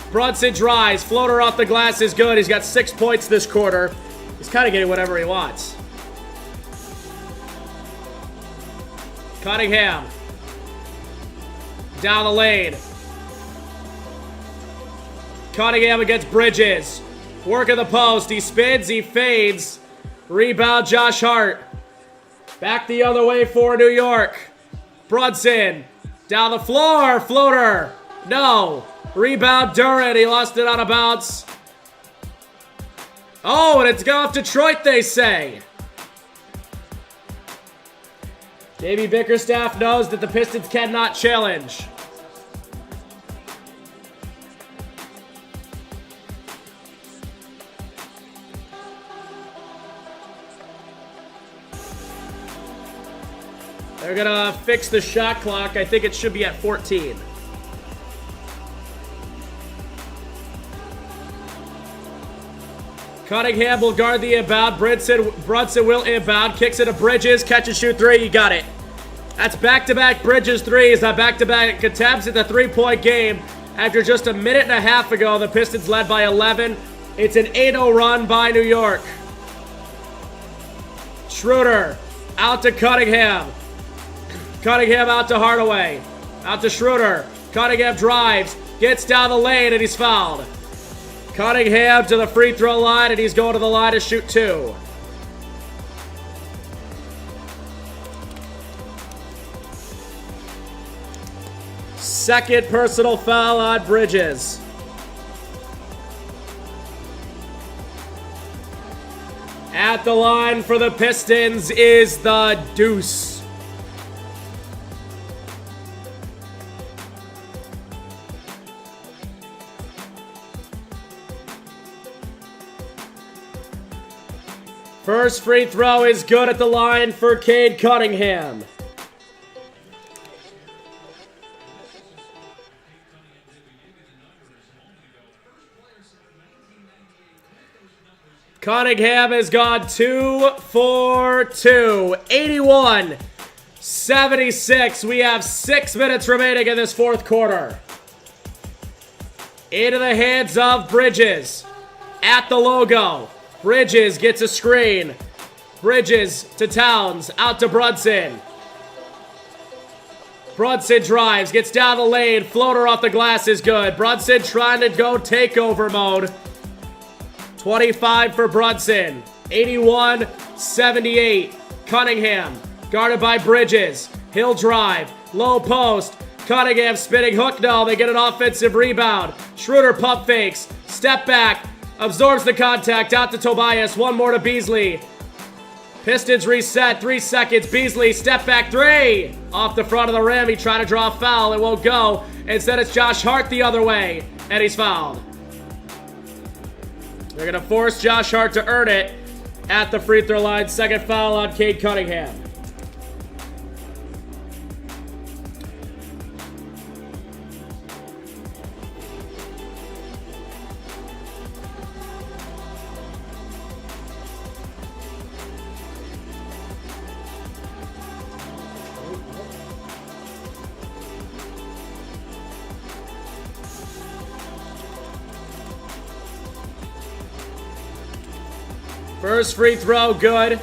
Brunson drives, floater off the glass is good. He's got 6 points this quarter. He's kind of getting whatever he wants. Cunningham. Down the lane. Cunningham against Bridges. Work in the post. He spins, he fades. Rebound, Josh Hart. Back the other way for New York. Brunson. Down the floor. Floater. No. Rebound, Durant. He lost it out of bounds. Oh, and it's gone off Detroit, they say. Davey Bickerstaff knows that the Pistons cannot challenge. They're gonna fix the shot clock. I think it should be at 14. Cunningham will guard the inbound. Brunson will inbound. Kicks it to Bridges. Catch and shoot 3. You got it. That's back-to-back Bridges threes. Not back-to-back attempts at the 3-point game. After just a minute and a half ago, the Pistons led by 11. It's an 8-0 run by New York. Schroeder out to Cunningham. Cunningham out to Hardaway. Out to Schroeder. Cunningham drives. Gets down the lane and he's fouled. Cunningham to the free throw line, and he's going to the line to shoot 2. Second personal foul on Bridges. At the line for the Pistons is the Deuce. First free throw is good at the line for Cade Cunningham. Cunningham has gone 2 for 2. 81-76. We have 6 minutes remaining in this fourth quarter. Into the hands of Bridges. At the logo. Bridges gets a screen. Bridges to Towns. Out to Brunson. Brunson drives, gets down the lane, floater off the glass is good. Brunson trying to go takeover mode. 25 for Brunson. 81-78. Cunningham, guarded by Bridges. He'll drive, low post. Cunningham spinning hook, no, they get an offensive rebound. Schroeder pump fakes, step back, absorbs the contact, out to Tobias, one more to Beasley. Pistons reset, 3 seconds, Beasley, step back three! Off the front of the rim, he tried to draw a foul, it won't go. Instead it's Josh Hart the other way, and he's fouled. They're gonna force Josh Hart to earn it at the free throw line. Second foul on Cade Cunningham. First free throw, good.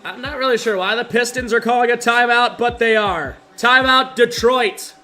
I'm not really sure why the Pistons are calling a timeout, but they are. Timeout, Detroit.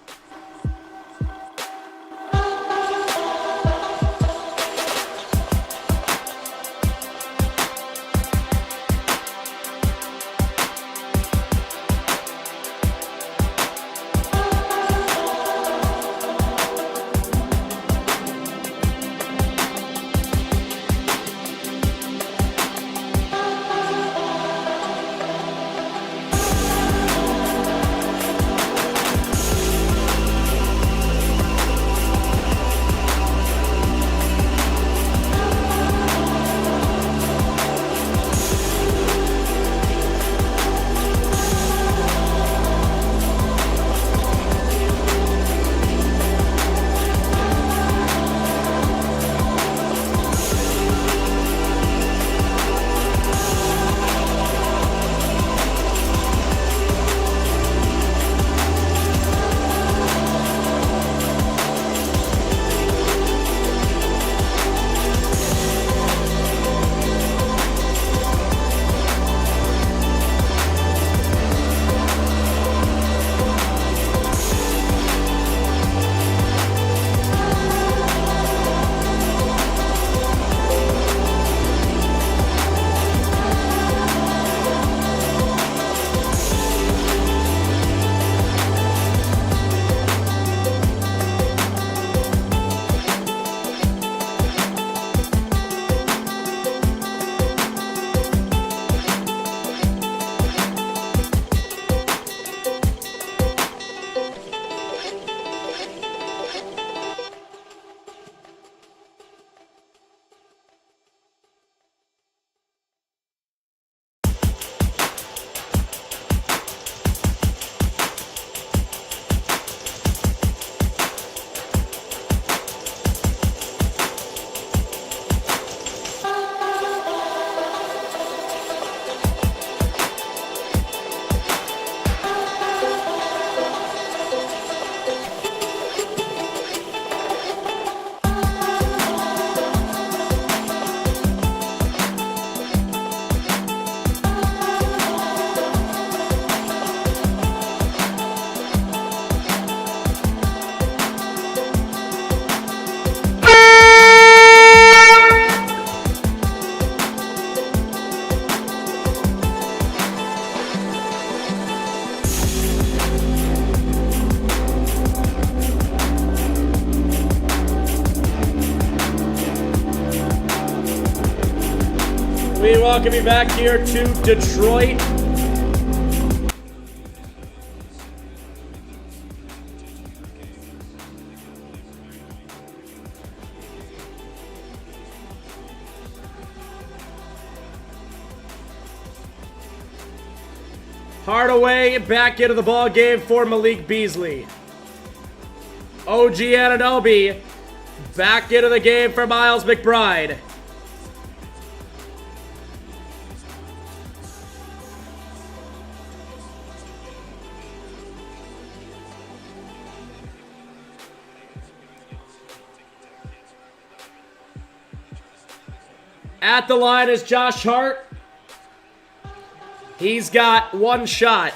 We welcome you back here to Detroit. Hardaway back into the ball game for Malik Beasley. OG Anunoby back into the game for Miles McBride. At the line is Josh Hart. He's got one shot.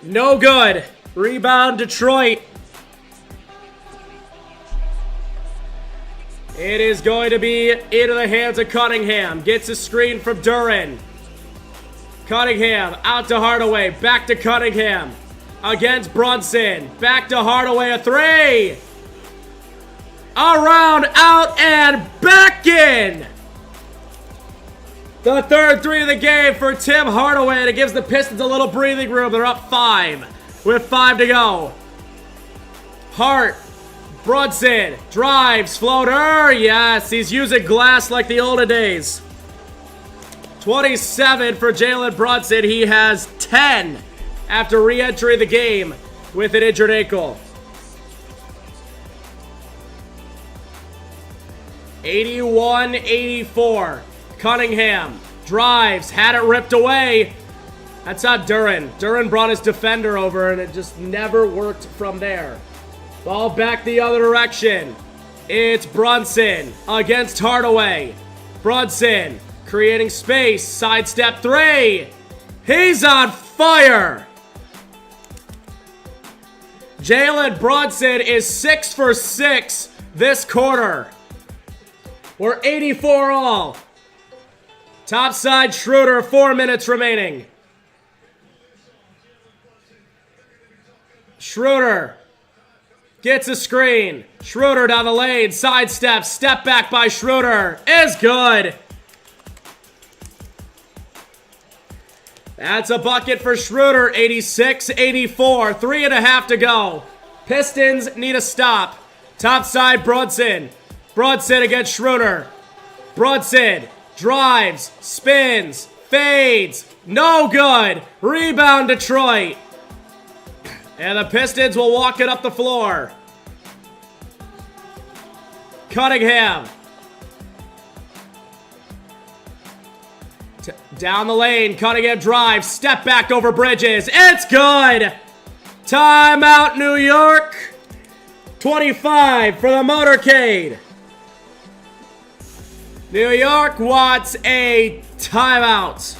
No good. Rebound, Detroit. It is going to be into the hands of Cunningham. Gets a screen from Duren. Cunningham out to Hardaway. Back to Cunningham. Against Brunson. Back to Hardaway. A three. Around, out, and back in. The third three of the game for Tim Hardaway, and it gives the Pistons a little breathing room. They're up 5 with 5 to go. Hart, Brunson, drives, floater. Yes, he's using glass like the olden days. 27 for Jalen Brunson. He has 10 after re-entering the game with an injured ankle. 81-84. Cunningham drives, had it ripped away. That's not Duren. Duren brought his defender over, and it just never worked from there. Ball back the other direction. It's Brunson against Hardaway. Brunson creating space. Sidestep three. He's on fire. Jalen Brunson is 6 for 6 this quarter. We're 84 all. Topside Schroeder, 4 minutes remaining. Schroeder gets a screen. Schroeder down the lane, sidestep, step back by Schroeder is good. That's a bucket for Schroeder, 86-84, 3.5 to go. Pistons need a stop. Topside Brunson. Brunson against Schroeder. Brunson drives, spins, fades, no good. Rebound Detroit. And the Pistons will walk it up the floor. Cunningham. Down the lane, Cunningham drives, step back over Bridges. It's good. Timeout New York. 25 for the motorcade. New York wants a timeout.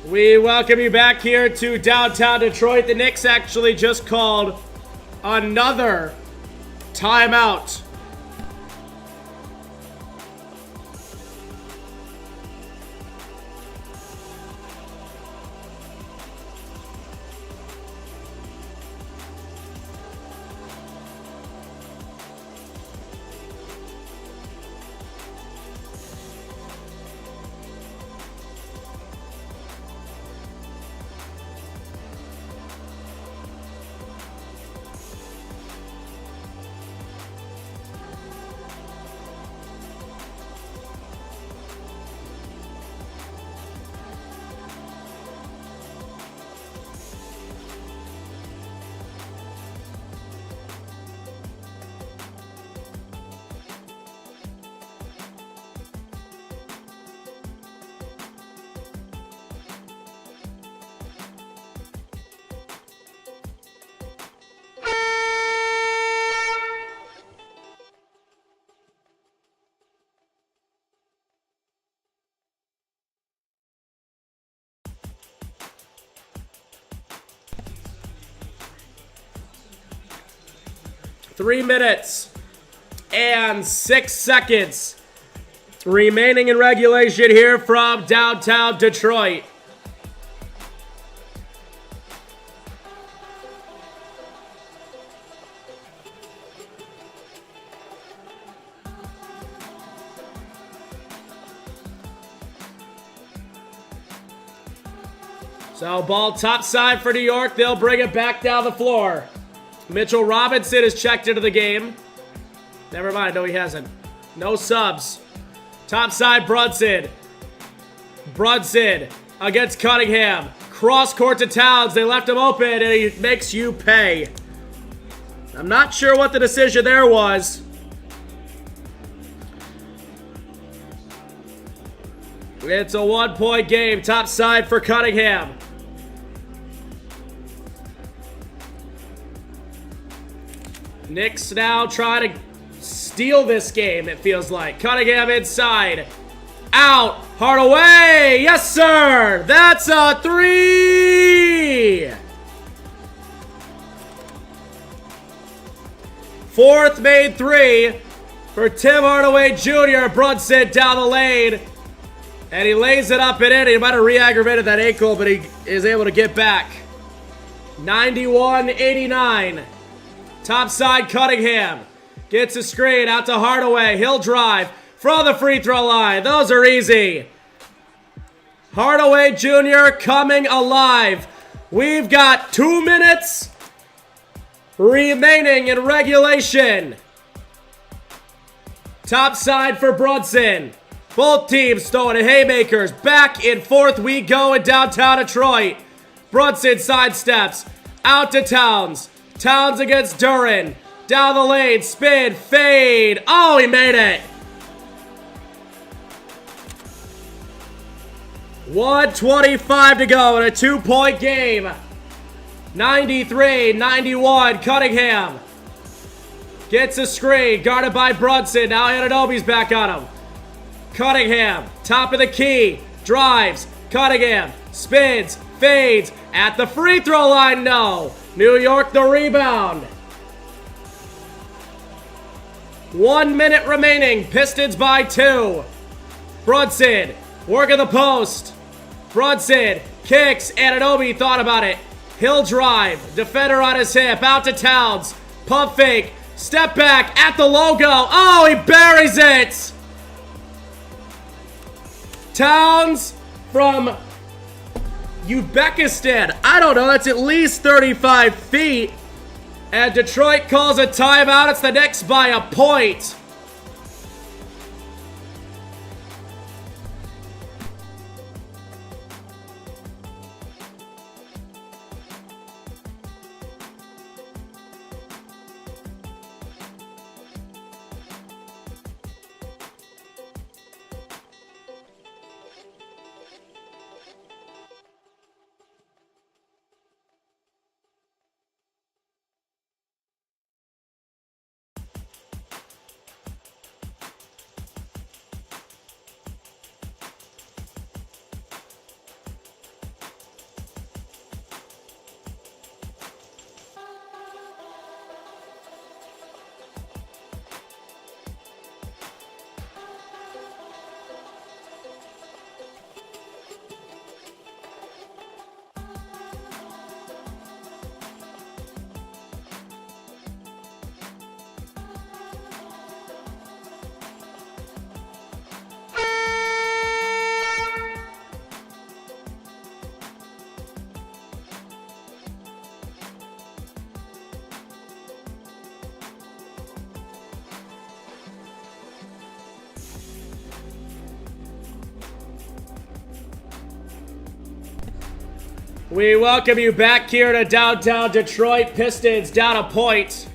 We welcome you back here to downtown Detroit. The Knicks actually just called another timeout. 3 minutes and 6 seconds remaining in regulation here from downtown Detroit. So ball top side for New York. They'll bring it back down the floor. Mitchell Robinson is checked into the game. Never mind, no he hasn't. No subs. Top side Brunson. Brunson against Cunningham. Cross court to Towns. They left him open and he makes you pay. I'm not sure what the decision there was. It's a 1-point game. Top side for Cunningham. Knicks now trying to steal this game, it feels like. Cunningham inside. Out. Hardaway. Yes, sir. That's a 3. Fourth made 3 for Tim Hardaway Jr. Brunson down the lane. And he lays it up and in. He might have re-aggravated that ankle, but he is able to get back. 91-89. Top side Cunningham. Gets a screen out to Hardaway. He'll drive from the free throw line. Those are easy. Hardaway Jr. coming alive. We've got 2 minutes remaining in regulation. Top side for Brunson. Both teams throwing haymakers. Back and forth we go in downtown Detroit. Brunson sidesteps. Out to Towns. Towns against Duren. Down the lane. Spin. Fade. Oh, he made it. 1:25 to go in a 2-point game. 93-91. Cunningham gets a screen. Guarded by Brunson. Now Anunoby's back on him. Cunningham. Top of the key. Drives. Cunningham. Spins. Fades. At the free throw line. No. New York the rebound. 1 minute remaining. Pistons by 2. Brunson working the post. Brunson kicks. Anunoby thought about it. He'll drive. Defender on his hip. Out to Towns. Pump fake. Step back at the logo. Oh, he buries it. Towns from Uzbekistan. I don't know. That's at least 35 feet. And Detroit calls a timeout. It's the Knicks by a point. We welcome you back here to downtown Detroit. Pistons down a point.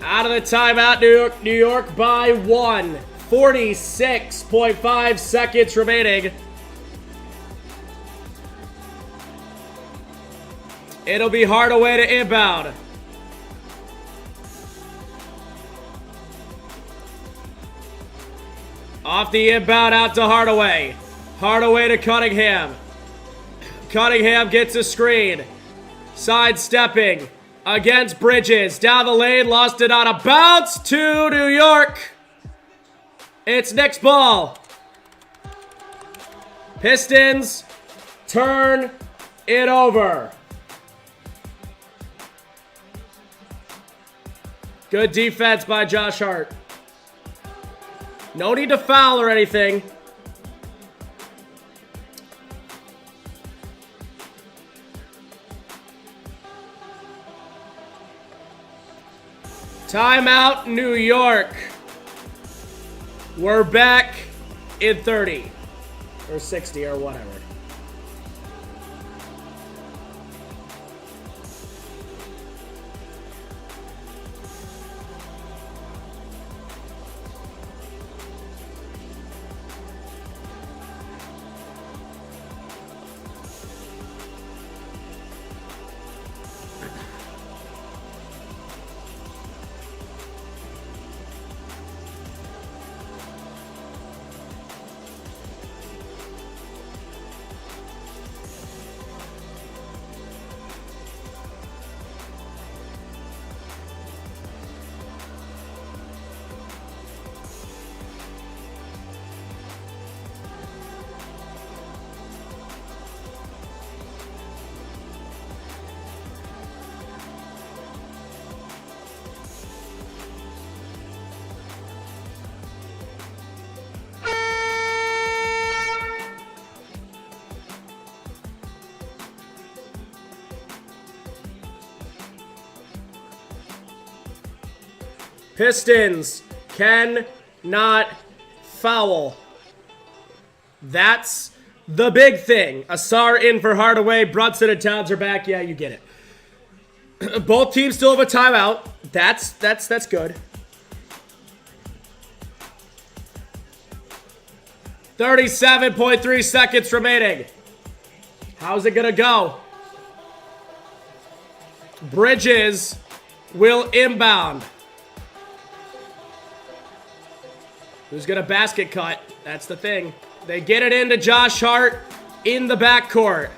Out of the timeout, New York by 1. 46.5 seconds remaining. It'll be Hardaway to inbound. Off the inbound out to Hardaway. Hardaway to Cunningham. Cunningham gets a screen. Sidestepping against Bridges. Down the lane, lost it on a bounce to New York. It's Knicks ball. Pistons turn it over. Good defense by Josh Hart. No need to foul or anything. Timeout, New York. We're back in 30 or 60 or whatever. Pistons cannot foul. That's the big thing. Asar in for Hardaway. Brunson and Towns are back. Yeah, you get it. Both teams still have a timeout. That's good. 37.3 seconds remaining. How's it gonna go? Bridges will inbound. Who's gonna basket cut? That's the thing. They get it into Josh Hart in the backcourt.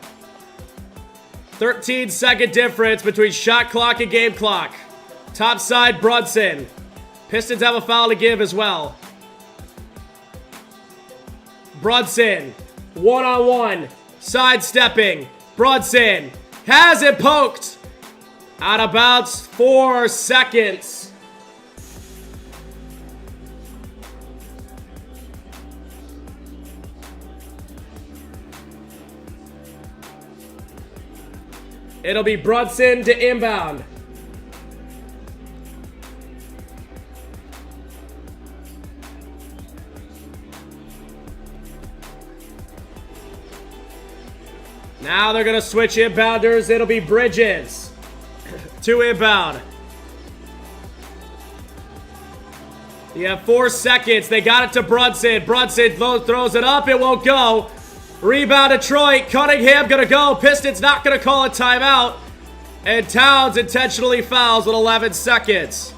13-second difference between shot clock and game clock. Top side, Brunson. Pistons have a foul to give as well. Brunson, one-on-one, sidestepping. Brunson has it poked. Out of bounds, 4 seconds. It'll be Brunson to inbound. Now they're going to switch inbounders. It'll be Bridges to inbound. You have 4 seconds. They got it to Brunson. Brunson throws it up. It won't go. Rebound Detroit. Cunningham gonna go. Pistons not gonna call a timeout. And Towns intentionally fouls with 11 seconds.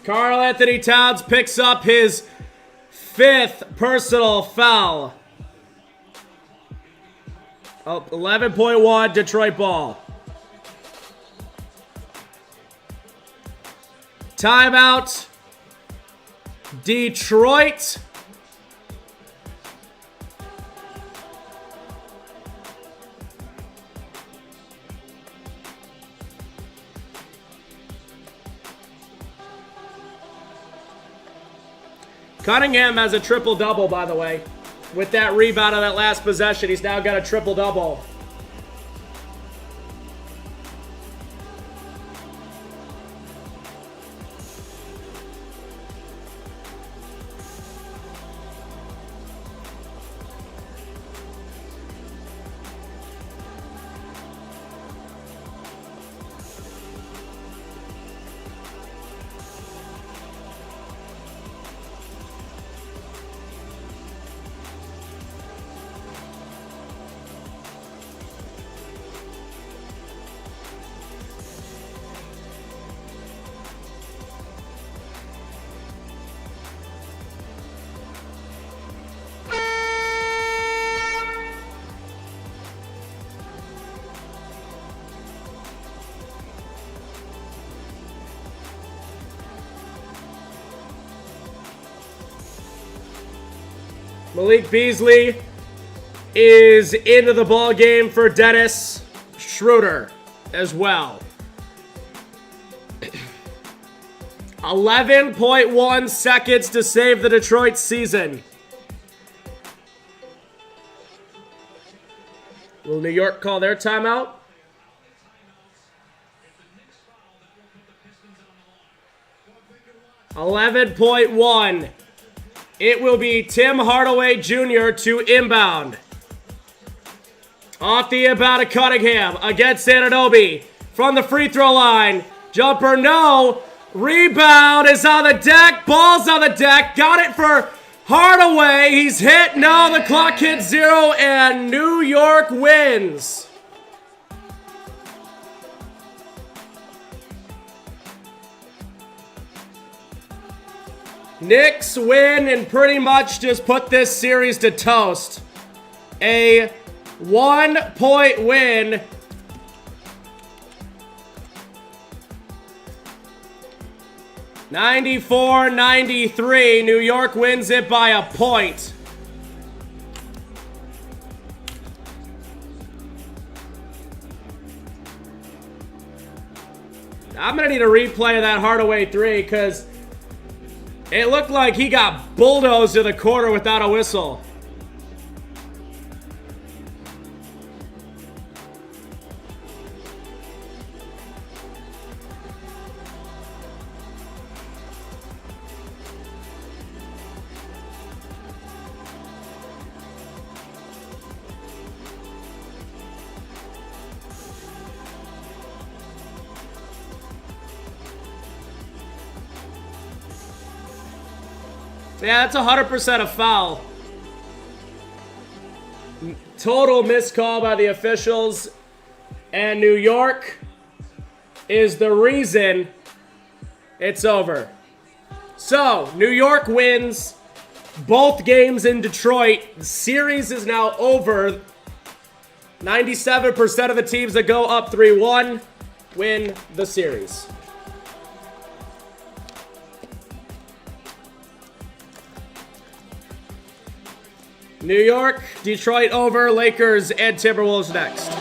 Karl Anthony Towns picks up his 5th personal foul. 11.1 Detroit ball. Timeout. Detroit. Cunningham has a triple-double, by the way. With that rebound on that last possession, he's now got a triple-double. Malik Beasley is into the ball game for Dennis Schroeder as well. 11.1 seconds to save the Detroit season. Will New York call their timeout? $11.1. It will be Tim Hardaway Jr. to inbound. Off the inbound of Cunningham against Anunoby. From the free throw line. Jumper, no. Rebound is on the deck. Ball's on the deck. Got it for Hardaway. He's hit. No, the clock hits 0 and New York wins. Knicks win and pretty much just put this series to toast. A 1-point win. (94-93). New York wins it by a point. I'm going to need a replay of that Hardaway 3 because it looked like he got bulldozed in the corner without a whistle. Yeah, that's 100% a foul. Total missed call by the officials. And New York is the reason it's over. So, New York wins both games in Detroit. The series is now over. 97% of the teams that go up 3-1 win the series. New York, Detroit over, Lakers and Timberwolves next.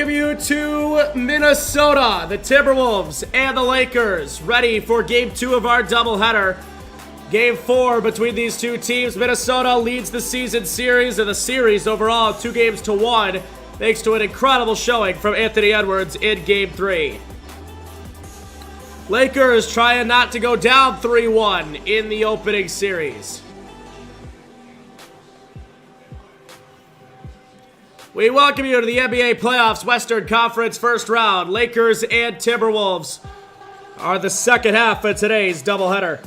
welcome you to Minnesota. The Timberwolves and the Lakers ready for Game 2 of our doubleheader. Game 4 between these two teams. Minnesota leads the season series, and the series overall 2-1, thanks to an incredible showing from Anthony Edwards in Game 3. Lakers trying not to go down 3-1 in the opening series. We welcome you to the NBA Playoffs Western Conference first round. Lakers and Timberwolves are the second half of today's doubleheader.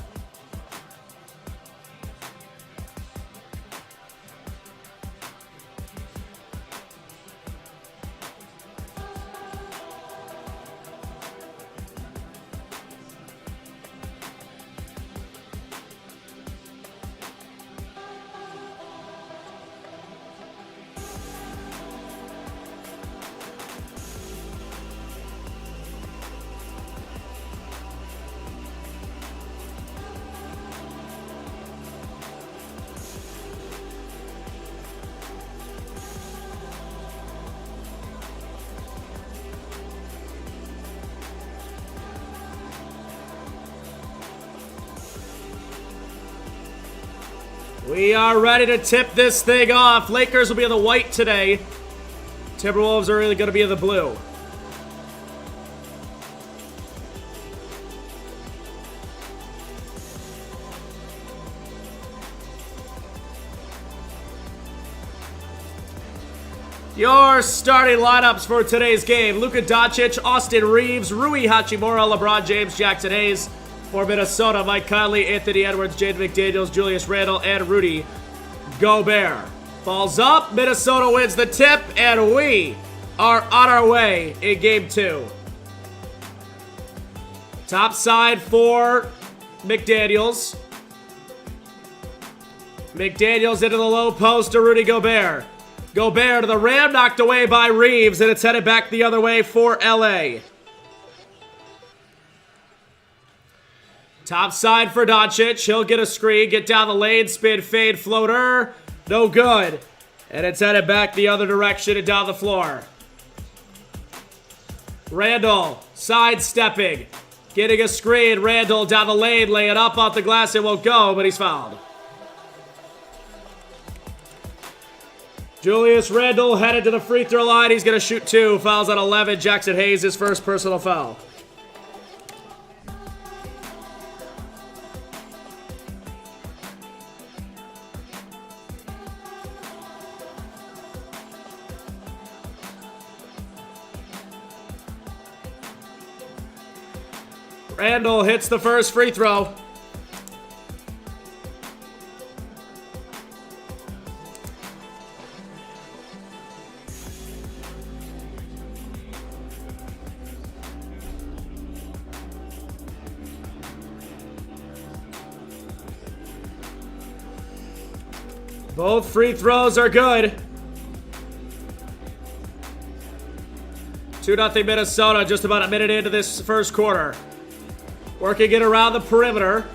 We are ready to tip this thing off. Lakers will be in the white today. Timberwolves are really going to be in the blue. Your starting lineups for today's game: Luka Doncic, Austin Reeves, Rui Hachimura, LeBron James, Jackson Hayes. For Minnesota, Mike Conley, Anthony Edwards, Jaden McDaniels, Julius Randle, and Rudy Gobert. Falls up, Minnesota wins the tip, and we are on our way in Game 2. Top side for McDaniels. McDaniels into the low post to Rudy Gobert. Gobert to the rim, knocked away by Reeves, and it's headed back the other way for LA. Top side for Doncic. He'll get a screen, get down the lane, spin, fade, floater. No good. And it's headed back the other direction and down the floor. Randle sidestepping, getting a screen. Randle down the lane, lay it up off the glass. It won't go, but he's fouled. Julius Randle headed to the free throw line. He's going to shoot 2. Fouls on 11. Jackson Hayes, his first personal foul. Randle hits the first free throw. Both free throws are good. 2-0 Minnesota, just about a minute into this first quarter. Working it around the perimeter.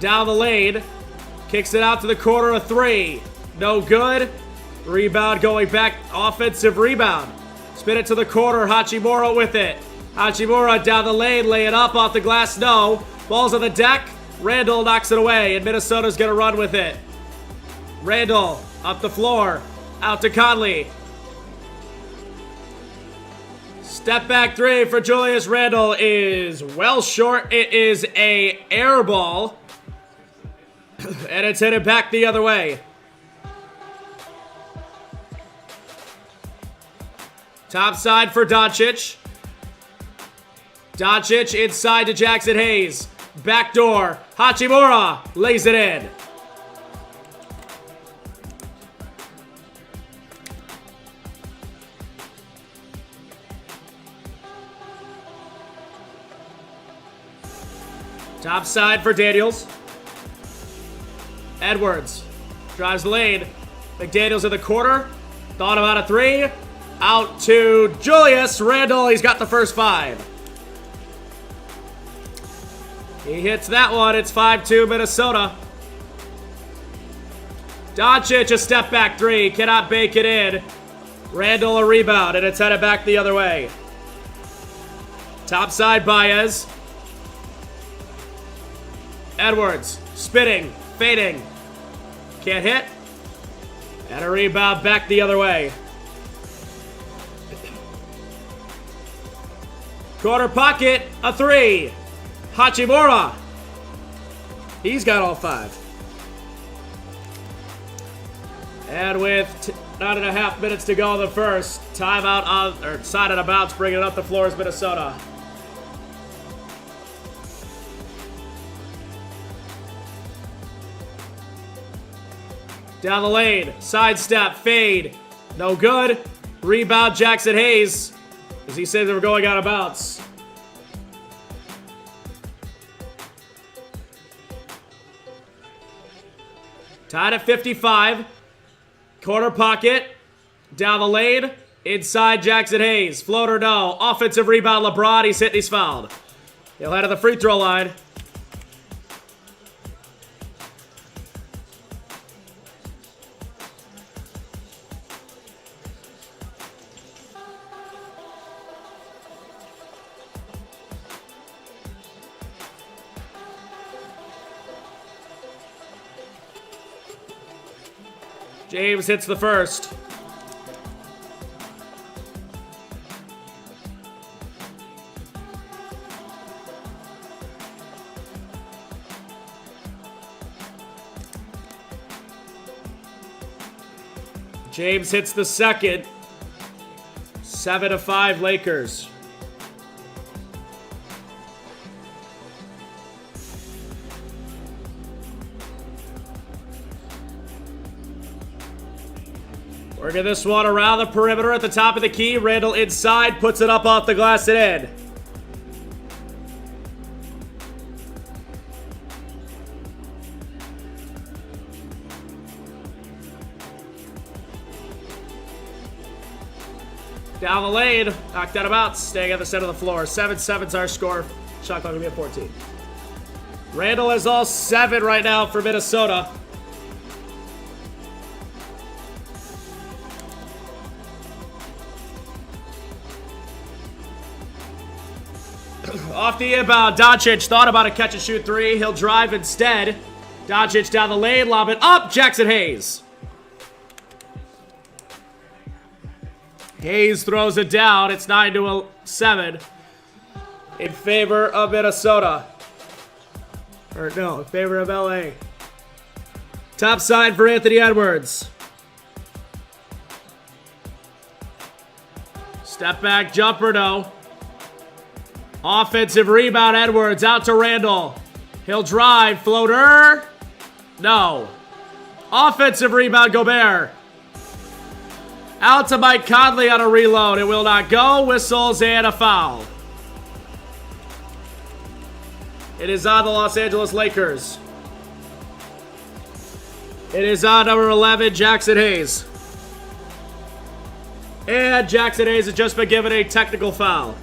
Down the lane. Kicks it out to the corner, a 3. No good. Rebound going back. Offensive rebound. Spin it to the corner. Hachimura with it. Hachimura down the lane. Lay it up off the glass. No. Ball's on the deck. Randle knocks it away, and Minnesota's going to run with it. Randle up the floor. Out to Conley. Step back 3 for Julius Randle is well short. It is a air ball. And it's headed back the other way. Top side for Doncic. Doncic inside to Jackson Hayes. Backdoor. Hachimura lays it in. Top side for Daniels. Edwards drives the lane. McDaniels in the corner. Thought about a 3. Out to Julius Randle. He's got the first 5. He hits that one. It's 5-2 Minnesota. Doncic, a step back 3. Cannot bake it in. Randall a rebound, and it's headed back the other way. Top side, Baez. Edwards, spinning, fading. Can't hit. And a rebound back the other way. Corner pocket, a three. Hachimura. He's got all 5. And with 9.5 minutes to go in the first, timeout on, or side out of bounds, bringing it up the floor is Minnesota. Down the lane, sidestep, fade, no good. Rebound, Jackson Hayes, as he said they were going out of bounds. Tied at 55. Corner pocket. Down the lane. Inside Jackson Hayes. Floater no. Offensive rebound LeBron. He's hit and he's fouled. He'll head to the free throw line. James hits the first. James hits the second. 7-5 Lakers. Working this one around the perimeter at the top of the key. Randall inside, puts it up off the glass and in. Down the lane, knocked out of bounds, staying at the center of the floor. 7-7's our score. Shot clock gonna be at 14. Randall has all 7 right now for Minnesota. Off the inbound, Doncic thought about a catch and shoot 3. He'll drive instead. Doncic down the lane, lob it up. Jackson Hayes. Hayes throws it down. It's 9-7 in favor of Minnesota. Or no, in favor of LA. Top side for Anthony Edwards. Step back jumper, no. Offensive rebound, Edwards out to Randall. He'll drive, floater. No. Offensive rebound, Gobert. Out to Mike Conley on a reload. It will not go. Whistles and a foul. It is on the Los Angeles Lakers. It is on number 11, Jackson Hayes. And Jackson Hayes has just been given a technical foul.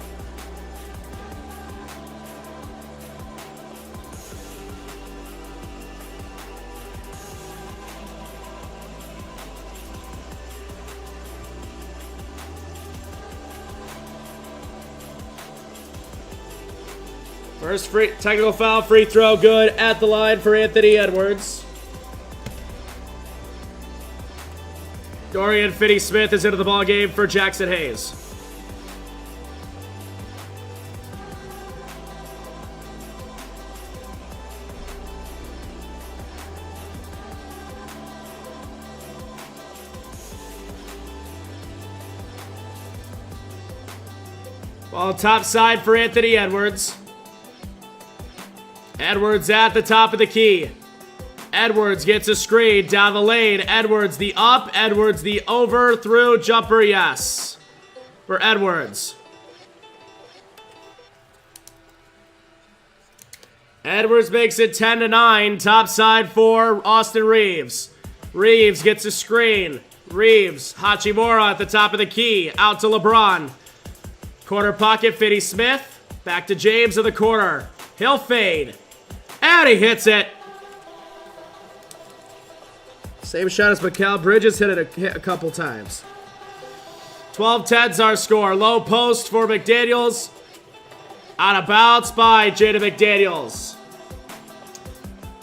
First free technical foul, free throw, good at the line for Anthony Edwards. Dorian Finney-Smith is into the ball game for Jackson Hayes. Ball top side for Anthony Edwards. Edwards at the top of the key. Edwards gets a screen down the lane. Edwards the up. Edwards the over through jumper. Yes. For Edwards. Edwards makes it 10-9. Top side for Austin Reeves. Reeves gets a screen. Reeves. Hachimura at the top of the key. Out to LeBron. Corner pocket. Finney-Smith. Back to James in the corner. He'll fade. And he hits it. Same shot as Mikal Bridges hit it a couple times. 12-10's our score. Low post for McDaniels. Out of bounds by Jaden McDaniels.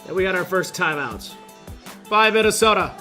And we got our first timeout by Minnesota.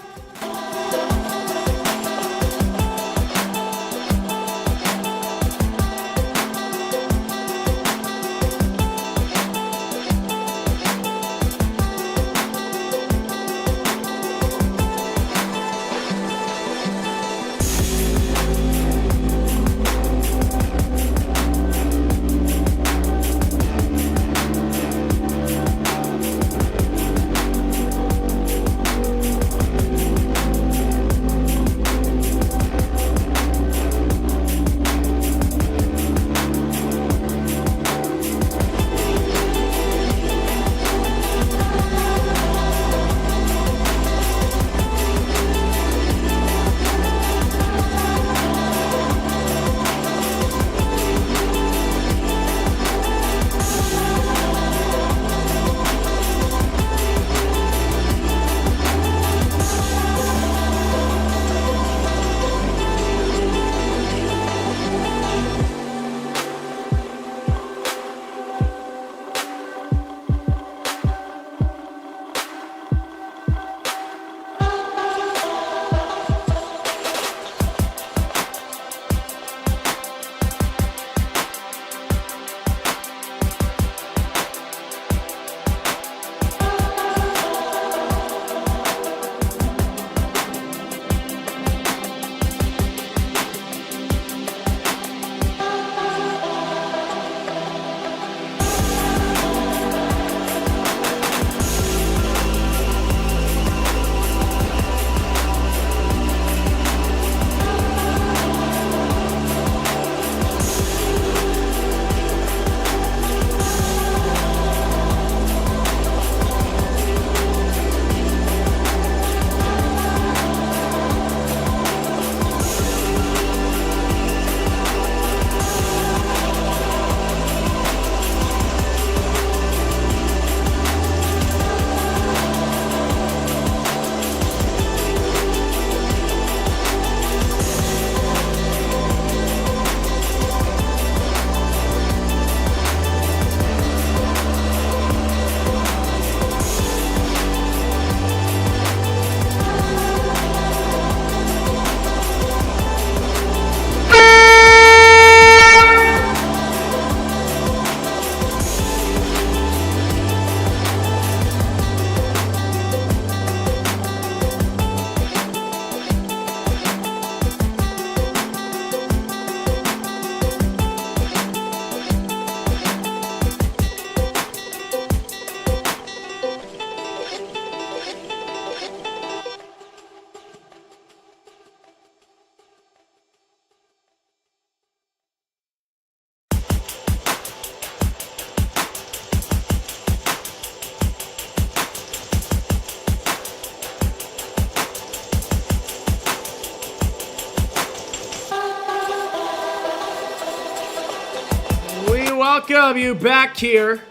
Welcome you back here.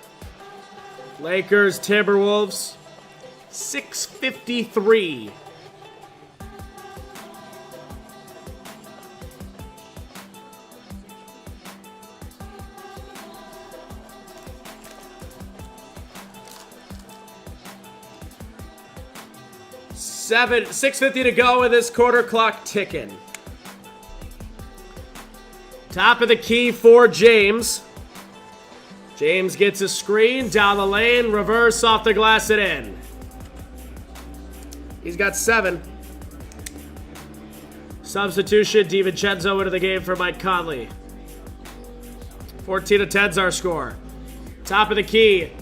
Lakers, Timberwolves, 6:53. $6:50 to go with this quarter clock ticking. Top of the key for James. James gets a screen, down the lane, reverse off the glass and in. He's got 7. Substitution, DiVincenzo into the game for Mike Conley. 14-10's our score. Top of the key,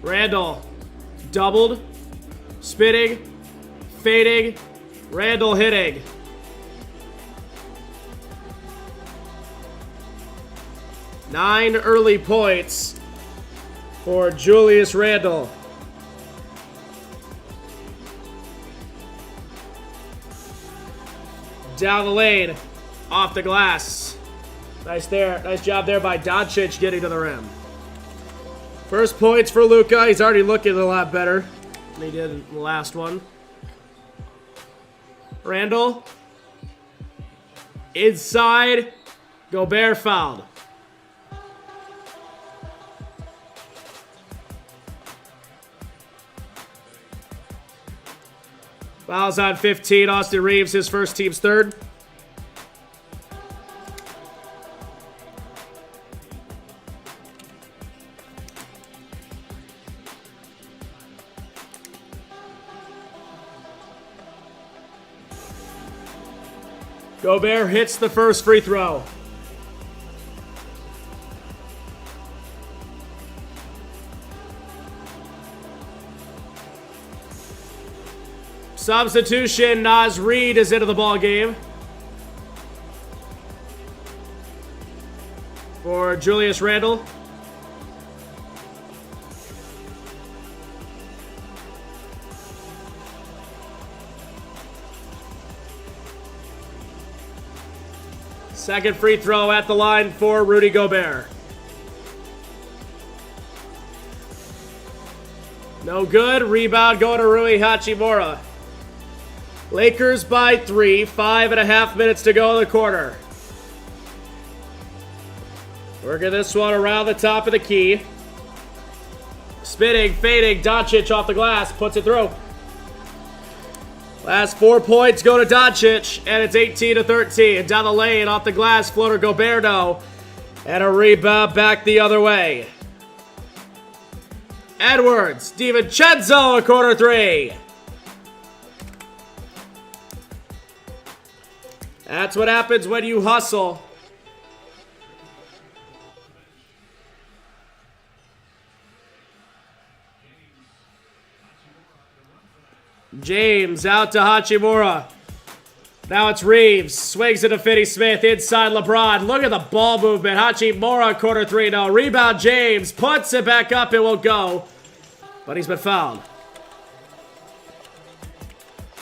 Randall doubled, spinning, fading, Randall hitting. Nine early points for Julius Randle. Down the lane, off the glass. Nice job there by Doncic getting to the rim. First points for Luka. He's already looking a lot better than he did in the last one. Randall Inside. Gobert fouled. Fouls on 15. Austin Reeves, his first, team's third. Gobert hits the first free throw. Substitution, Naz Reid is into the ball game for Julius Randle. Second free throw at the line for Rudy Gobert. No good. Rebound going to Rui Hachimura. Lakers by 3. 5.5 minutes to go in the quarter. Working this one around the top of the key. Spinning, fading. Doncic off the glass. Puts it through. Last 4 points go to Doncic. And it's 18-13. Down the lane off the glass. Floater Goberto. And a rebound back the other way. Edwards. DiVincenzo, a corner three. That's what happens when you hustle. James out to Hachimura. Now it's Reeves. Swings it to Finney-Smith. Inside LeBron. Look at the ball movement. Hachimura, corner three. No. Rebound James. Puts it back up. It will go. But he's been fouled.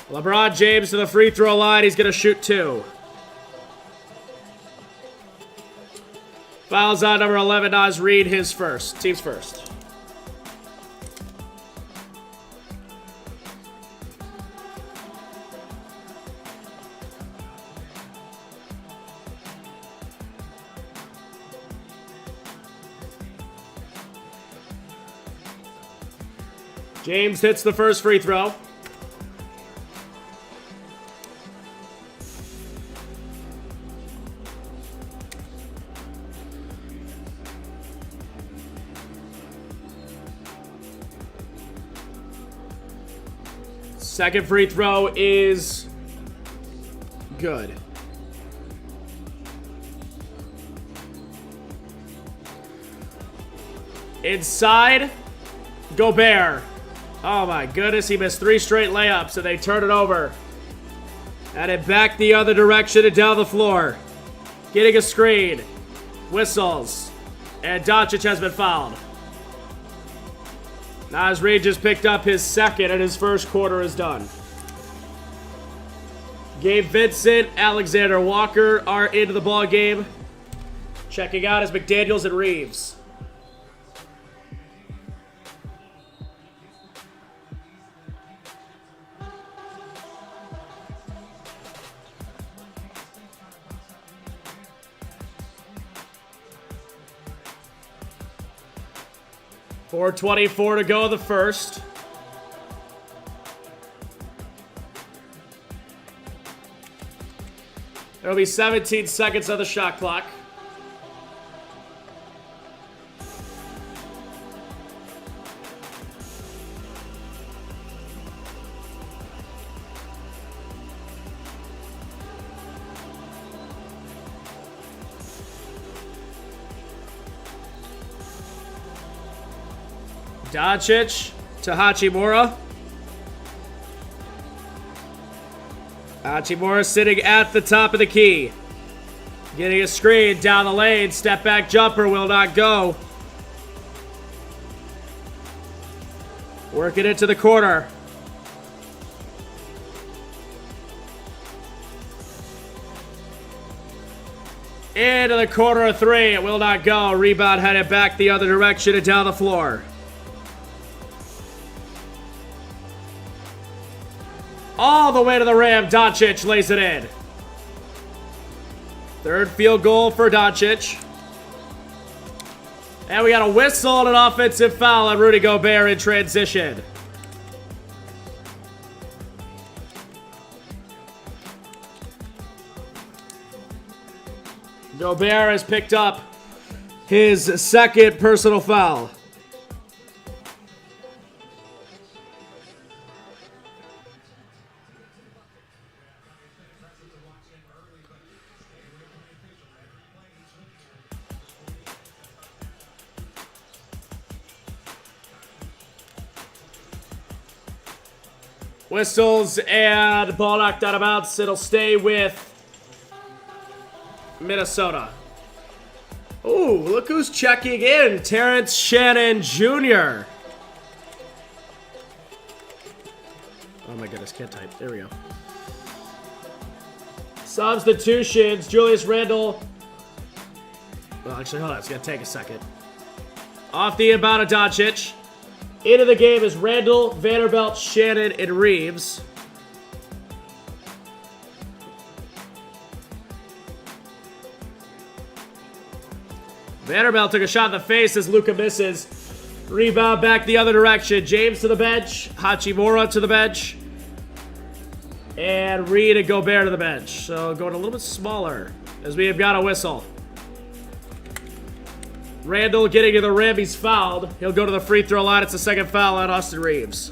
LeBron James to the free throw line. He's going to shoot 2. Fouls on number 11, Naz Reid, his first. Team's first. James hits the first free throw. Second free throw is good. Inside, Gobert. Oh my goodness, he missed 3 straight layups and they turn it over. And it back the other direction and down the floor. Getting a screen. Whistles. And Doncic has been fouled. Naz Reid just picked up his second and his first quarter is done. Gabe Vincent, Alexander Walker are into the ball game. Checking out is McDaniels and Reeves. .424 to go the first. There'll be 17 seconds on the shot clock. Doncic to Hachimura. Hachimura sitting at the top of the key. Getting a screen down the lane. Step back jumper will not go. Working it to the corner. Into the corner of 3. It will not go. Rebound headed back the other direction and down the floor. All the way to the rim. Doncic lays it in. Third field goal for Doncic. And we got a whistle and an offensive foul on Rudy Gobert in transition. Gobert has picked up his second personal foul. Whistles and ball knocked out of bounds. It'll stay with Minnesota. Ooh, look who's checking in. Terrence Shannon Jr. Oh my goodness, can't type. There we go. Substitutions. Julius Randle. Well, actually, hold on. It's going to take a second. Off the inbound of Doncic. Into the game is Randle, Vanderbilt, Shannon, and Reeves. Vanderbilt took a shot in the face as Luka misses. Rebound back the other direction. James to the bench. Hachimura to the bench. And Reed and Gobert to the bench. So going a little bit smaller as we have got a whistle. Randle getting to the rim. He's fouled. He'll go to the free throw line. It's the second foul on Austin Reeves.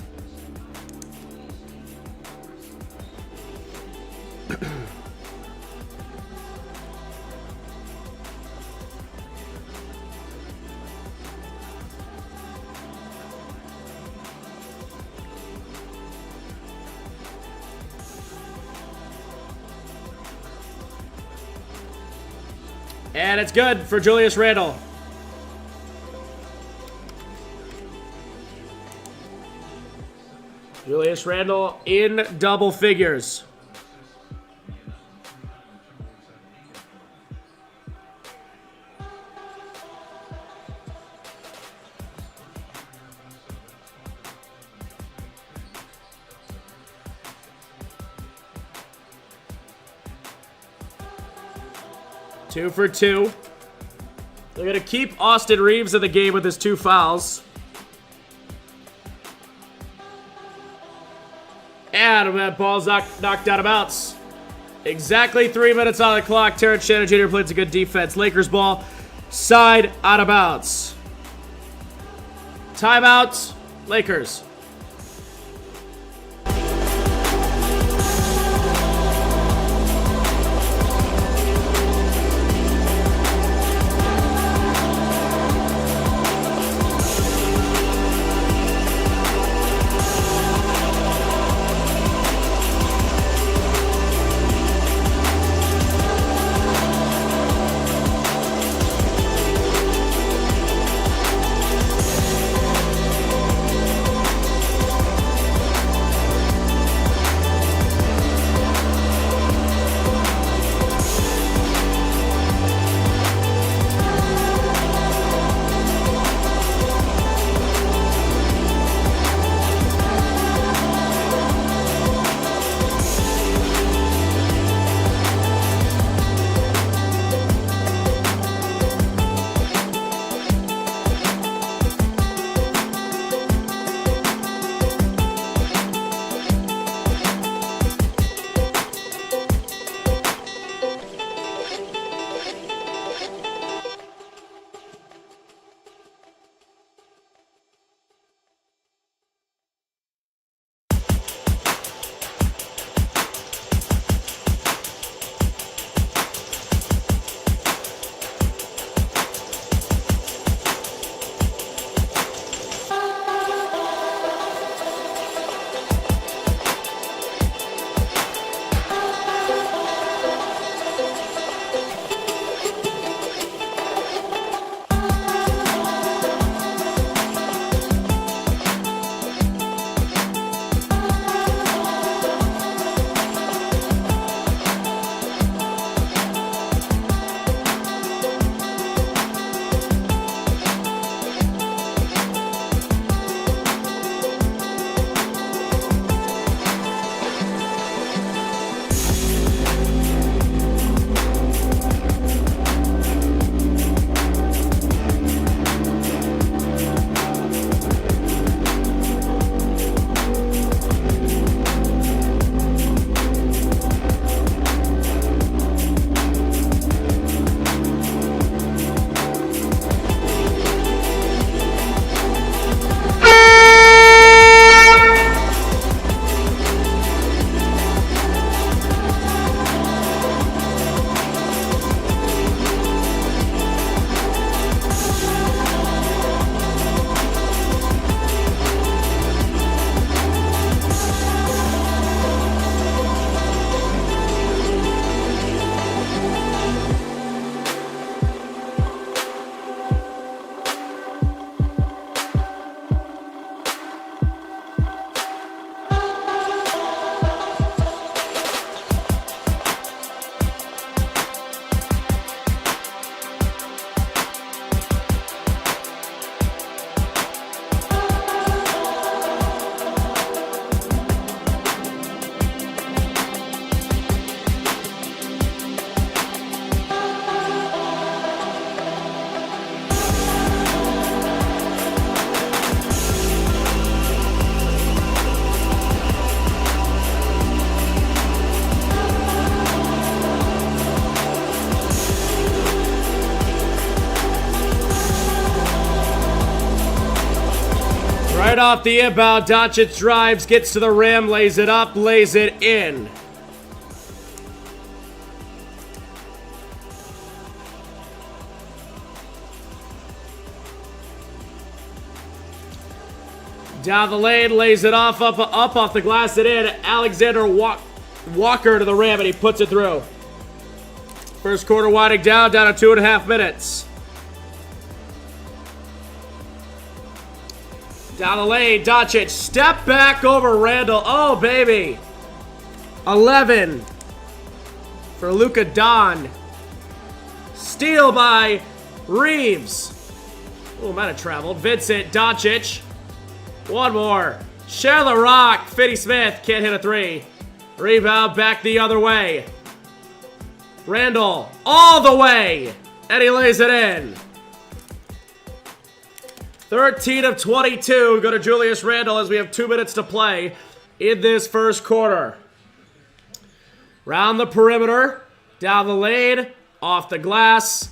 And it's good for Julius Randle. Julius Randle in double figures. Two for two. They're going to keep Austin Reeves in the game with his 2 fouls. And that ball's knocked out of bounds. Exactly 3 minutes on the clock. Terrence Shannon Jr. plays a good defense. Lakers ball, side out of bounds. Timeout, Lakers. Right off the inbound, Doncic drives, gets to the rim, lays it up, lays it in. Down the lane, lays it off, up off the glass and in. Alexander Walker to the rim, and he puts it through. First quarter winding down to 2.5 minutes. Down the lane, Doncic, step back over Randall. Oh, baby. 11 for Luka Don. Steal by Reeves. Oh, might have traveled. Vincent, Doncic. One more. Share the rock. Finney-Smith can't hit a three. Rebound back the other way. Randall all the way. And he lays it in. 13 of 22 go to Julius Randle as we have 2 minutes to play in this first quarter. Round the perimeter. Down the lane. Off the glass.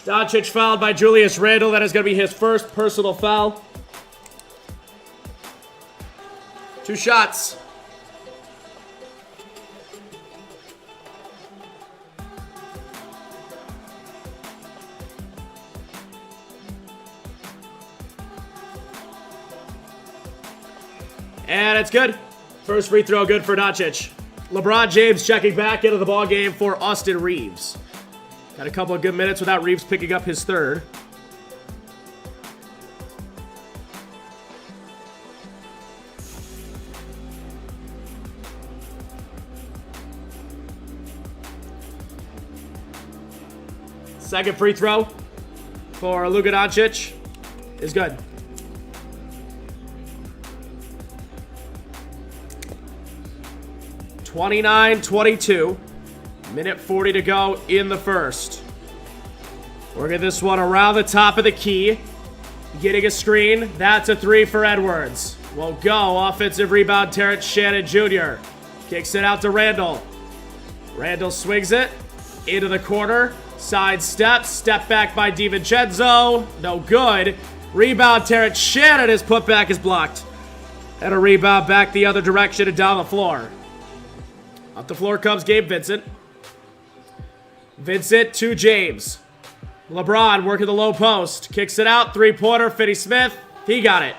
Doncic fouled by Julius Randle. That is going to be his first personal foul. 2 shots. And it's good. First free throw good for Doncic. LeBron James checking back into the ballgame for Austin Reeves. Got a couple of good minutes without Reeves picking up his third. Second free throw for Luka Doncic is good. (29-22). Minute 40 to go in the first. Working this one around the top of the key. Getting a screen. That's a three for Edwards. Will go. Offensive rebound, Terrence Shannon Jr. Kicks it out to Randall. Randall swings it into the corner. Side step. Step back by DiVincenzo. No good. Rebound, Terrence Shannon. His putback is blocked. And a rebound back the other direction and down the floor. Up the floor comes Gabe Vincent. Vincent to James. LeBron working the low post. Kicks it out. Three-pointer. Finney-Smith. He got it.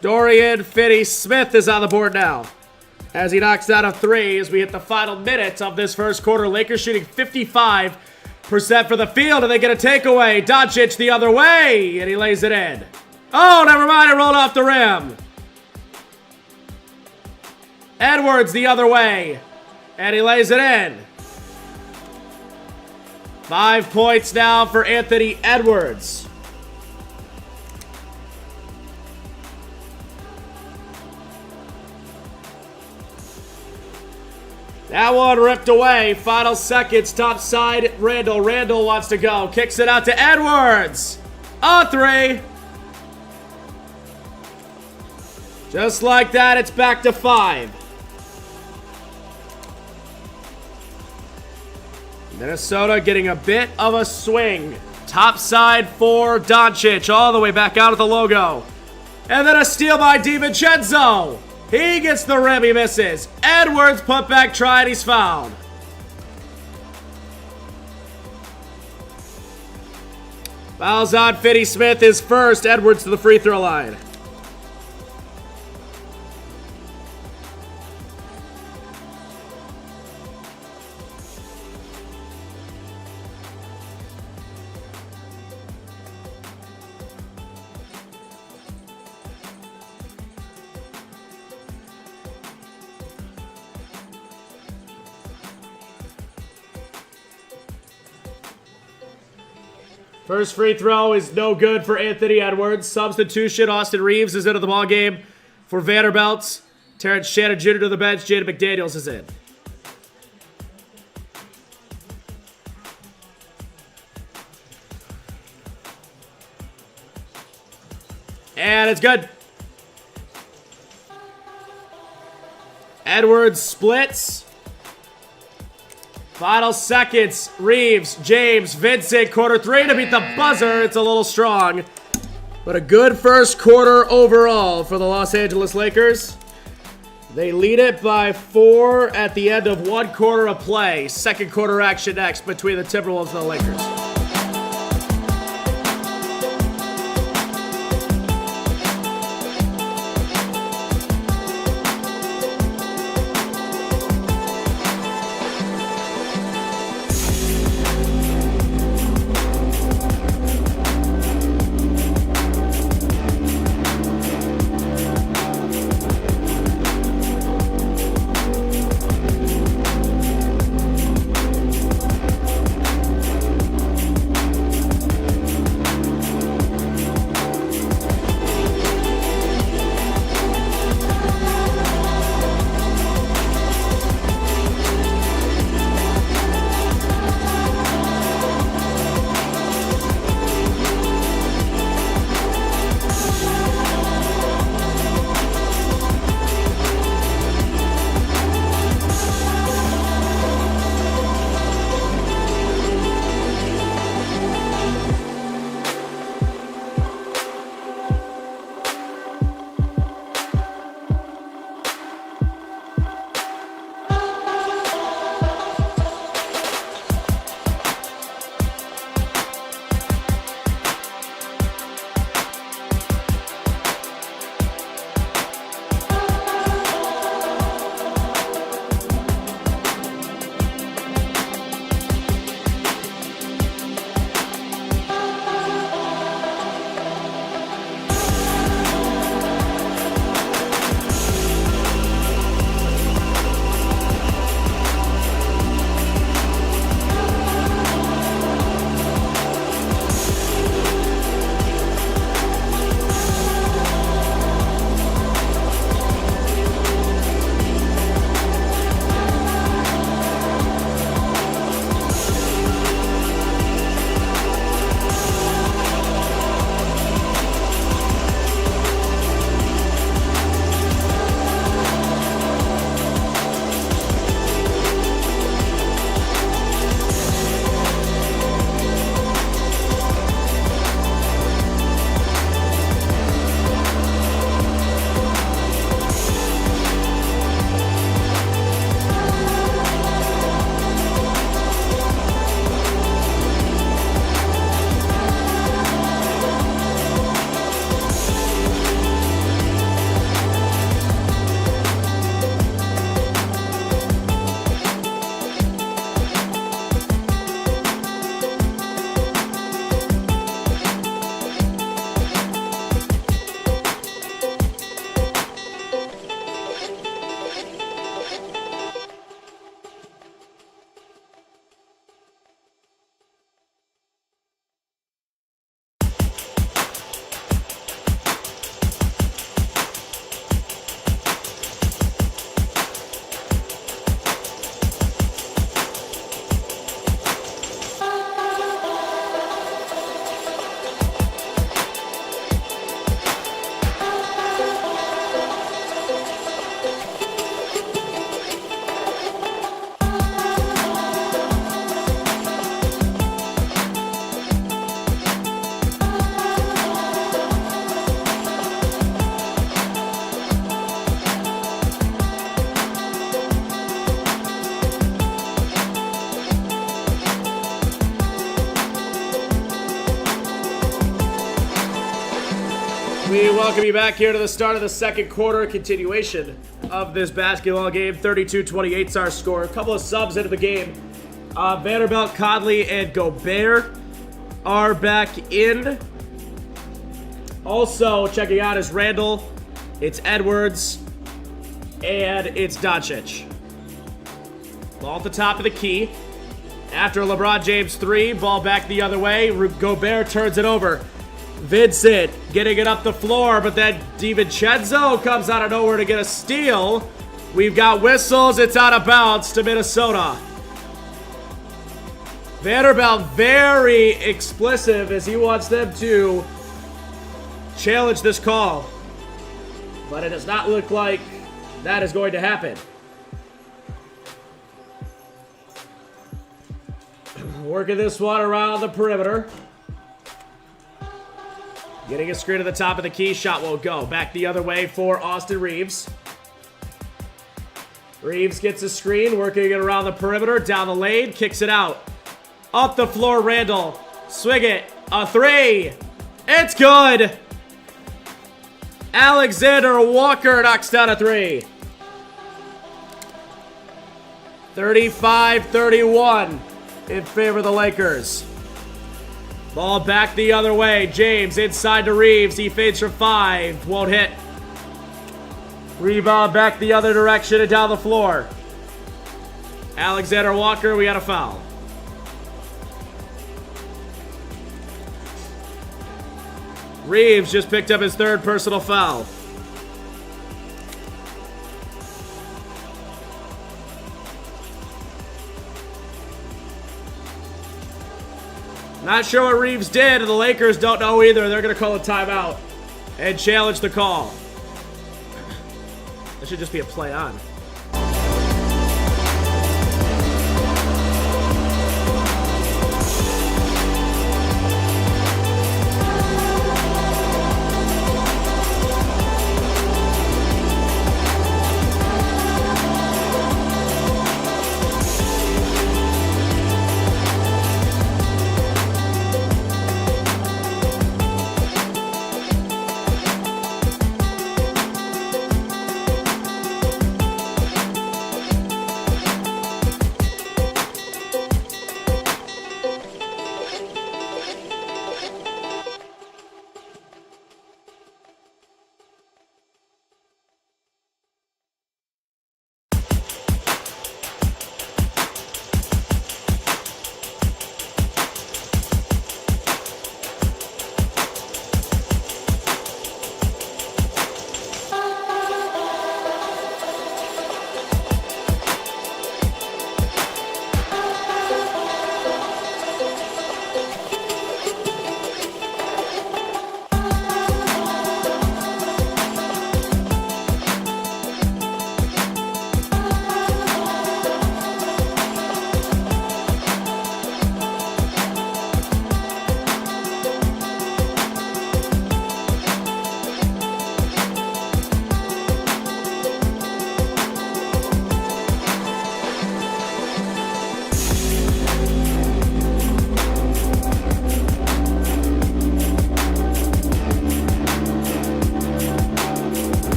Dorian Finney-Smith is on the board now. As he knocks down a three as we hit the final minute of this first quarter. Lakers shooting 55% for the field, and they get a takeaway. Doncic the other way, and he lays it in. Oh, never mind. It rolled off the rim. Edwards the other way, and he lays it in. 5 points now for Anthony Edwards. That one ripped away. Final seconds. Top side. Randall. Randall wants to go. Kicks it out to Edwards. A three. Just like that, it's back to 5. Minnesota getting a bit of a swing. Top side for Doncic. All the way back out of the logo. And then a steal by DiVincenzo. He gets the rim. He misses. Edwards put back try and he's fouled. Fouls on Finney-Smith is first. Edwards to the free throw line. First free throw is no good for Anthony Edwards. Substitution, Austin Reeves is into the ballgame for Vanderbilt. Terrence Shannon Jr. to the bench. Jaden McDaniels is in. And it's good. Edwards splits. Final seconds. Reeves, James, Vincent, quarter three to beat the buzzer. It's a little strong, but a good first quarter overall for the Los Angeles Lakers. They lead it by 4 at the end of 1 quarter of play. Second quarter action next between the Timberwolves and the Lakers. We welcome you back here to the start of the second quarter, continuation of this basketball game. 32-28 is our score. A couple of subs into the game. Vanderbilt, Conley, and Gobert are back in. Also checking out is Randall, it's Edwards, and it's Doncic. Ball at the top of the key. After a LeBron James 3, ball back the other way. Gobert turns it over. Vincent getting it up the floor, but then DiVincenzo comes out of nowhere to get a steal. We've got whistles. It's out of bounds to Minnesota. Vanderbilt very explicit as he wants them to challenge this call. But it does not look like that is going to happen. Working this one around the perimeter. Getting a screen at the top of the key. Shot won't go. Back the other way for Austin Reeves. Reeves gets a screen. Working it around the perimeter. Down the lane. Kicks it out. Up the floor, Randall. Swing it. A three. It's good. Alexander Walker knocks down a three. 35-31 in favor of the Lakers. Ball back the other way. James inside to Reeves. He fades from 5. Won't hit. Rebound back the other direction and down the floor. Alexander Walker, we got a foul. Reeves just picked up his 3rd personal foul. Not sure what Reeves did, and the Lakers don't know either. They're going to call a timeout and challenge the call. That should just be a play on.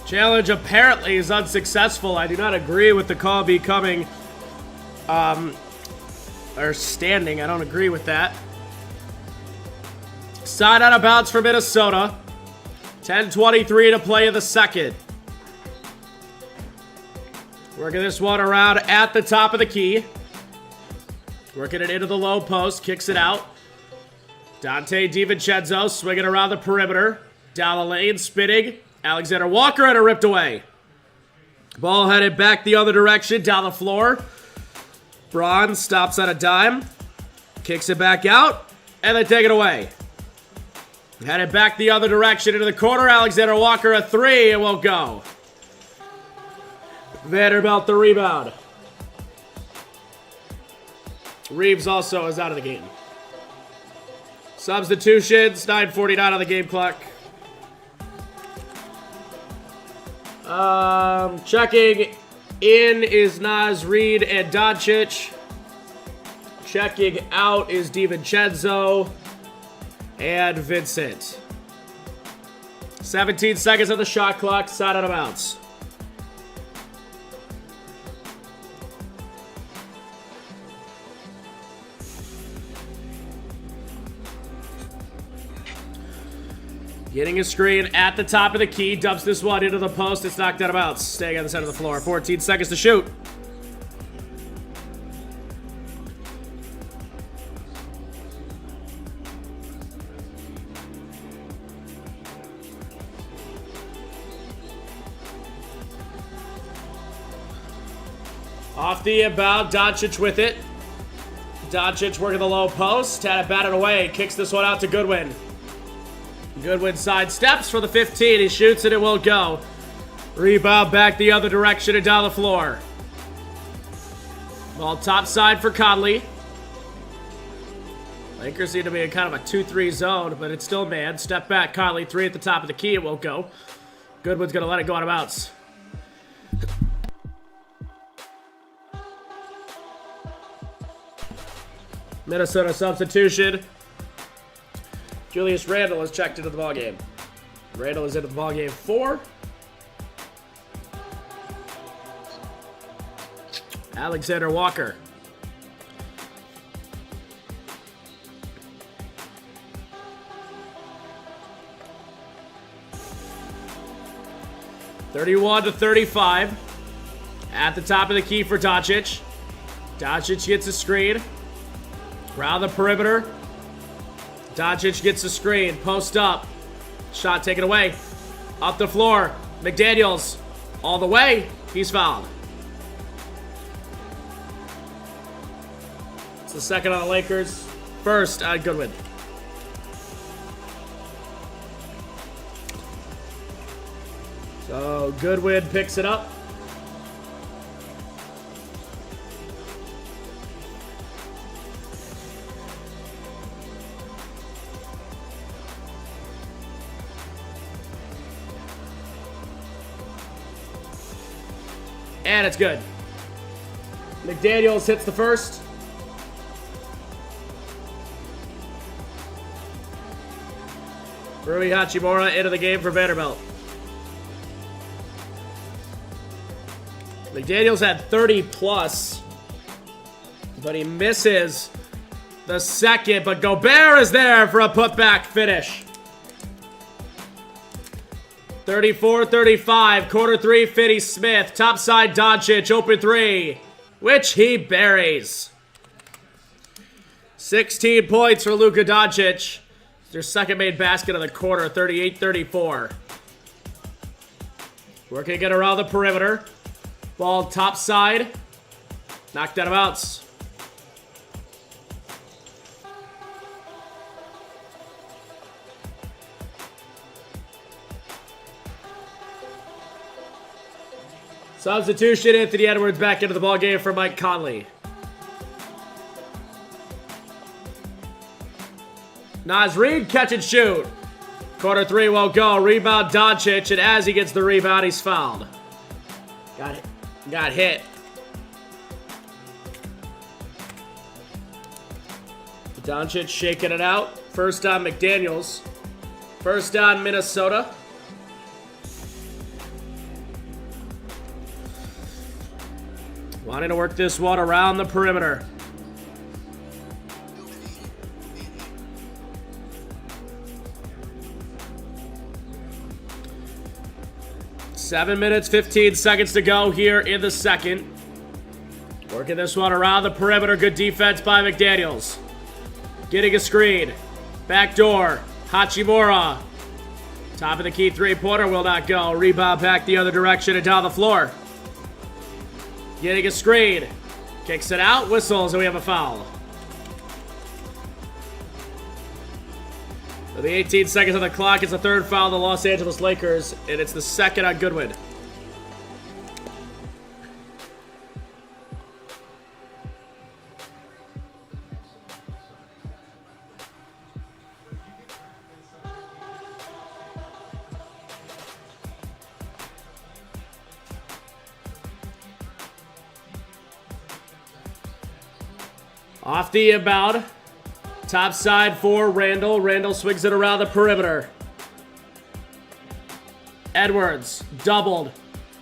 Challenge apparently is unsuccessful. I do not agree with the call becoming, or standing. I don't agree with that. Side out of bounds for Minnesota. 10:23 to play in the second. Working this one around at the top of the key. Working it into the low post. Kicks it out. Dante DiVincenzo swinging around the perimeter. Down the lane, spinning. Alexander Walker and it ripped away. Ball headed back the other direction, down the floor. Braun stops on a dime. Kicks it back out. And they take it away. Headed back the other direction into the corner. Alexander Walker a three. It won't go. Vanderbilt the rebound. Reeves also is out of the game. Substitutions. 9:49 on the game clock. Checking in is Naz Reid and Doncic. Checking out is DiVincenzo and Vincent. 17 seconds on the shot clock. Side out of bounds. Getting a screen at the top of the key. Dumps this one into the post. It's knocked out of bounds. Staying on the center of the floor. 14 seconds to shoot. Off the inbound. Doncic with it. Doncic working the low post. Had it batted away. Kicks this one out to Goodwin. Goodwin side steps for the 15. He shoots it. It won't go. Rebound back the other direction and down the floor. Ball top side for Conley. Lakers seem to be in kind of a 2-3 zone, but it's still man. Step back. Conley, three at the top of the key. It won't go. Goodwin's going to let it go out of bounds. Minnesota substitution. Julius Randle has checked into the ballgame. Randle is into the ballgame 4. Alexander Walker. (31-35). At the top of the key for Doncic. Doncic gets a screen. Around the perimeter. Doncic gets a screen. Post up. Shot taken away. Up the floor. McDaniels. All the way. He's fouled. It's the second on the Lakers. First on Goodwin. So Goodwin picks it up. And it's good. McDaniels hits the first. Rui Hachimura into the game for Vanderbilt. McDaniels had 30 plus, but he misses the second. But Gobert is there for a putback finish. 34-35, quarter three, Finney-Smith. Topside Doncic, open three, which he buries. 16 points for Luka Doncic. Their second made basket of the quarter, 38-34. Working it around the perimeter. Ball topside. Knocked out of bounds. Substitution, Anthony Edwards back into the ballgame for Mike Conley. Naz Reid, catch and shoot. Quarter three won't go. Rebound Doncic, and as he gets the rebound, he's fouled. Got hit. Doncic shaking it out. First on McDaniels. First on Minnesota. Wanting to work this one around the perimeter. Seven minutes, 15 seconds to go here in the second. Working this one around the perimeter. Good defense by McDaniels. Getting a screen. Backdoor. Hachimura. Top of the key three-pointer will not go. Rebound back the other direction and down the floor. Getting a screen. Kicks it out. Whistles, and we have a foul. With the 18 seconds on the clock, it's the third foul of the Los Angeles Lakers, and it's the second on Goodwin. Off the inbound. Top side for Randall. Randall swings it around the perimeter. Edwards, doubled.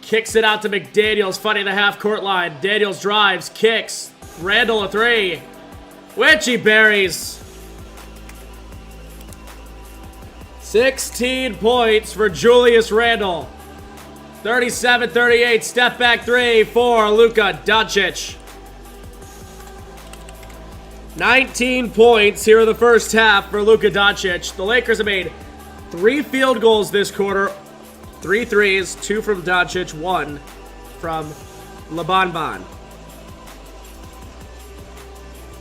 Kicks it out to McDaniels, fighting the half-court line. Daniels drives, kicks. Randall a three, which he buries. 16 points for Julius Randall. 37-38, step back three for Luka Doncic. 19 points here in the first half for Luka Doncic. The Lakers have made 3 field goals this quarter. 3 threes, 2 from Doncic, 1 from LeBonbon.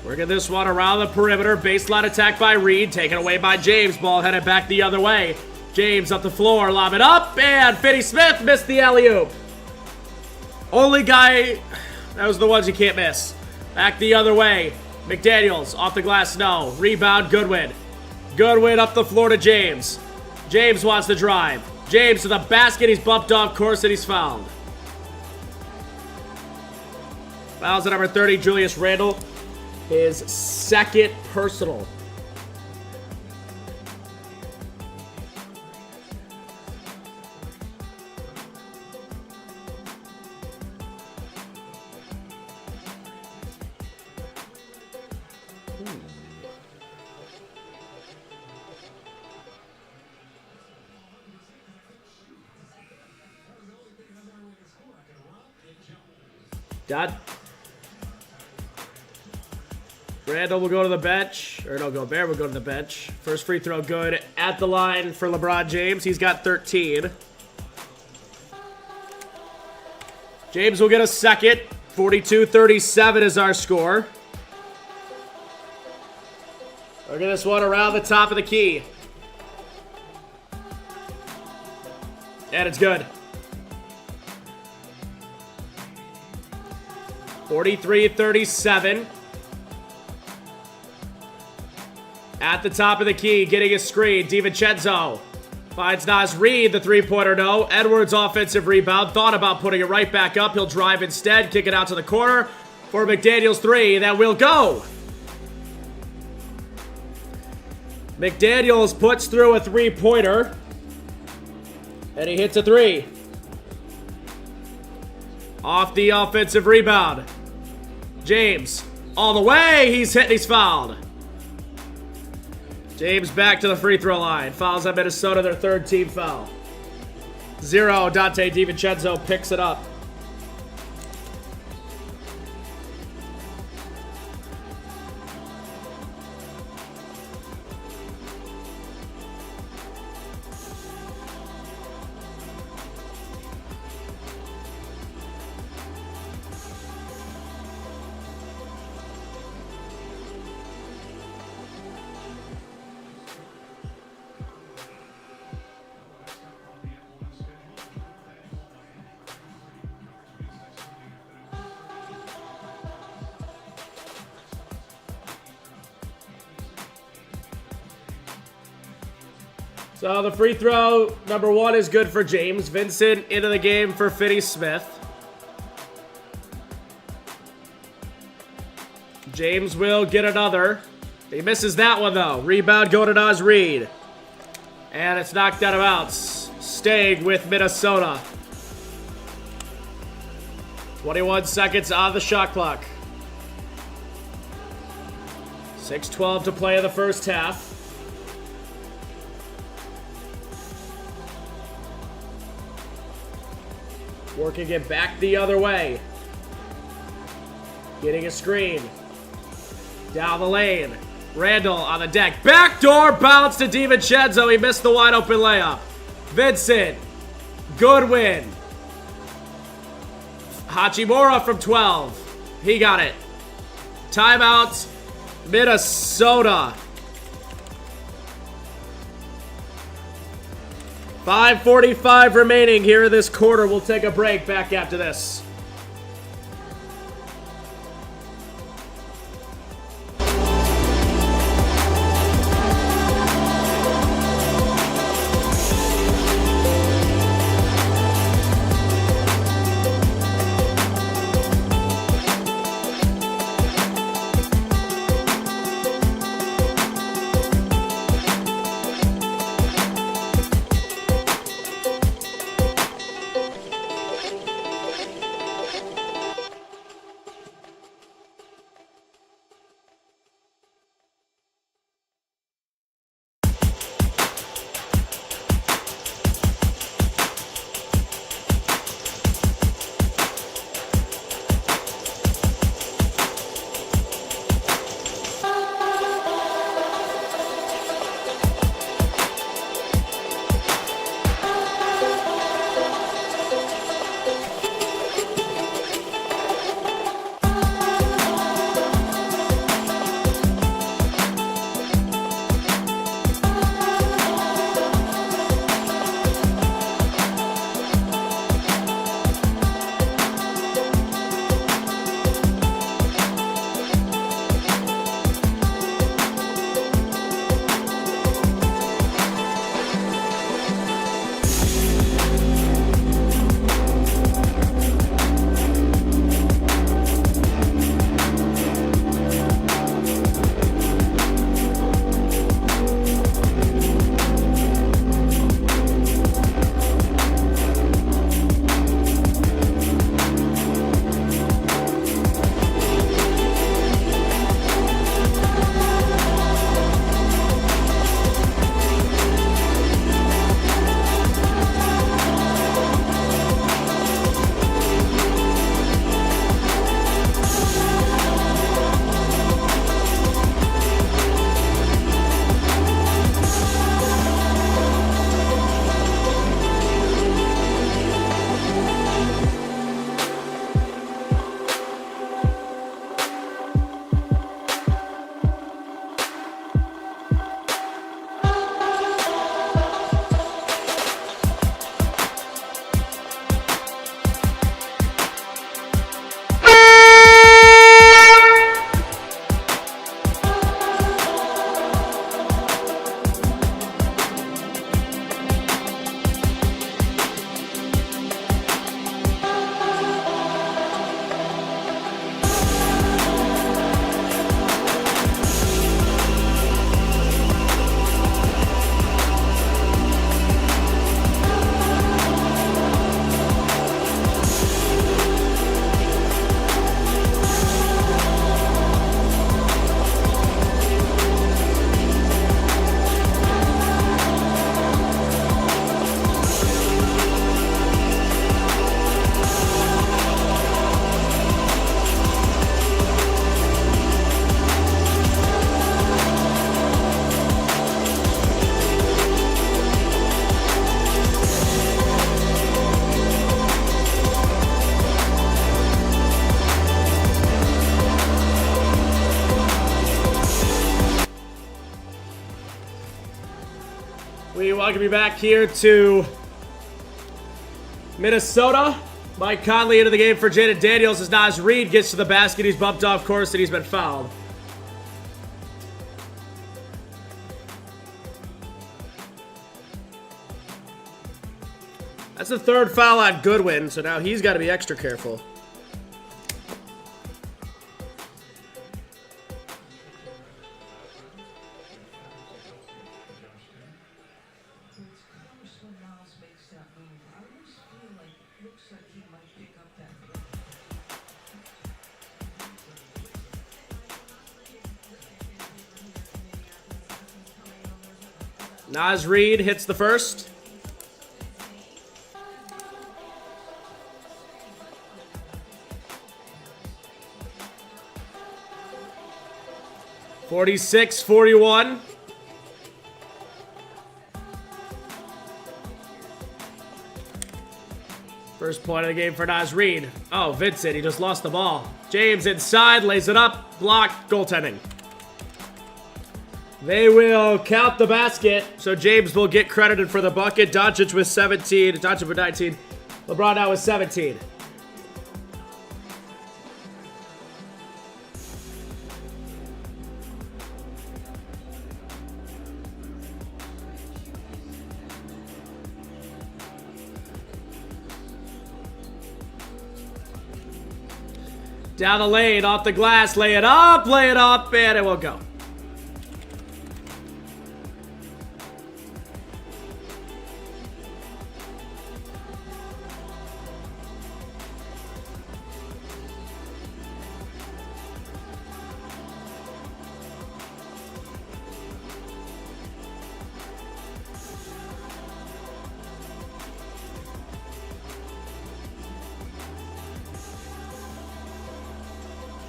Working this one around the perimeter. Baseline attack by Reed. Taken away by James. Ball headed back the other way. James up the floor. Lob it up. And Finney Smith missed the alley-oop. Only guy... Those are the ones you can't miss. Back the other way. McDaniels off the glass, no. Rebound, Goodwin. Goodwin up the floor to James. James wants to drive. James to the basket. He's bumped off course and he's fouled. Fouls at number 30, Julius Randle. His second personal. Done. Randall will go to the bench. Or no, Gobert will go to the bench. First free throw good at the line for LeBron James. He's got 13. James will get a second. 42-37 is our score. Look at this one around the top of the key. And it's good. 43-37. At the top of the key, getting a screen. DiVincenzo finds Naz Reid, the three-pointer no. Edwards offensive rebound. Thought about putting it right back up. He'll drive instead. Kick it out to the corner for McDaniels three. That will go. McDaniels puts through a three-pointer. And he hits a three. Off the offensive rebound. James, all the way, he's hit and he's fouled. James back to the free throw line. Fouls at Minnesota, their third team foul. 0, Dante DiVincenzo picks it up. So the free throw, number 1, is good for James. Vincent into the game for Finney Smith. James will get another. He misses that one, though. Rebound go to Naz Reid. And it's knocked out of bounds. Staying with Minnesota. 21 seconds on the shot clock. 6:12 to play in the first half. Working it back the other way. Getting a screen. Down the lane. Randall on the deck. Backdoor bounce to DiVincenzo. He missed the wide open layup. Vincent. Goodwin. Hachimura from 12. He got it. Timeout. Minnesota. 5:45 remaining here in this quarter. We'll take a break. Back after this. We welcome you back here to Minnesota. Mike Conley into the game for Jaden Daniels as Naz Reid gets to the basket. He's bumped off course and he's been fouled. That's the third foul on Goodwin, so now he's got to be extra careful. Naz Reid hits the first. (46-41). First point of the game for Naz Reid. Oh, Vincent, he just lost the ball. James inside, lays it up, blocked, goaltending. They will count the basket, so James will get credited for the bucket. Doncic with 17, Doncic with 19. LeBron now with 17. Down the lane, off the glass, lay it up, and it will go.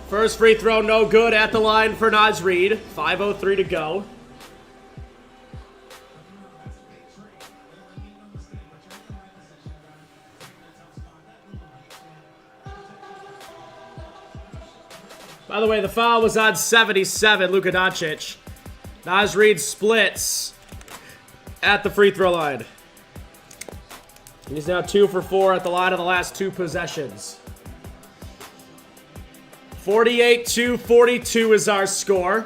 First free throw, no good at the line for Naz Reid. 5:03 to go. By the way, the foul was on 77, Luka Doncic. Naz Reid splits at the free throw line. He's now 2 for 4 at the line of the last 2 possessions. 48-42 is our score.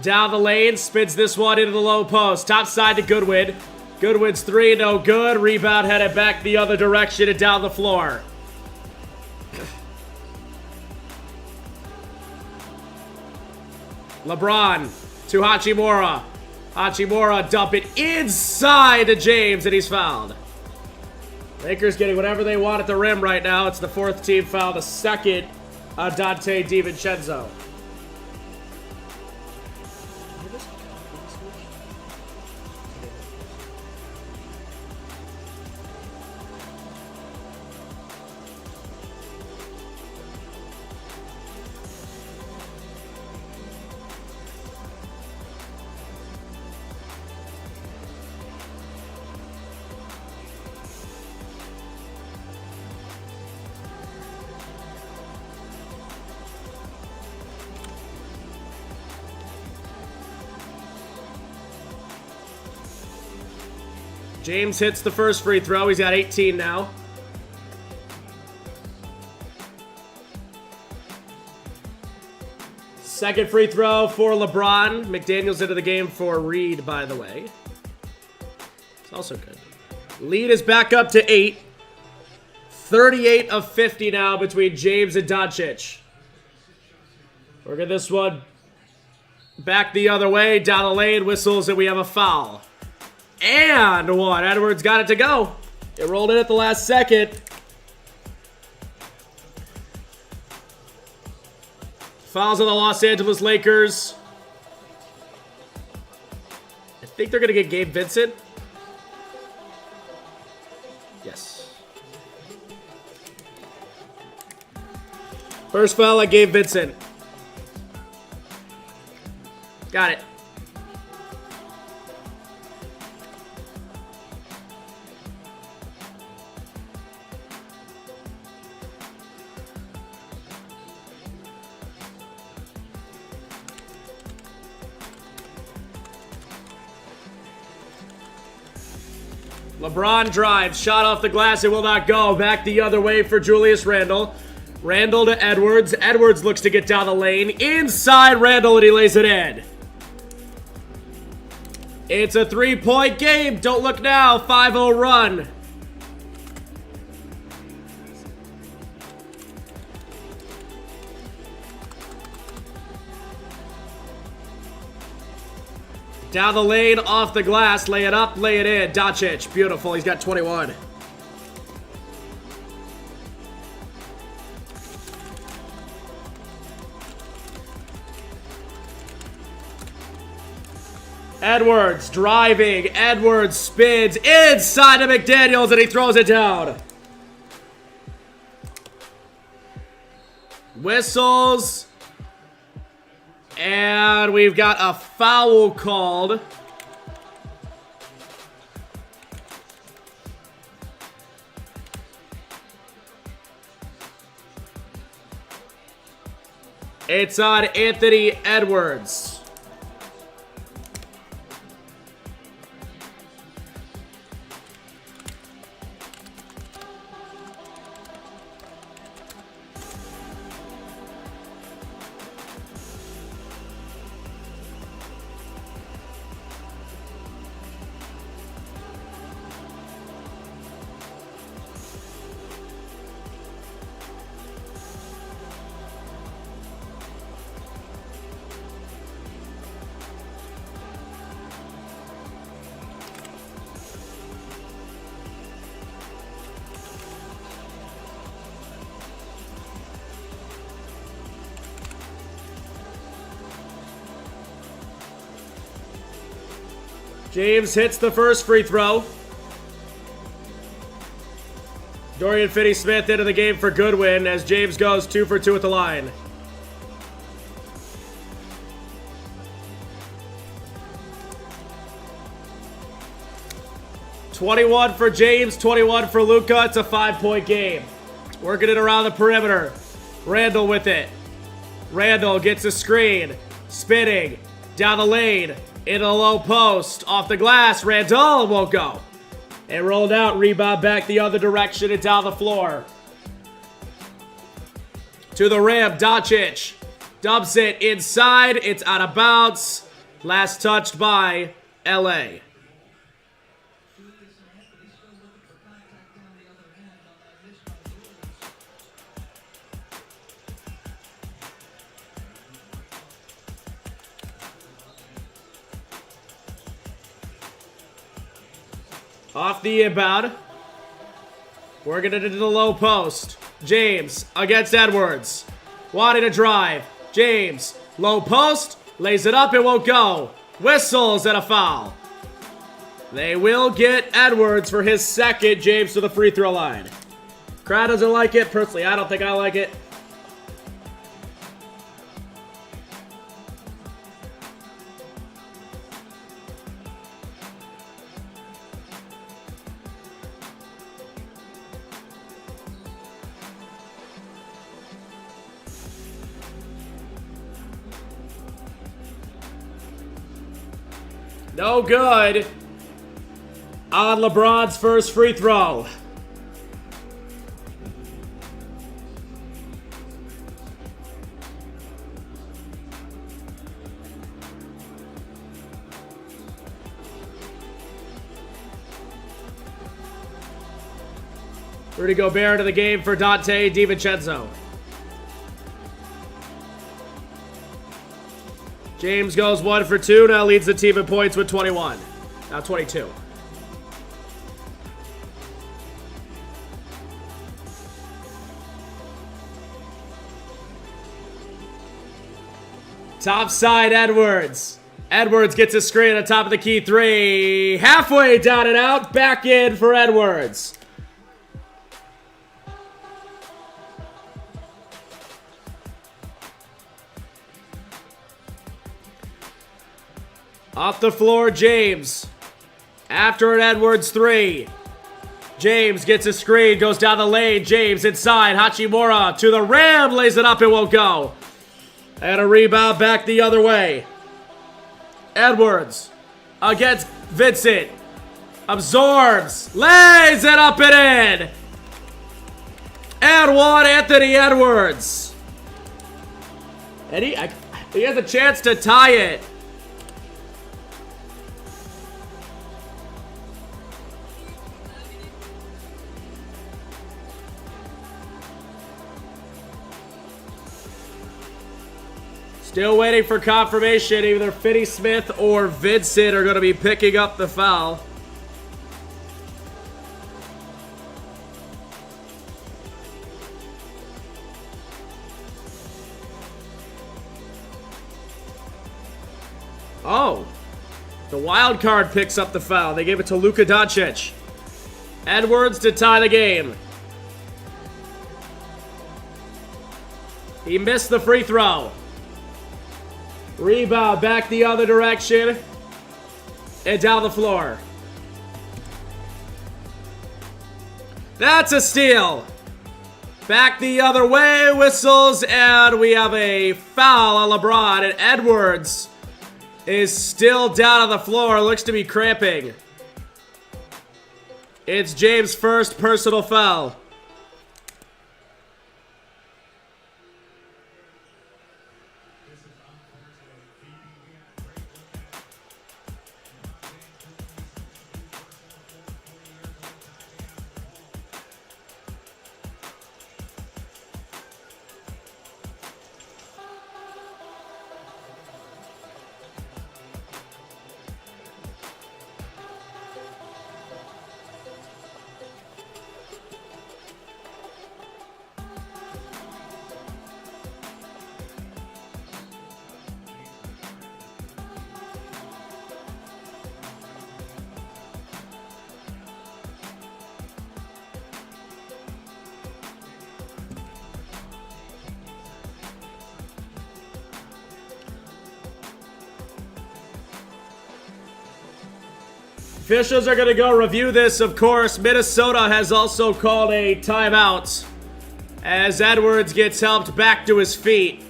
Down the lane, spins this one into the low post. Top side to Goodwin. Goodwin's 3, no good. Rebound headed back the other direction and down the floor. LeBron to Hachimura. Hachimura dump it inside to James, and he's fouled. Lakers getting whatever they want at the rim right now. It's the 4th team foul, the 2nd on Dante DiVincenzo. James hits the first free throw. He's got 18 now. Second free throw for LeBron. McDaniels into the game for Reid, by the way. It's also good. Lead is back up to 8. 38 of 50 now between James and Doncic. We're going to this one back the other way. Down the lane, whistles, and we have a foul. And one. Edwards got it to go. It rolled in at the last second. Fouls on the Los Angeles Lakers. I think they're going to get Gabe Vincent. Yes. First foul on Gabe Vincent. Got it. LeBron drives, shot off the glass, it will not go. Back the other way for Julius Randle. Randle to Edwards. Edwards looks to get down the lane. Inside Randle, and he lays it in. It's a 3-point game. Don't look now. 5-0 run. Down the lane, off the glass, lay it up, lay it in. Doncic, beautiful, he's got 21. Edwards driving. Edwards spins inside to McDaniels, and he throws it down. Whistles. And we've got a foul called. It's on Anthony Edwards. James hits the first free throw. Dorian Finney-Smith into the game for Goodwin as James goes 2 for 2 at the line. $21 for James, 21 for Luka. It's a 5-point game. Working it around the perimeter. Randall with it. Randall gets a screen. Spinning. Down the lane. In a low post. Off the glass. Randall won't go. And rolled out. Rebound back the other direction and down the floor. To the rim. Doncic. Dumps it inside. It's out of bounds. Last touched by LA. Off the inbound. Working it into the low post. James against Edwards. Wanting to drive. James. Low post. Lays it up. It won't go. Whistles and a foul. They will get Edwards for his second. James to the free throw line. Crowd doesn't like it. Personally, I don't think I like it. No good on LeBron's first free throw. Rudy Gobert to the game for Dante DiVincenzo. James goes 1 for 2, now leads the team in points with 21. Now 22. Top side, Edwards. Edwards gets a screen on top of the key three. Halfway down and out, back in for Edwards. Off the floor, James. After an Edwards three. James gets a screen, goes down the lane. James inside. Hachimura to the rim. Lays it up, it won't go. And a rebound back the other way. Edwards against Vincent. Absorbs. Lays it up and in. And one, Anthony Edwards. And he has a chance to tie it. Still waiting for confirmation. Either Finney-Smith or Vincent are going to be picking up the foul. Oh. The wild card picks up the foul. They gave it to Luka Doncic. Edwards to tie the game. He missed the free throw. Rebound back the other direction. And down the floor. That's a steal. Back the other way, whistles, and we have a foul on LeBron, and Edwards is still down on the floor, looks to be cramping. It's James' first personal foul. Officials are going to go review this, of course. Minnesota has also called a timeout as Edwards gets helped back to his feet.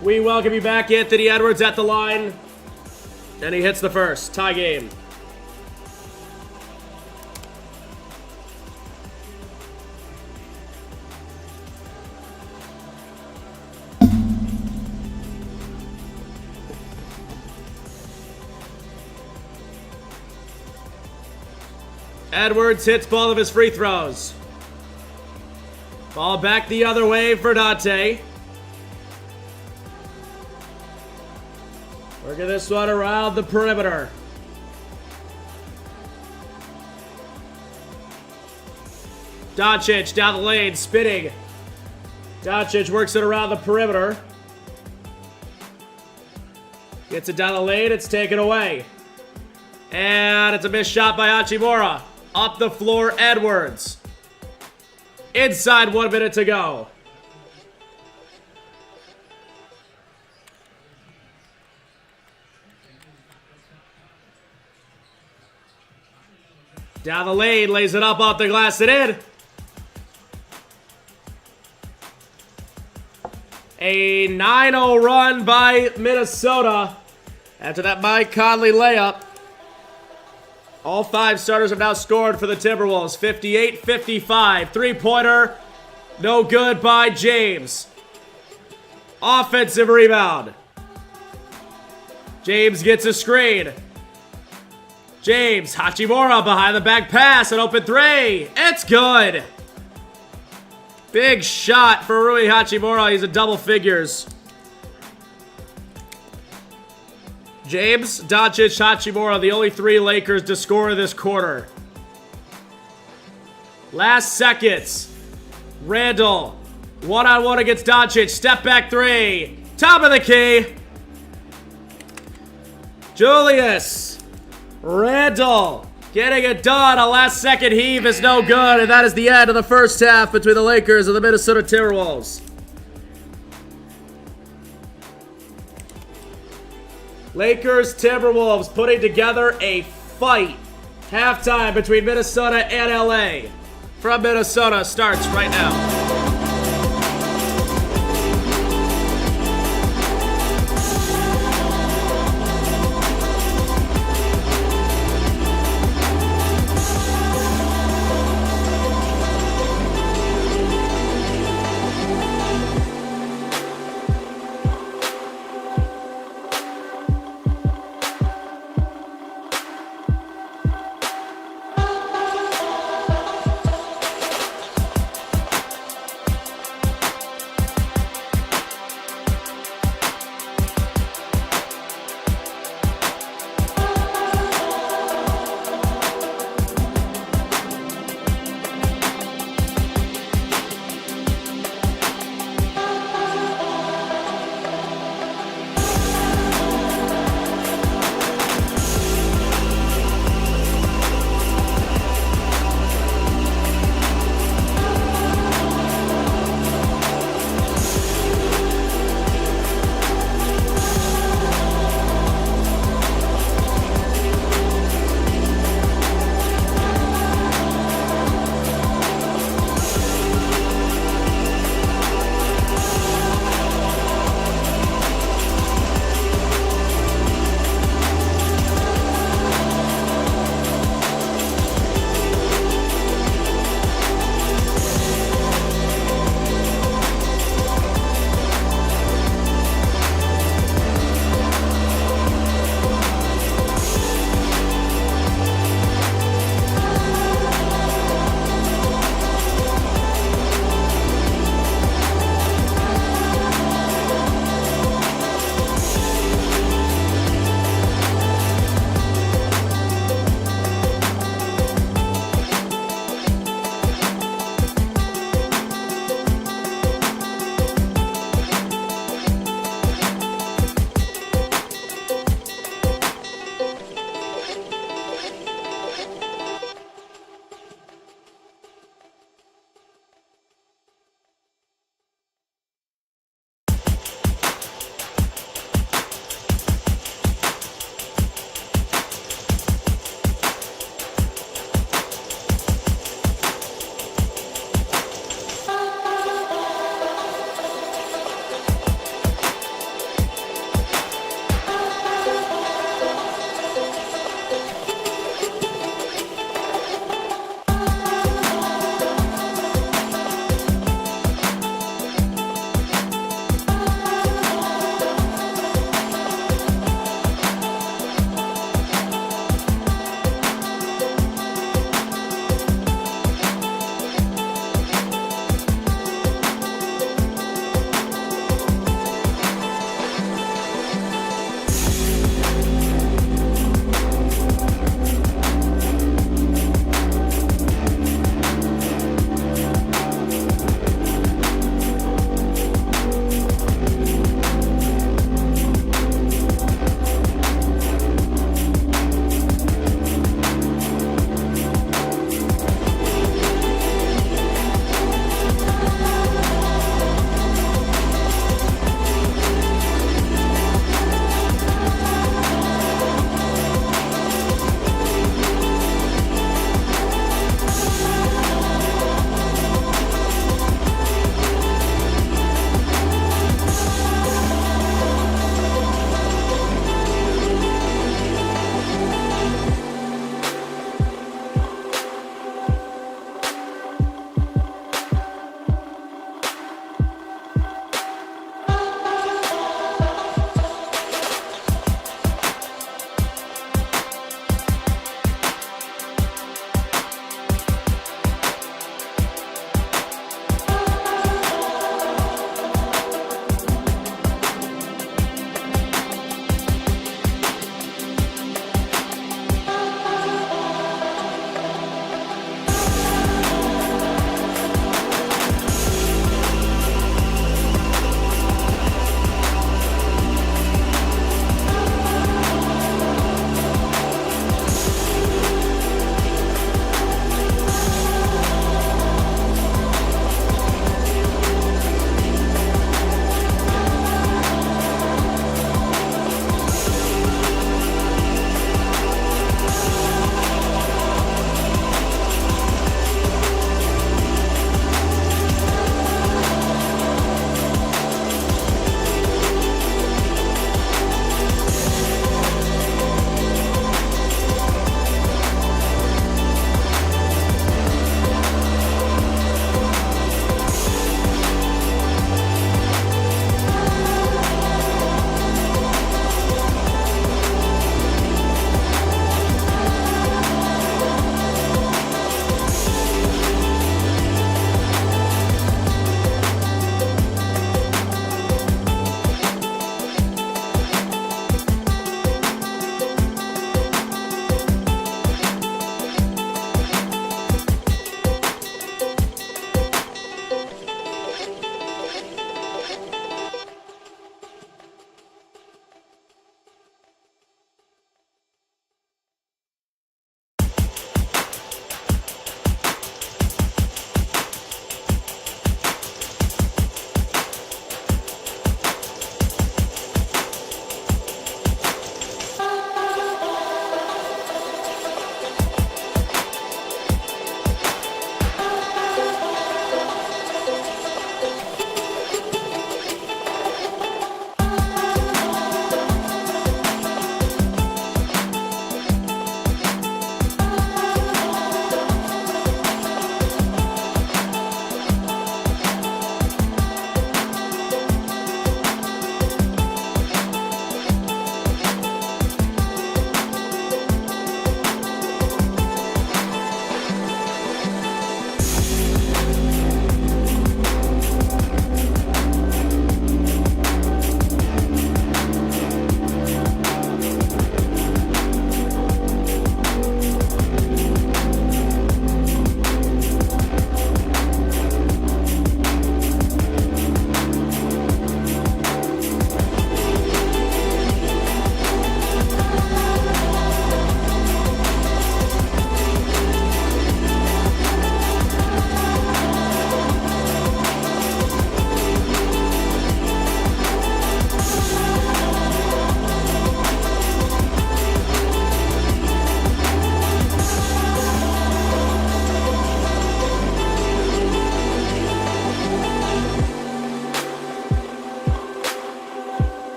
We welcome you back, Anthony Edwards at the line. And he hits the first. Tie game. Edwards hits both of his free throws. Ball back the other way for Dante. Working this one around the perimeter. Doncic down the lane, spinning. Doncic works it around the perimeter. Gets it down the lane, it's taken away. And it's a missed shot by Hachimura. Up the floor, Edwards. Inside 1 minute to go. Down the lane, lays it up off the glass and in. A 9-0 run by Minnesota after that Mike Conley layup. All 5 starters have now scored for the Timberwolves. 58-55. Three-pointer. No good by James. Offensive rebound. James gets a screen. James, Hachimura behind the back pass, an open three. It's good. Big shot for Rui Hachimura. He's in double figures. James, Doncic, Hachimura, the only 3 Lakers to score this quarter. Last seconds. Randall, one-on-one against Doncic. Step back 3. Top of the key. Julius Randall getting it done. A last-second heave is no good, and that is the end of the first half between the Lakers and the Minnesota Timberwolves. Lakers, Timberwolves putting together a fight. Halftime between Minnesota and LA. From Minnesota starts right now.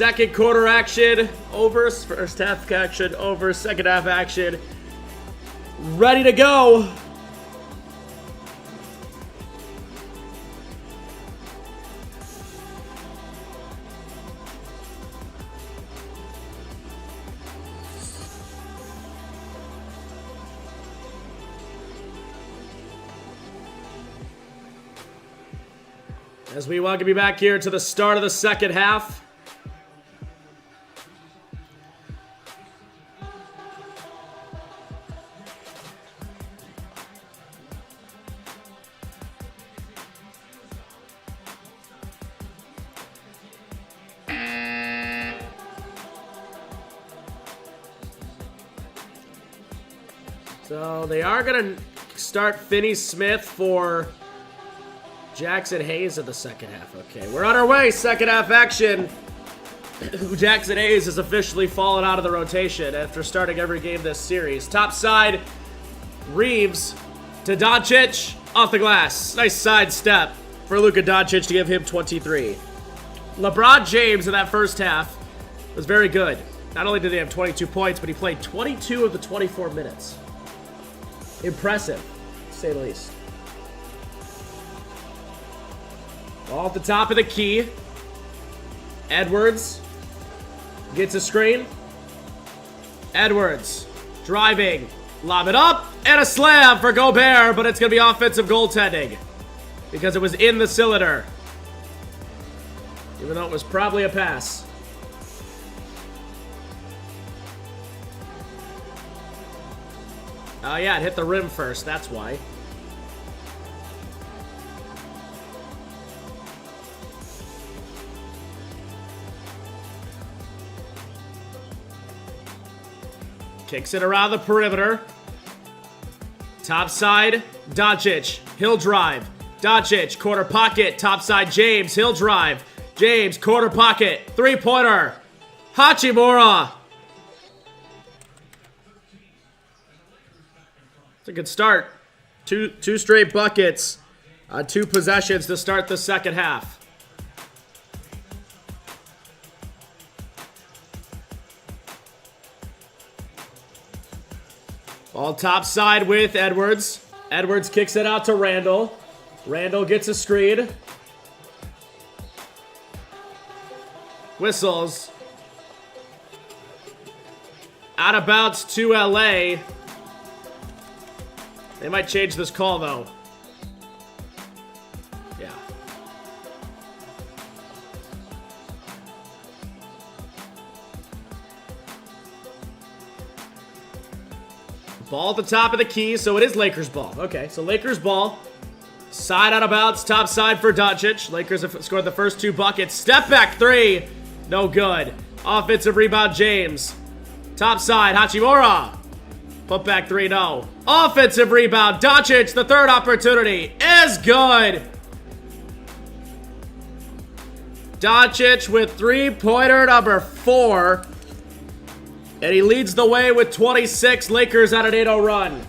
Second quarter action over, first half action over, second half action. Ready to go. As we welcome you back here to the start of the second half. So they are going to start Finney Smith for Jackson Hayes in the second half. Okay, we're on our way. Second half action. Jackson Hayes has officially fallen out of the rotation after starting every game this series. Top side, Reeves to Doncic off the glass. Nice side step for Luka Doncic to give him 23. LeBron James in that first half was very good. Not only did he have 22 points, but he played 22 of the 24 minutes. Impressive, to say the least. Ball at the top of the key. Edwards gets a screen. Edwards driving, lob it up, and a slam for Gobert, but it's going to be offensive goaltending because it was in the cylinder, even though it was probably a pass. Oh yeah, it hit the rim first, that's why. Kicks it around the perimeter. Top side, Doncic. He'll drive. Doncic, corner pocket. Top side, James. He'll drive. James, corner pocket. Three-pointer. Hachimura. It's a good start. Two straight buckets on 2 possessions to start the second half. All top side with Edwards. Edwards kicks it out to Randall. Randall gets a screen. Whistles. Out of bounds to LA. They might change this call though. Yeah. Ball at the top of the key, so it is Lakers ball. Okay, so Lakers ball. Side out of bounds, top side for Doncic. Lakers have scored the first 2 buckets. Step back 3. No good. Offensive rebound, James. Top side, Hachimura. Put back 3, no. Offensive rebound, Doncic. The third opportunity is good. Doncic with three-pointer number 4. And he leads the way with 26. Lakers at an 8-0 run.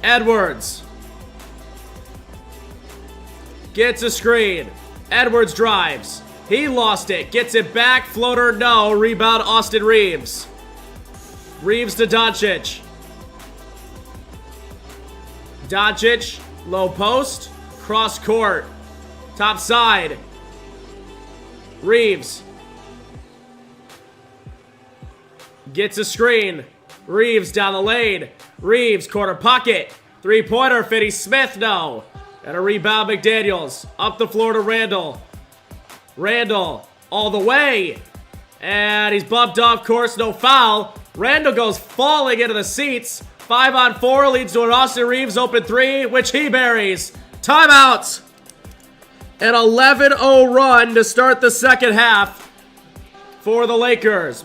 Edwards gets a screen. Edwards drives. He lost it. Gets it back. Floater, no. Rebound, Austin Reeves. Reeves to Doncic. Doncic, low post. Cross court. Top side. Reeves. Gets a screen. Reeves down the lane. Reeves, corner pocket. Three-pointer, Finney Smith, no. And a rebound, McDaniels. Up the floor to Randall. Randall, all the way. And he's bumped off course, no foul. Randall goes falling into the seats. 5-on-4 leads to an Austin Reeves open 3, which he buries. Timeout. An 11-0 run to start the second half for the Lakers.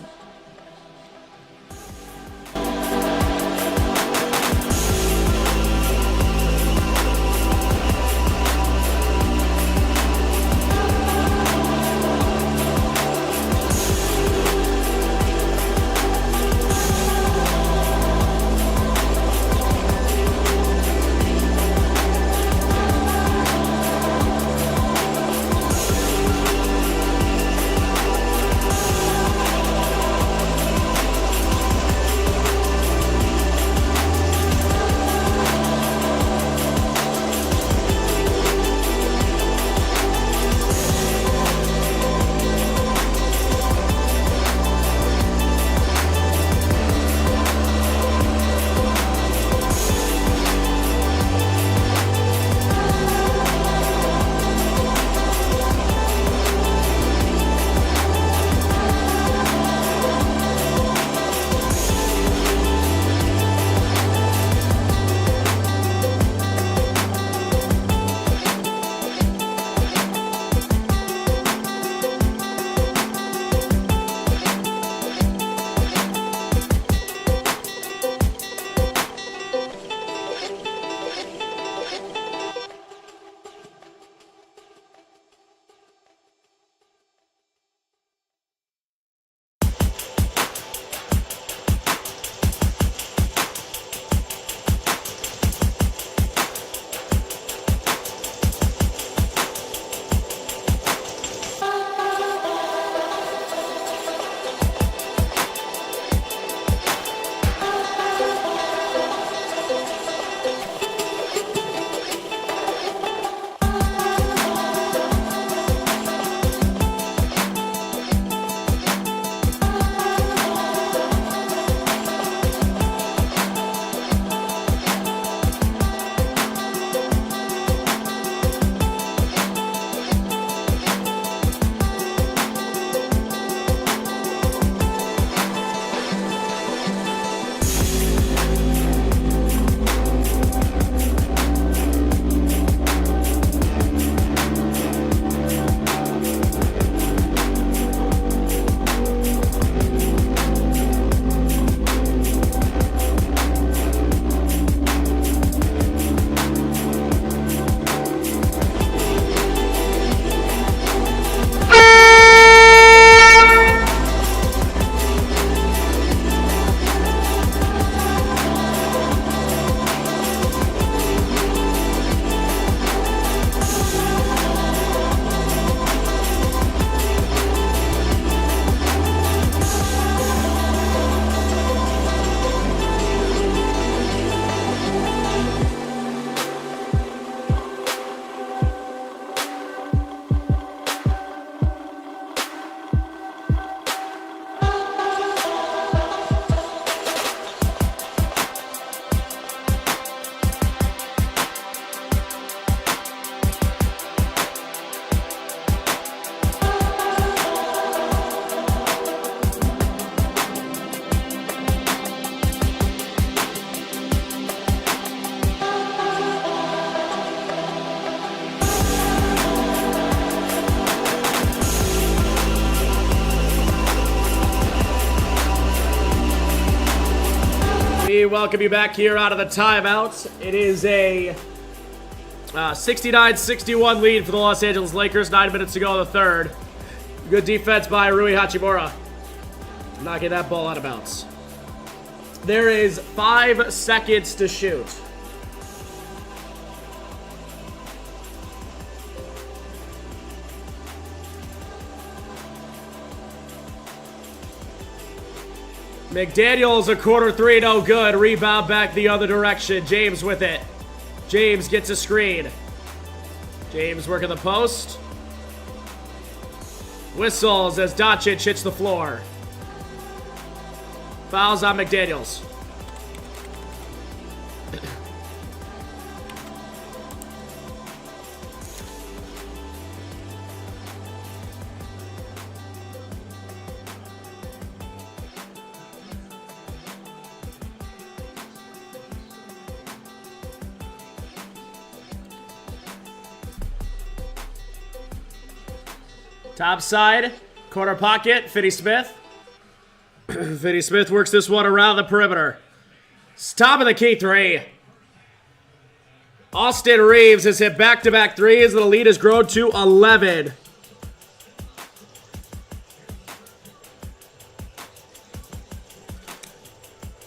We welcome you back here out of the timeout. It is a 69-61 lead for the Los Angeles Lakers. 9 minutes to go in the third. Good defense by Rui Hachimura. Knocking that ball out of bounds. There is 5 seconds to shoot. McDaniels, a corner three, no good. Rebound back the other direction. James with it. James gets a screen. James working the post. Whistles as Doncic hits the floor. Fouls on McDaniels. Top side, corner pocket, Finney Smith. Finney Smith works this one around the perimeter. Top of the key three. Austin Reeves has hit back-to-back threes, and the lead has grown to 11.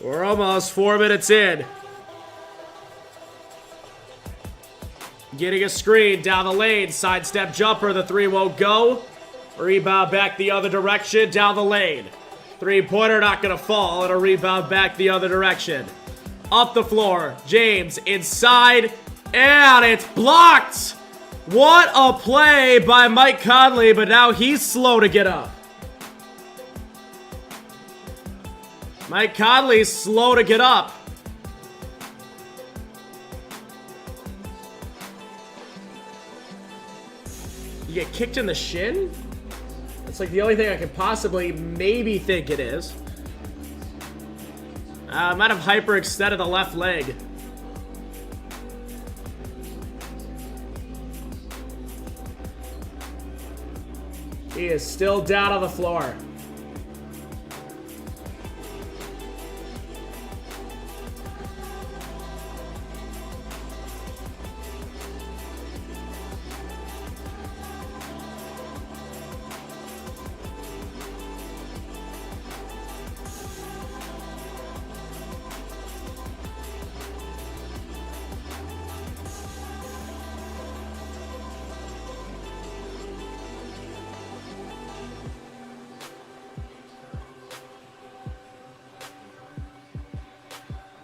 We're almost 4 minutes in. Getting a screen down the lane, sidestep jumper, the three won't go. Rebound back the other direction, down the lane. Three-pointer not gonna fall, and a rebound back the other direction. Up the floor, James inside, and it's blocked! What a play by Mike Conley, but now he's slow to get up. Mike Conley's slow to get up. You get kicked in the shin? That's like the only thing I could possibly maybe think it is. Might have hyperextended the left leg. He is still down on the floor.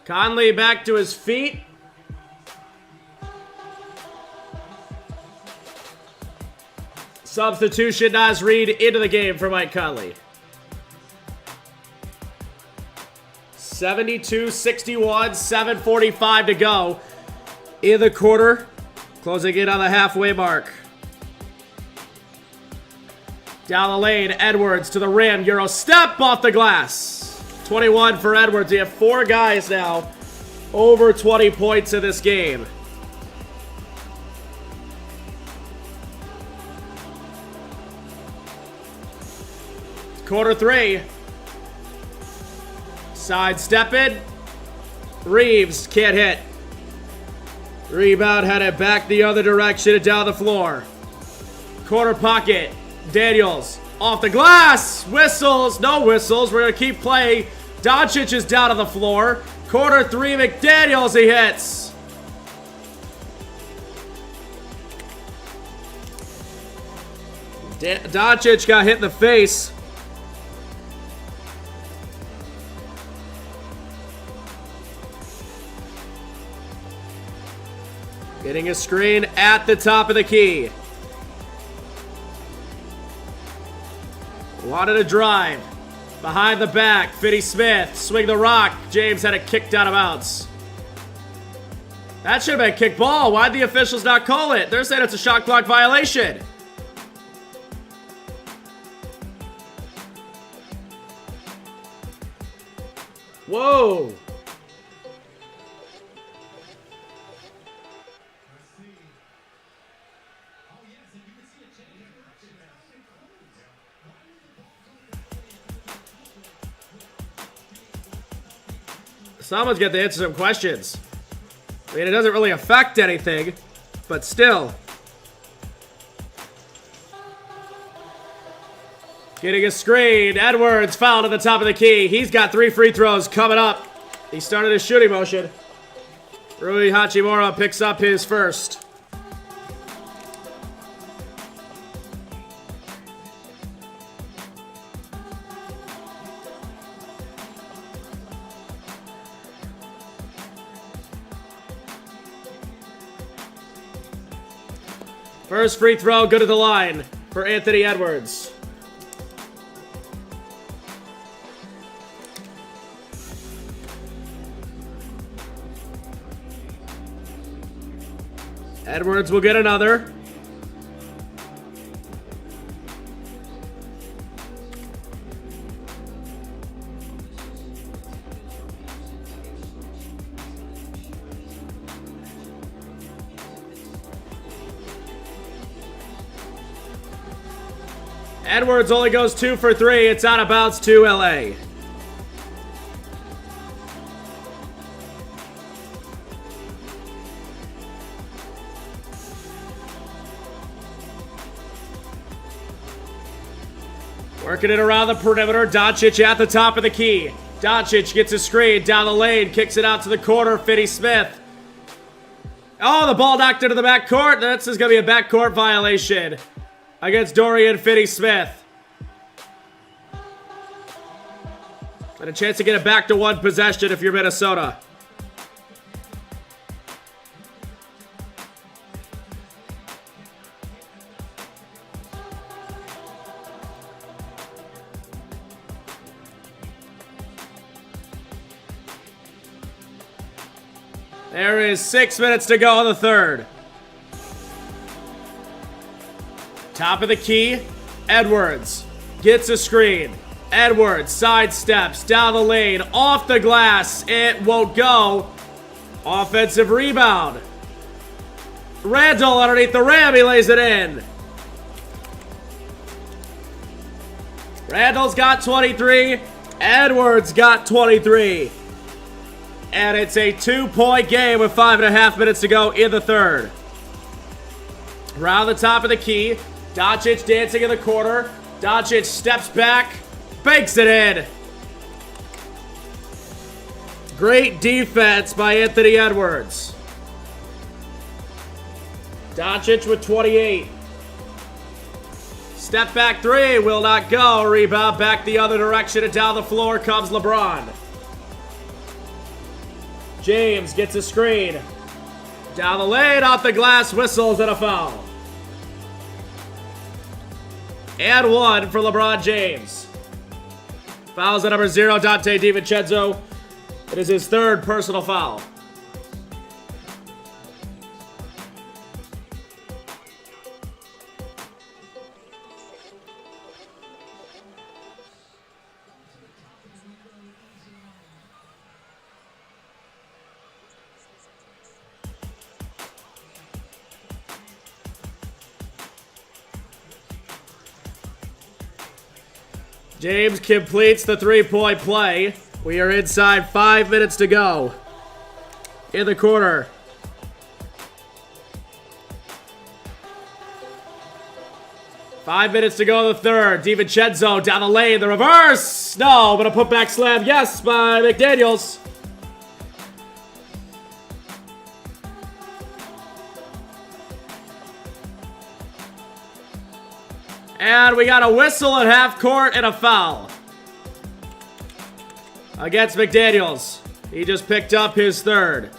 Conley back to his feet. Substitution, Naz Reid into the game for Mike Conley. 72-61, 7:45 to go in the quarter. Closing in on the halfway mark. Down the lane, Edwards to the rim. Euro step off the glass. 21 for Edwards. We have 4 guys now over 20 points in this game. Quarter 3. Sidestepping. Reeves can't hit. Rebound headed back the other direction and down the floor. Corner pocket. Daniels off the glass. Whistles. No whistles. We're going to keep playing. Doncic is down on the floor. Quarter 3. McDaniels, he hits. Doncic got hit in the face. Getting a screen at the top of the key. Wanted a drive. Behind the back, Finney Smith. Swing the rock. James had it kicked out of bounds. That should have been a kick ball. Why'd the officials not call it? They're saying it's a shot clock violation. Whoa. Someone's got to answer some questions. I mean, it doesn't really affect anything, but still. Getting a screen. Edwards fouled at the top of the key. He's got 3 free throws coming up. He started his shooting motion. Rui Hachimura picks up his first. First free throw, good at the line for Anthony Edwards. Edwards will get another. Edwards only goes 2 for 3. It's out of bounds to LA. Working it around the perimeter. Doncic at the top of the key. Doncic gets a screen down the lane. Kicks it out to the corner. Finney-Smith. Oh, the ball knocked into the backcourt. This is going to be a backcourt violation against Dorian Finney-Smith. And a chance to get it back to 1 possession if you're Minnesota. There is 6 minutes to go in the third. Top of the key, Edwards gets a screen. Edwards sidesteps down the lane, off the glass. It won't go. Offensive rebound. Randall underneath the rim, he lays it in. Randall's got 23. Edwards got 23. And it's a 2-point game with 5.5 minutes to go in the third. Around the top of the key. Doncic dancing in the corner. Doncic steps back. Banks it in. Great defense by Anthony Edwards. Doncic with 28. Step back 3 will not go. Rebound back the other direction and down the floor comes LeBron. James gets a screen. Down the lane, off the glass, whistles and a foul. And 1 for LeBron James. Fouls at number 0, Dante DiVincenzo. It is his 3rd personal foul. James completes the 3-point play. We are inside 5 minutes to go. In the corner. Five minutes to go in the third. DiVincenzo down the lane. The reverse. No, but a putback slam. Yes, by McDaniels. And we got a whistle at half court and a foul against McDaniels. He just picked up his 3rd.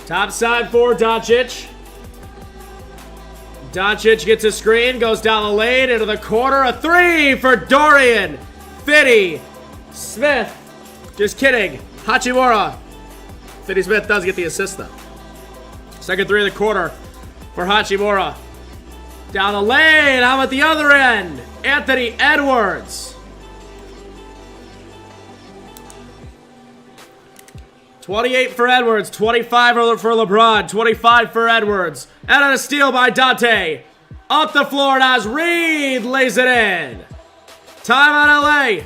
Top side for Doncic. Doncic gets a screen, goes down the lane into the corner. A 3 for Dorian Finney-Smith. Just kidding. Hachimura. Finney-Smith does get the assist though. Second 3 in the quarter for Hachimura. Down the lane, how about the other end? Anthony Edwards. 28 for Edwards, 25 for LeBron, 25 for Edwards. And a steal by Dante. Up the floor as Reed lays it in. Timeout LA.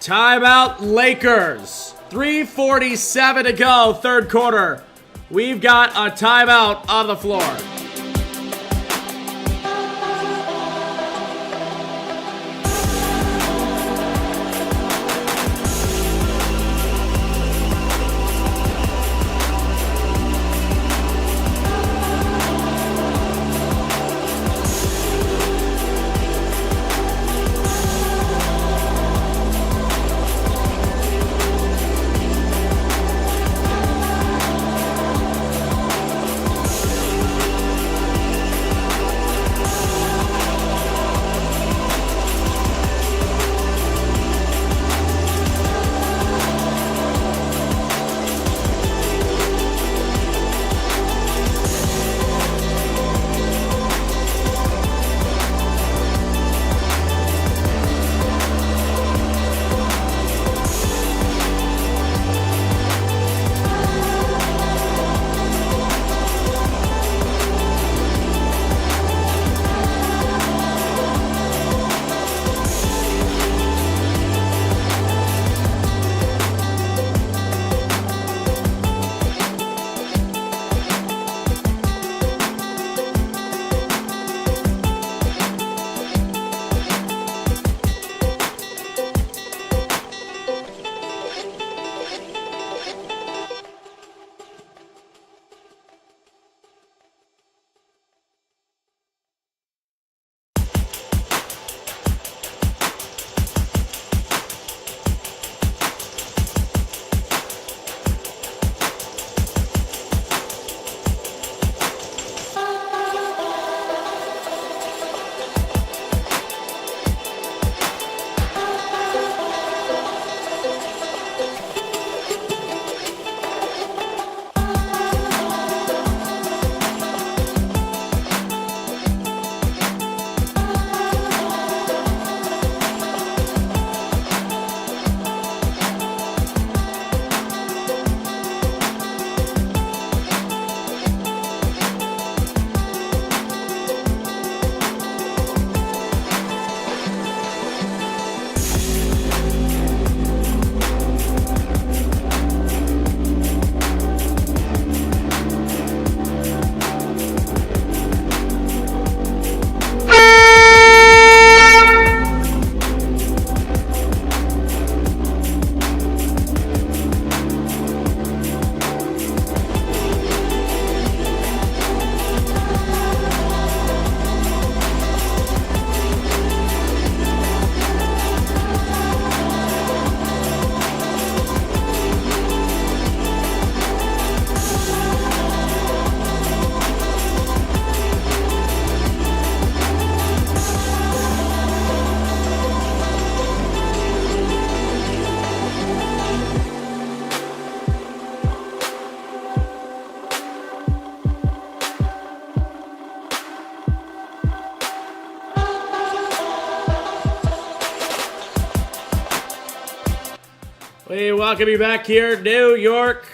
Timeout Lakers. 3:47 to go, third quarter. We've got a timeout on the floor. We welcome you back here, New York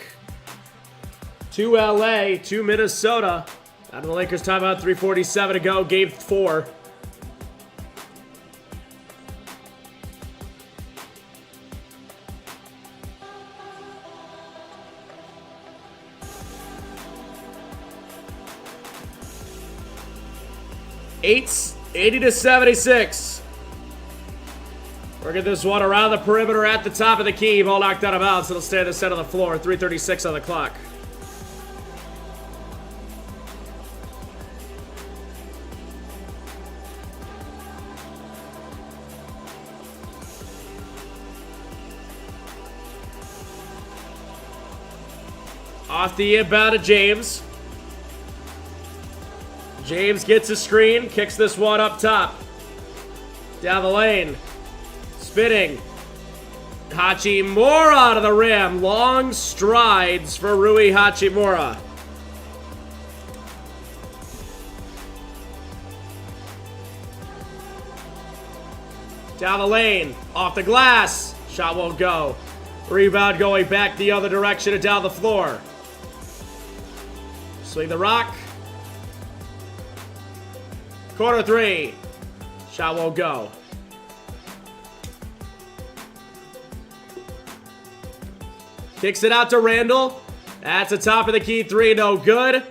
to LA to Minnesota. Out of the Lakers timeout, 3:47 to go, game 4. Eights, 80-76. Working this one around the perimeter at the top of the key. Ball knocked out of bounds. It'll stay on the center of the floor. 3:36 on the clock. Off the inbound to James. James gets a screen, kicks this one up top. Down the lane. Spinning. Hachimura to the rim. Long strides for Rui Hachimura. Down the lane. Off the glass. Shot won't go. Rebound going back the other direction and down the floor. Swing the rock. Corner three. Shot won't go. Kicks it out to Randall. That's the top of the key three. No good.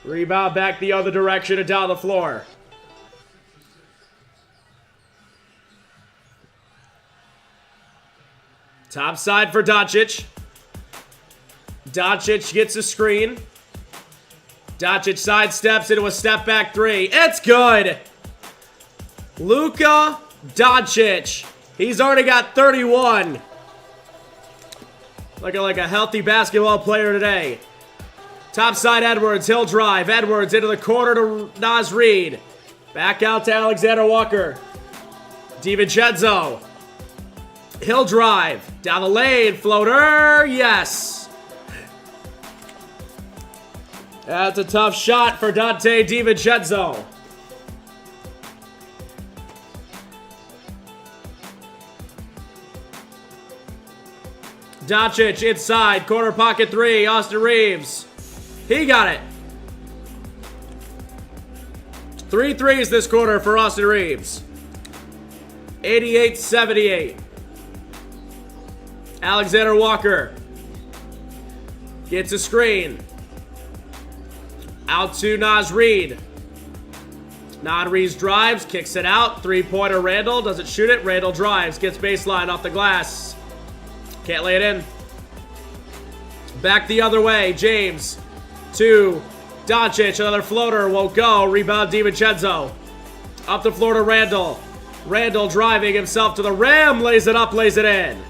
Rebound back the other direction and down the floor. Top side for Doncic. Doncic gets a screen. Doncic sidesteps into a step back three. It's good. Luka Doncic. He's already got 31. Looking like a healthy basketball player today. Top side Edwards. He'll drive. Edwards into the corner to Naz Reid. Back out to Alexander Walker. DiVincenzo. He'll drive. Down the lane. Floater. Yes. That's a tough shot for Dante DiVincenzo. Doncic inside. Corner pocket three. Austin Reeves. He got it. 3 threes this quarter for Austin Reeves. 88-78. Alexander Walker gets a screen. Out to Naz Reid. Naz Reid drives, kicks it out. Three-pointer Randall, doesn't shoot it. Randall drives, gets baseline off the glass. Can't lay it in. Back the other way, James to Doncic. Another floater, won't go. Rebound DiVincenzo. Up the floor to Randall. Randall driving himself to the rim, lays it up, lays it in.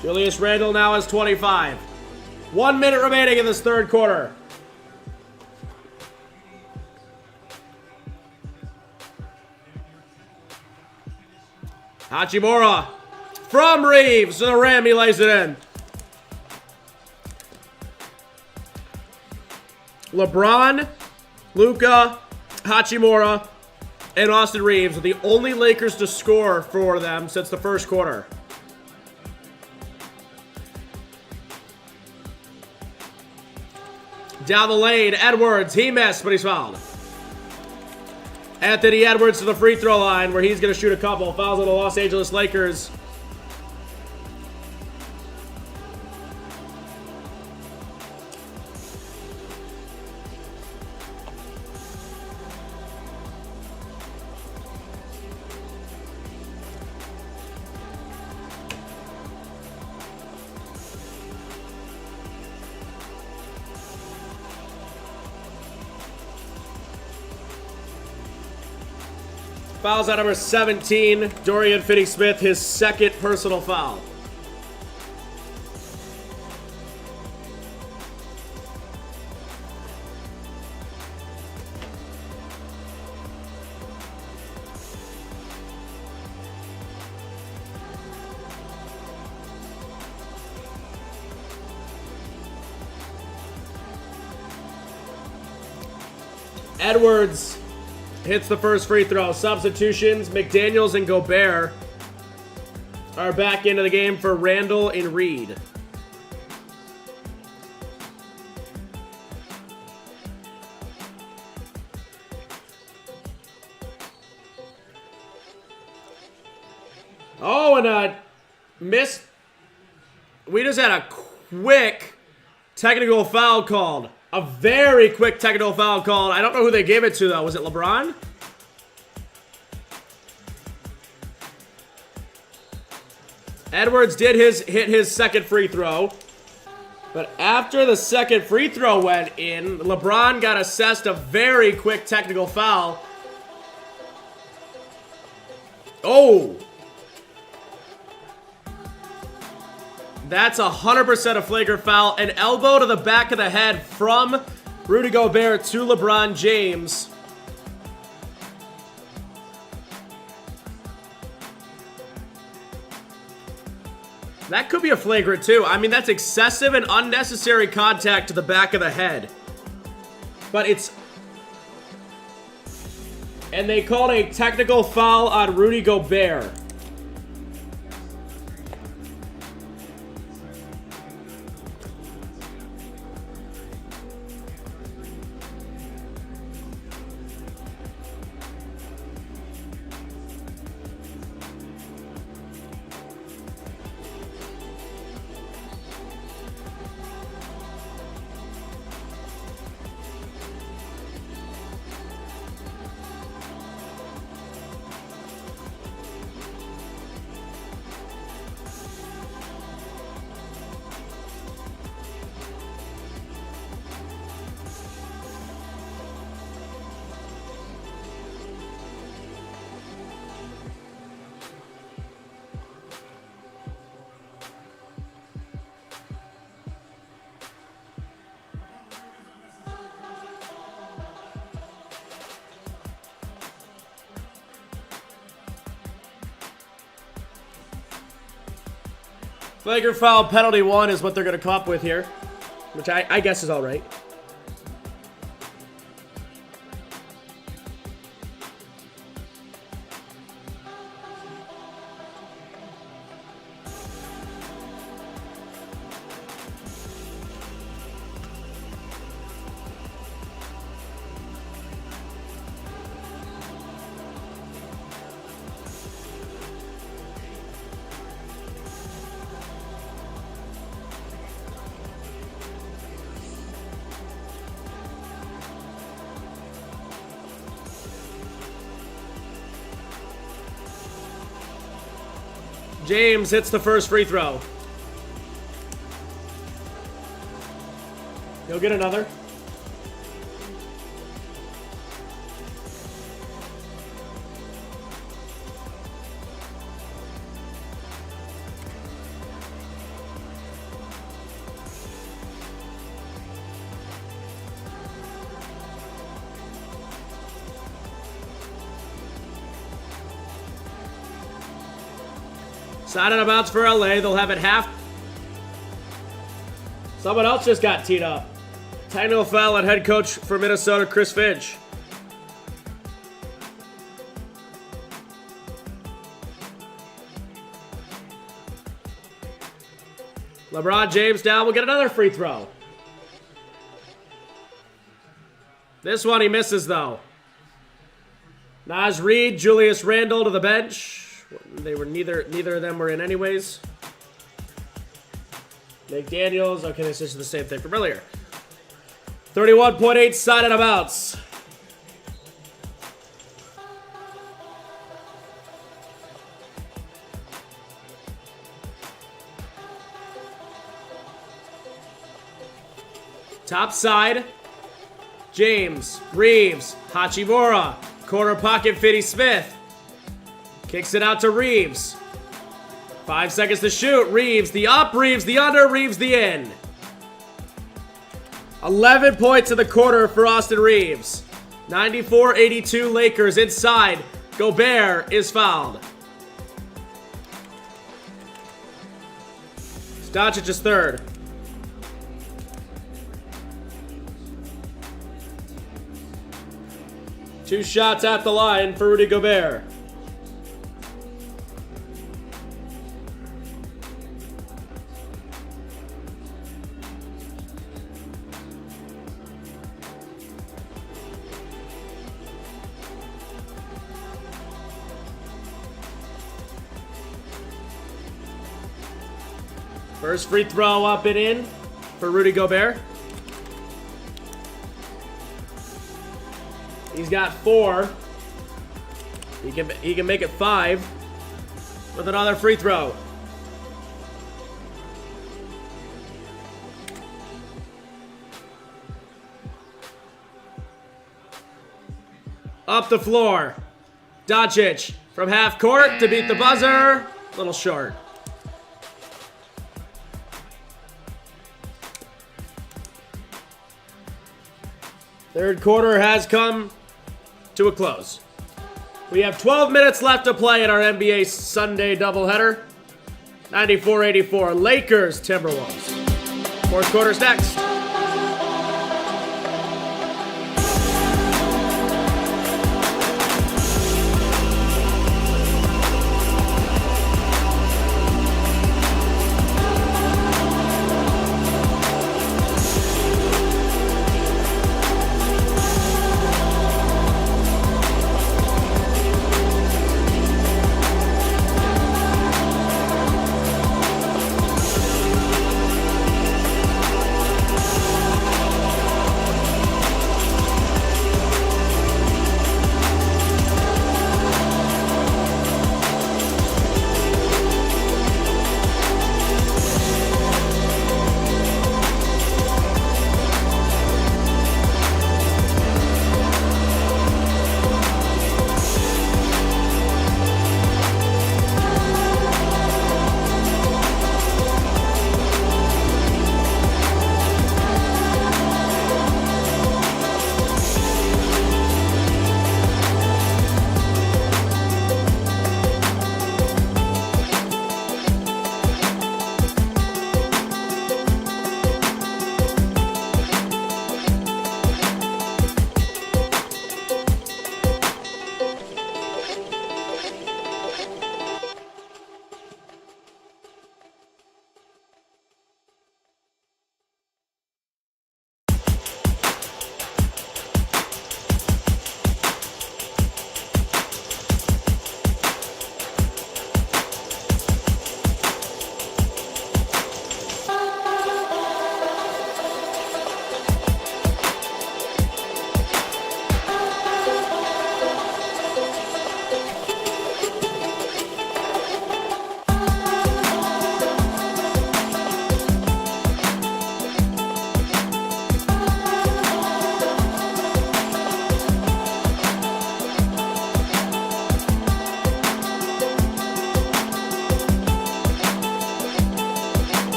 Julius Randle now has 25. 1 minute remaining in this third quarter. Hachimura from Reeves to the rim. He lays it in. LeBron, Luka, Hachimura, and Austin Reeves are the only Lakers to score for them since the first quarter. Down the lane, Edwards. He missed, but he's fouled. Anthony Edwards to the free throw line where he's going to shoot a couple. Fouls on the Los Angeles Lakers. Fouls at number 17, Dorian Finney-Smith, his second personal foul. Edwards hits the first free throw. Substitutions, McDaniels and Gobert are back into the game for Randall and Reed. Oh, and a miss. We just had a quick technical foul called. A very quick technical foul called. I don't know who they gave it to, though. Was it LeBron? Edwards did hit his second free throw. But after the second free throw went in, LeBron got assessed a very quick technical foul. Oh! That's 100% a flagrant foul. An elbow to the back of the head from Rudy Gobert to LeBron James. That could be a flagrant too. I mean, that's excessive and unnecessary contact to the back of the head. But it's... And they called a technical foul on Rudy Gobert. Flagrant foul penalty 1 is what they're going to come up with here, which I guess is all right. James hits the first free throw. He'll get another. Side on a bounce for LA. They'll have it half. Someone else just got teed up. Technical foul on head coach for Minnesota, Chris Finch. LeBron James now will get another free throw. This one he misses though. Naz Reid, Julius Randle to the bench. They were neither of them were in anyways. McDaniels. Okay, this is the same thing from earlier. 31.8 side out of bounds. Top side. James, Reeves, Hachimura, corner pocket, Finney Smith. Kicks it out to Reeves. 5 seconds to shoot. Reeves, the up, Reeves, the under, Reeves, the in. 11 points in the quarter for Austin Reeves. 94-82 Lakers inside. Gobert is fouled. Doncic is third. Two shots at the line for Rudy Gobert. First free throw up and in for Rudy Gobert. He's got 4. He can make it 5 with another free throw. Up the floor. Doncic from half court to beat the buzzer. A little short. Third quarter has come to a close. We have 12 minutes left to play in our NBA Sunday doubleheader. 94-84, Lakers, Timberwolves. Fourth quarter's next.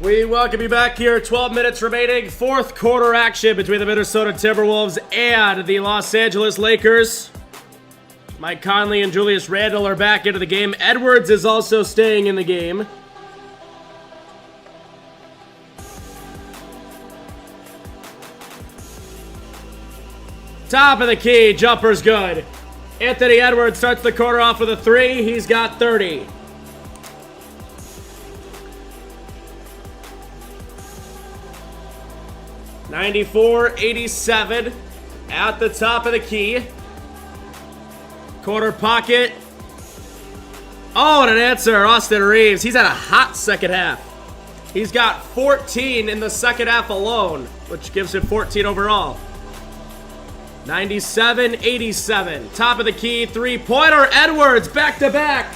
We welcome you back here. 12 minutes remaining. Fourth quarter action between the Minnesota Timberwolves and the Los Angeles Lakers. Mike Conley and Julius Randle are back into the game. Edwards is also staying in the game. Top of the key, jumper's good. Anthony Edwards starts the quarter off with a three. He's got 30. (94-87) at the top of the key. Corner pocket. Oh, and an answer, Austin Reeves. He's had a hot second half. He's got 14 in the second half alone, which gives him 14 overall. 97-87. Top of the key, three-pointer. Edwards, back-to-back.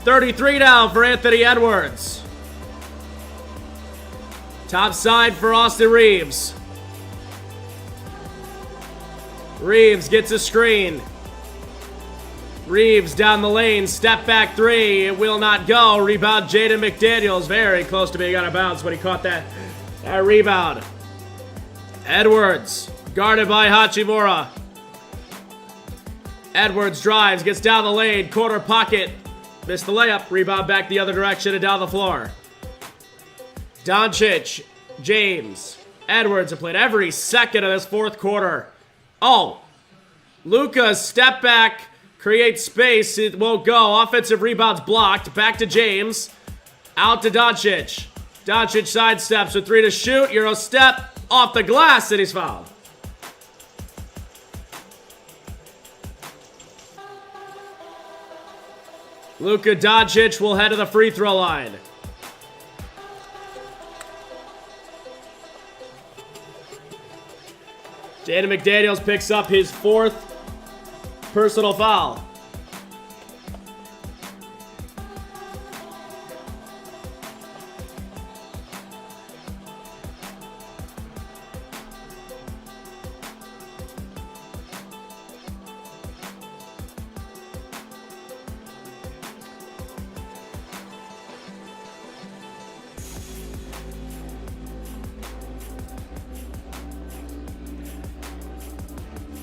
33 now for Anthony Edwards. Top side for Austin Reeves. Reeves gets a screen. Reeves down the lane, step back three. It will not go. Rebound Jaden McDaniels. Very close to being out of bounds when he caught that rebound. Edwards, guarded by Hachimura. Edwards drives, gets down the lane, corner pocket. Missed the layup. Rebound back the other direction and down the floor. Doncic, James, Edwards have played every second of this fourth quarter. Oh, Luka, step back, create space. It won't go. Offensive rebounds blocked. Back to James. Out to Doncic. Doncic sidesteps with 3 to shoot. Euro step off the glass, and he's fouled. Luka Doncic will head to the free throw line. Jaden McDaniels picks up his 4th personal foul.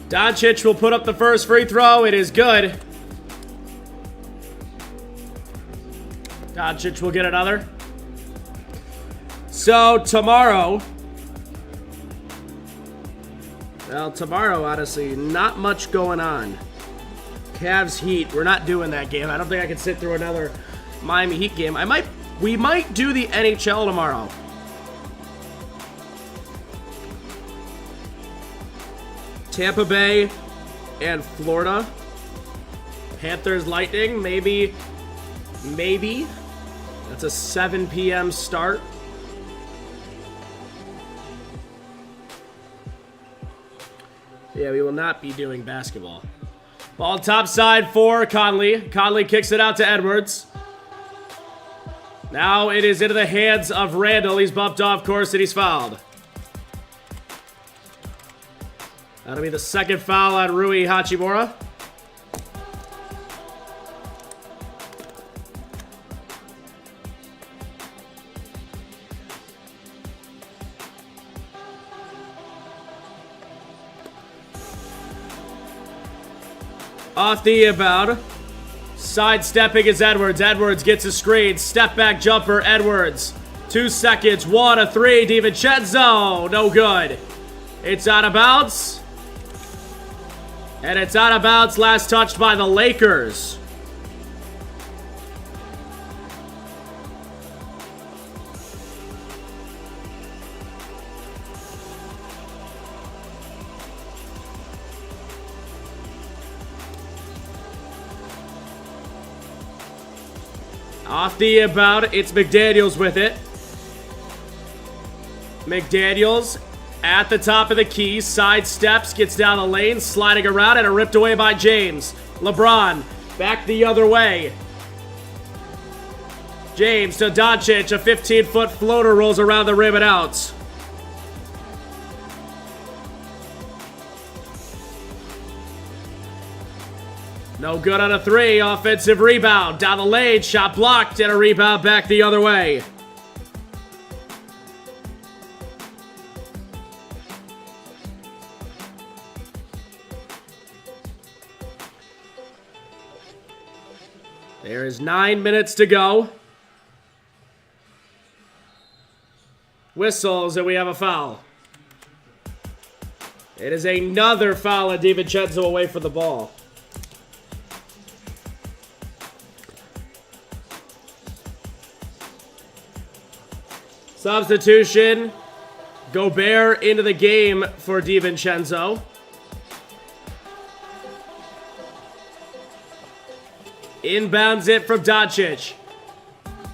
Doncic will put up the first free throw. It is good. Doncic will get another. So tomorrow, honestly, not much going on. Cavs Heat, we're not doing that game. I don't think I can sit through another Miami Heat game. We might do the NHL tomorrow. Tampa Bay and Florida. Panthers Lightning, maybe. That's a 7 p.m. start. Yeah, we will not be doing basketball. Ball top side for Conley. Conley kicks it out to Edwards. Now it is into the hands of Randall. He's bumped off course and he's fouled. That'll be the second foul on Rui Hachimura. Off the inbound. Sidestepping is Edwards. Edwards gets a screen. Step back jumper, Edwards. 2 seconds. 1, a 3. DiVincenzo. No good. It's out of bounds. And it's out of bounds, last touched by the Lakers. Off the inbound, it's McDaniels with it. McDaniels at the top of the key, side steps, gets down the lane, sliding around, and ripped away by James. LeBron, back the other way. James to Doncic, a 15-foot floater rolls around the rim and out. No good on a 3, offensive rebound. Down the lane, shot blocked, and a rebound back the other way. There is 9 minutes to go. Whistles, and we have a foul. It is another foul, and DiVincenzo away from the ball. Substitution. Gobert into the game for DiVincenzo. Inbounds it from Doncic.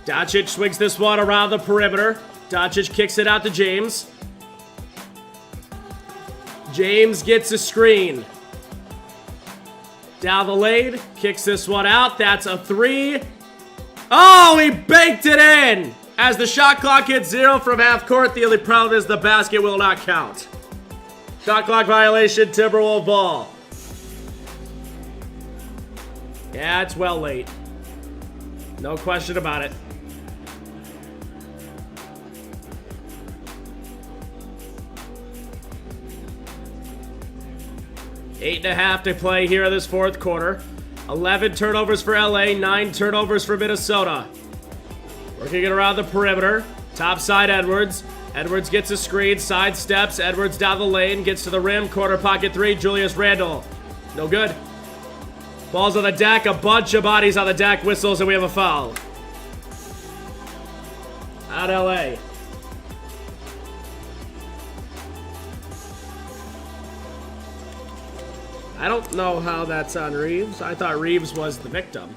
Doncic swings this one around the perimeter. Doncic kicks it out to James. James gets a screen. Down the lane. Kicks this one out. That's a 3. Oh, he baked it in! As the shot clock hits 0 from half court, the only problem is the basket will not count. Shot clock violation, Timberwolves ball. Yeah, it's well late. No question about it. Eight and a half to play here in this fourth quarter. 11 turnovers for LA, 9 turnovers for Minnesota. Working it around the perimeter. Top side Edwards. Edwards gets a screen, side steps. Edwards down the lane, gets to the rim. Corner pocket three, Julius Randle. No good. Ball's on the deck, a bunch of bodies on the deck, whistles, and we have a foul. At LA. I don't know how that's on Reeves. I thought Reeves was the victim.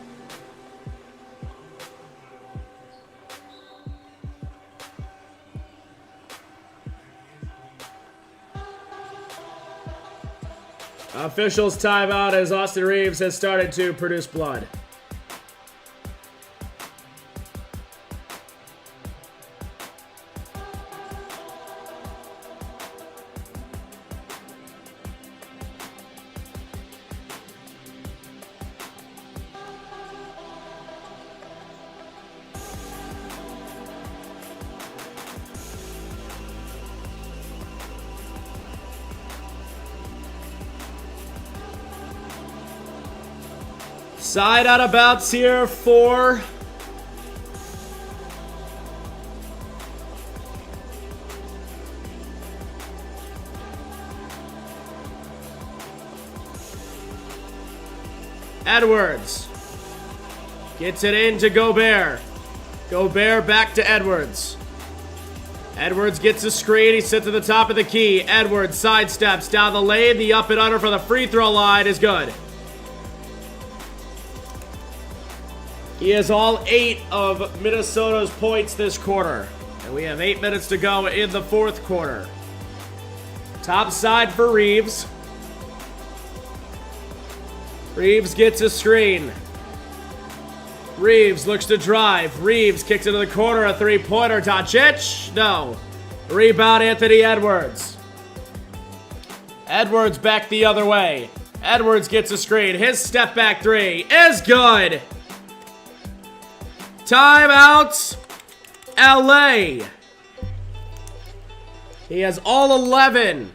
Officials timeout as Austin Reeves has started to produce blood. Side out of bounds here for Edwards. Gets it into Gobert. Gobert back to Edwards. Edwards gets a screen. He sits at the top of the key. Edwards sidesteps down the lane. The up and under for the free throw line is good. He has all 8 of Minnesota's points this quarter. And we have 8 minutes to go in the fourth quarter. Top side for Reeves. Reeves gets a screen. Reeves looks to drive. Reeves kicks into the corner, a three-pointer. Doncic? No. Rebound, Anthony Edwards. Edwards back the other way. Edwards gets a screen. His step back three is good. Timeout, LA. He has all 11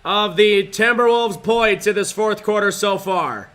of the Timberwolves points in this fourth quarter so far.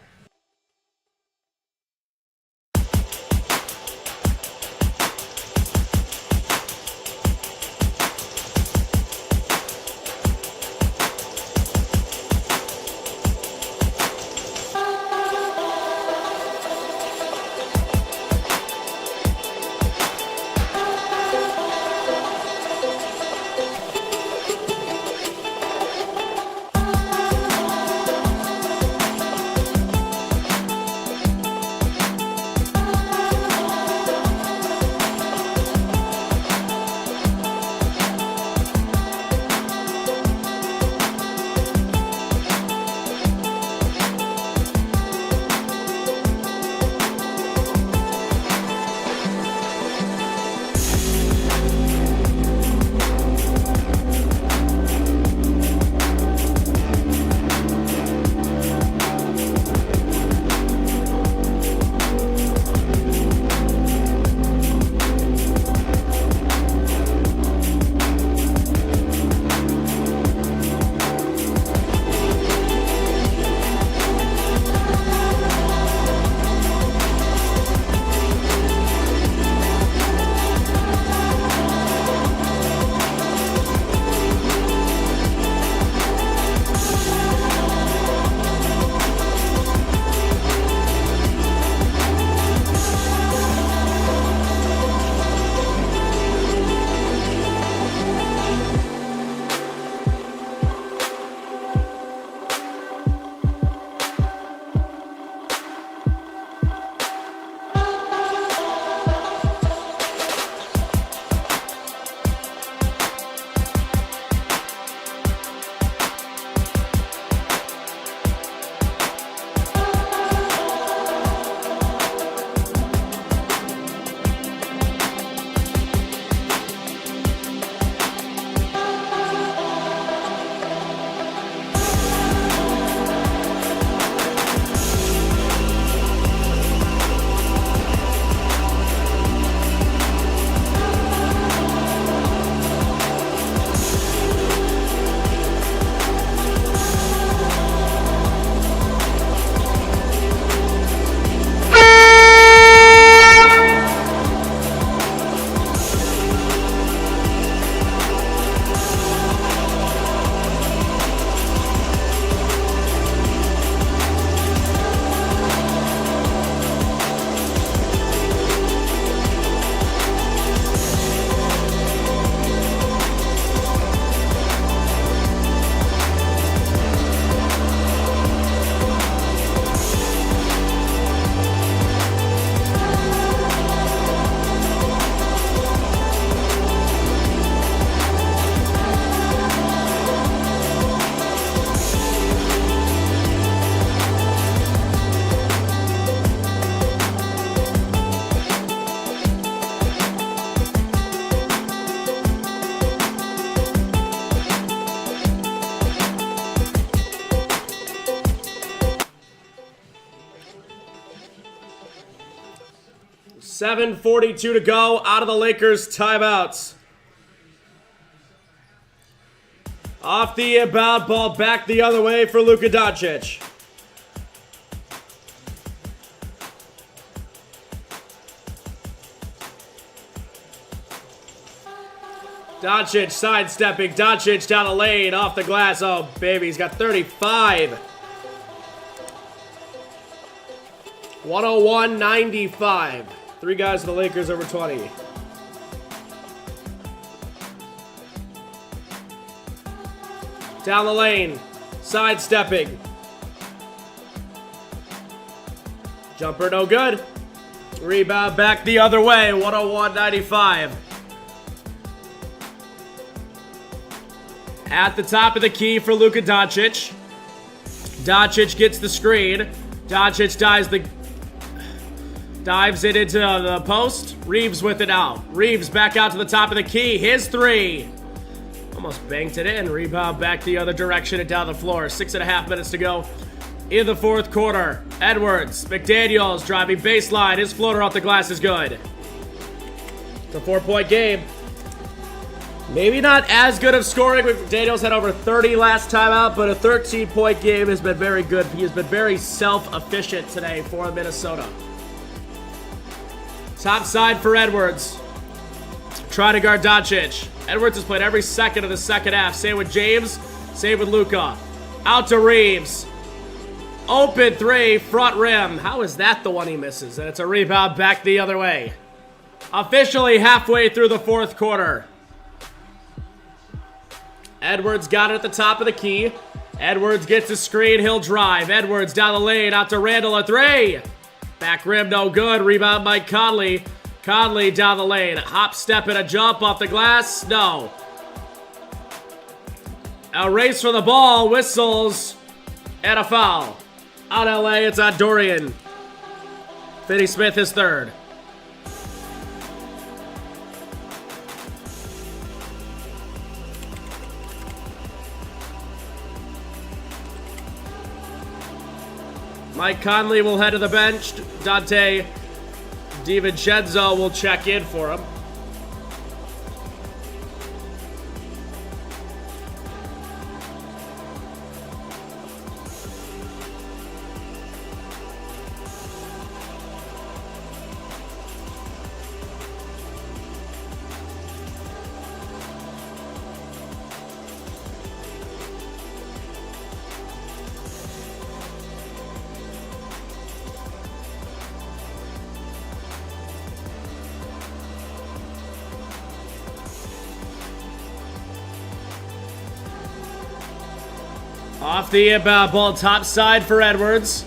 7:42 to go out of the Lakers timeouts. Off the inbound ball, back the other way for Luka Doncic. Doncic sidestepping. Doncic down the lane, off the glass. Oh, baby, he's got 35. 101-95. Three guys for the Lakers over 20. Down the lane, sidestepping. Jumper no good. Rebound back the other way, 101-95. At the top of the key for Luka Doncic. Doncic gets the screen. Doncic dives it into the post. Reeves with it out. Reeves back out to the top of the key. His three. Almost banked it in. Rebound back the other direction and down the floor. 6.5 minutes to go in the fourth quarter. Edwards. McDaniels driving baseline. His floater off the glass is good. It's a 4-point game. Maybe not as good of scoring. McDaniels had over 30 last time out, but a 13-point game has been very good. He has been very self-efficient today for Minnesota. Top side for Edwards. Trying to guard Doncic. Edwards has played every second of the second half. Same with James. Same with Luka. Out to Reeves. Open three. Front rim. How is that the one he misses? And it's a rebound back the other way. Officially halfway through the fourth quarter. Edwards got it at the top of the key. Edwards gets a screen. He'll drive. Edwards down the lane. Out to Randall. A three. Back rim no good. Rebound by Conley. Conley down the lane. Hop, step, and a jump off the glass. No. A race for the ball. Whistles. And a foul. On LA, it's on Dorian. Finney-Smith is third. Mike Conley will head to the bench. Dante DiVincenzo will check in for him. Off the inbound ball, top side for Edwards.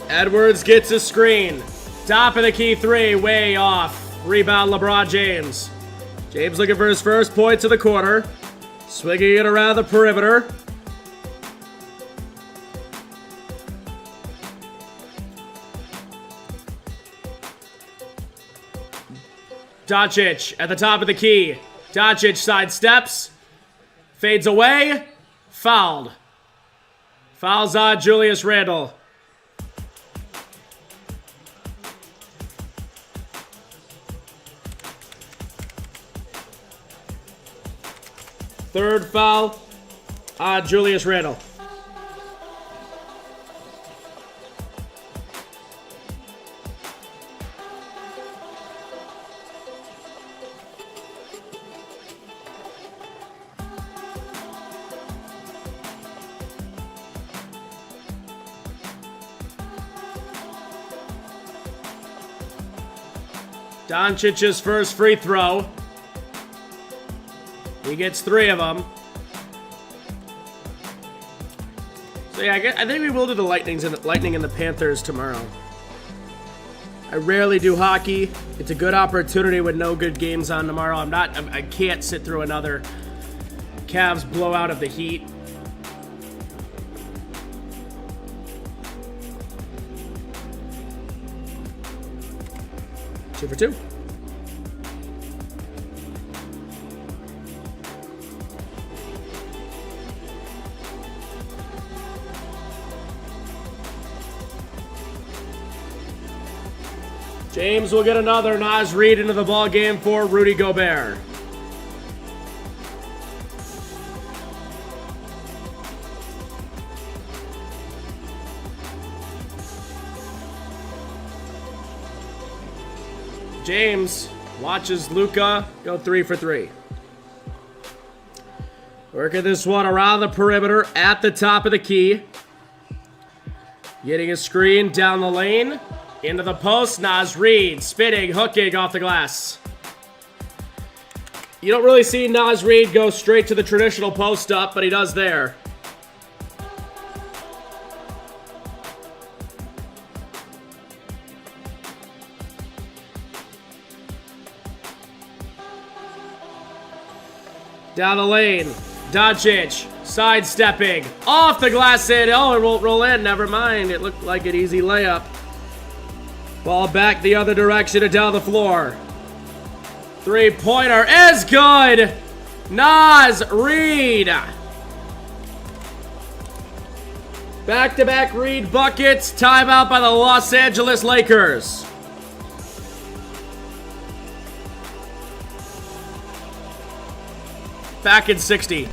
Edwards gets a screen. Top of the key three, way off. Rebound LeBron James. James looking for his first points of the quarter. Swinging it around the perimeter. Doncic at the top of the key. Doncic sidesteps. Fades away. Fouled. Fouls on Julius Randle. Third foul on Julius Randle. Doncic's first free throw. He gets 3 of them. So yeah, I think we will do the Lightning and the Panthers tomorrow. I rarely do hockey. It's a good opportunity with no good games on tomorrow. I can't sit through another Cavs blowout of the Heat. Two for two. James will get another. Naz Reid into the ball game for Rudy Gobert. James watches Luka go 3 for 3. Working this one around the perimeter at the top of the key. Getting a screen down the lane. Into the post. Naz Reid spinning, hooking off the glass. You don't really see Naz Reid go straight to the traditional post up, but he does there. Down the lane, Doncic sidestepping off the glass in. Oh, it won't roll in. Never mind. It looked like an easy layup. Ball back the other direction and down the floor. Three-pointer is good. Naz Reid. Back-to-back Reid buckets. Timeout by the Los Angeles Lakers. Back in 60.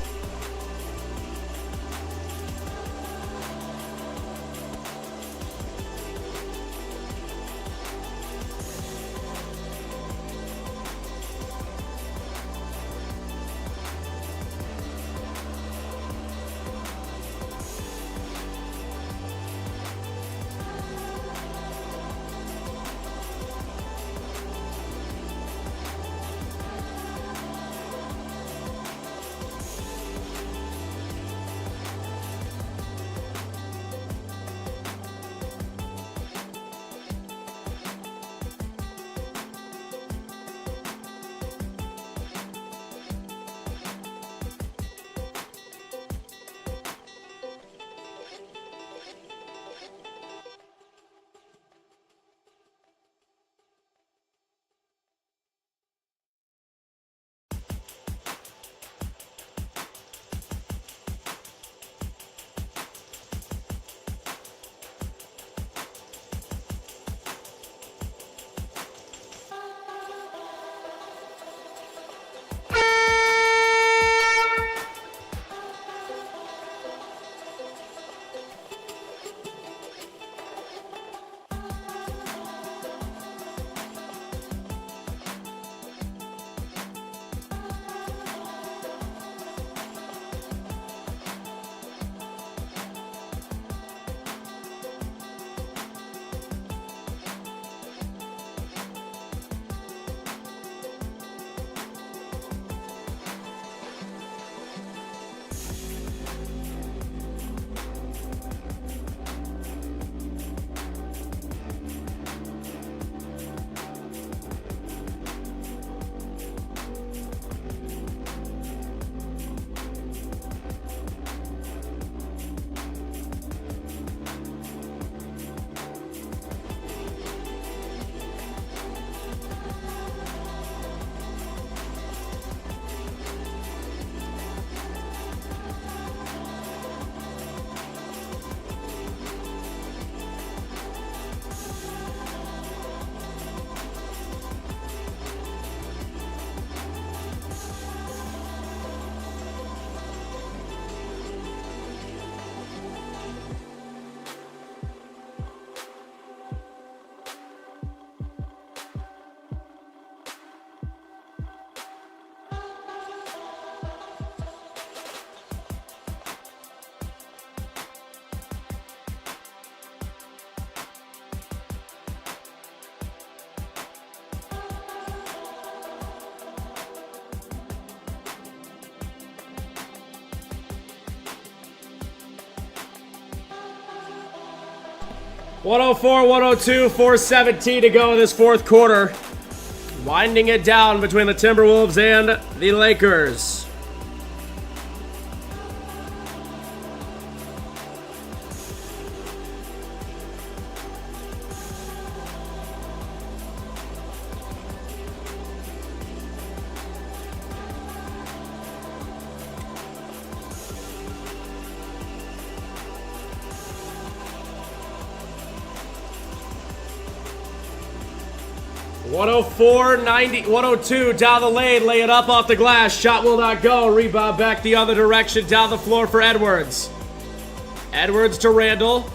.104, 102, 4:17 to go in this fourth quarter. Winding it down between the Timberwolves and the Lakers. 104-90, 102 down the lane, lay it up off the glass, shot will not go, rebound back the other direction, down the floor for Edwards. Edwards to Randall.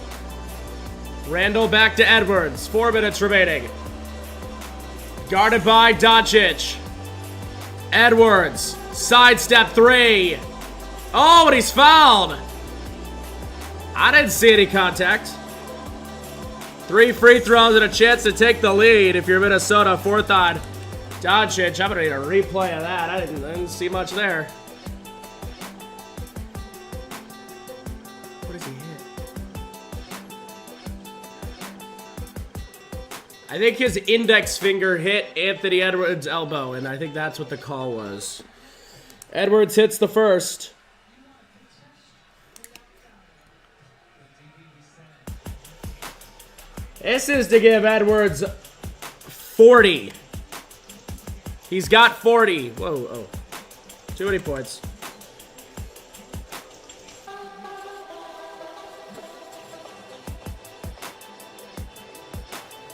Randall back to Edwards, 4 minutes remaining. Guarded by Doncic. Edwards, sidestep 3. Oh, but he's fouled. I didn't see any contact. 3 free throws and a chance to take the lead if you're Minnesota. 4th on Doncic. I'm gonna need a replay of that. I didn't see much there. What does he hit? I think his index finger hit Anthony Edwards' elbow, and I think that's what the call was. Edwards hits the first. This is to give Edwards 40. He's got 40. Whoa, oh. Too many points.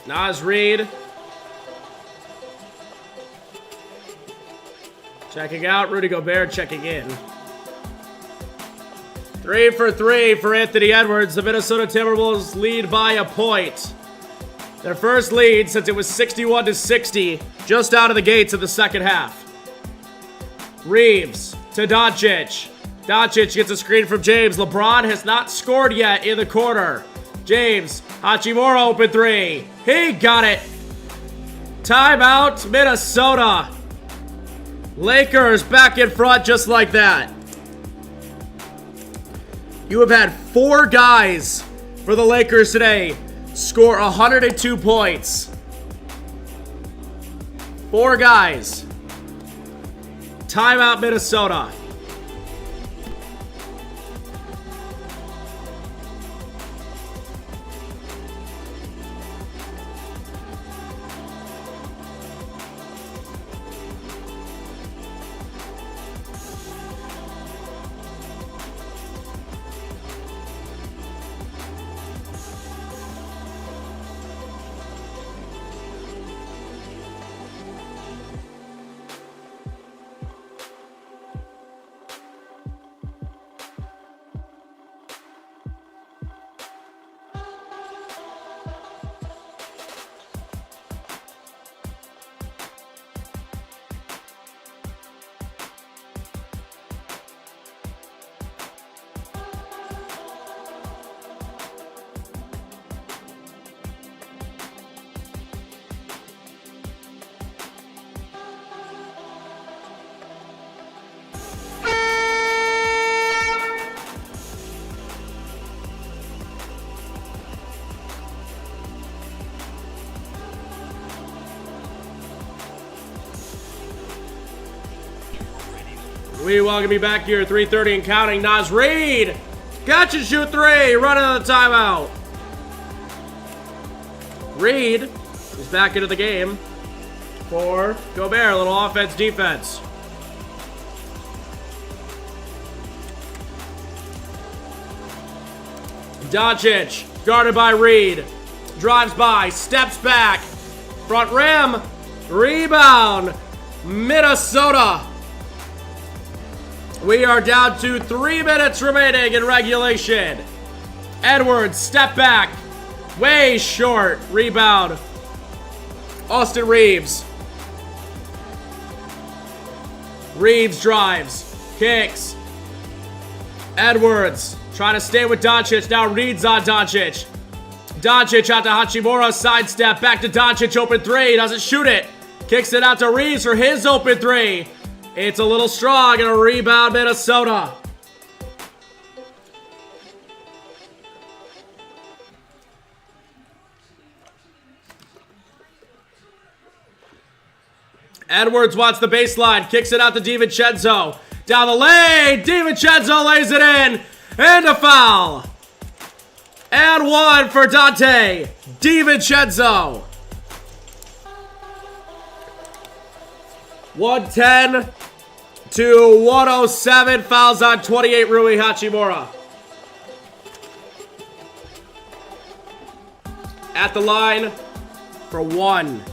Naz Reid. Checking out. Rudy Gobert checking in. 3 for 3 for Anthony Edwards. The Minnesota Timberwolves lead by a point. Their first lead since it was 61-60 just out of the gates of the second half. Reeves to Doncic. Doncic gets a screen from James. LeBron has not scored yet in the quarter. James, Hachimura open 3. He got it. Timeout, Minnesota. Lakers back in front just like that. You have had 4 guys for the Lakers today score 102 points. 4 guys. Timeout, Minnesota. We welcome you back here, 3:30 and counting. Naz Reid, catch and shoot 3, running on the timeout. Reid is back into the game for Gobert. A little offense, defense. Doncic, guarded by Reid, drives by, steps back, front rim, rebound, Minnesota. We are down to 3 minutes remaining in regulation. Edwards, step back. Way short. Rebound. Austin Reeves. Reeves drives. Kicks. Edwards trying to stay with Doncic. Now Reed's on Doncic. Doncic out to Hachimura. Sidestep. Back to Doncic. Open 3. Doesn't shoot it. Kicks it out to Reeves for his open 3. It's a little strong and a rebound, Minnesota. Edwards wants the baseline, kicks it out to DiVincenzo. Down the lane, DiVincenzo lays it in, and a foul. And 1 for Dante DiVincenzo. 110 to 107. Fouls on 28, Rui Hachimura. At the line for 1.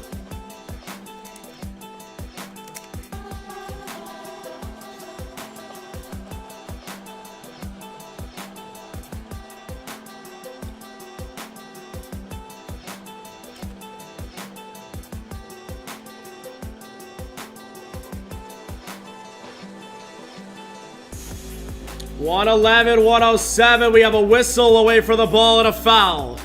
111-107. We have a whistle away for the ball and a foul.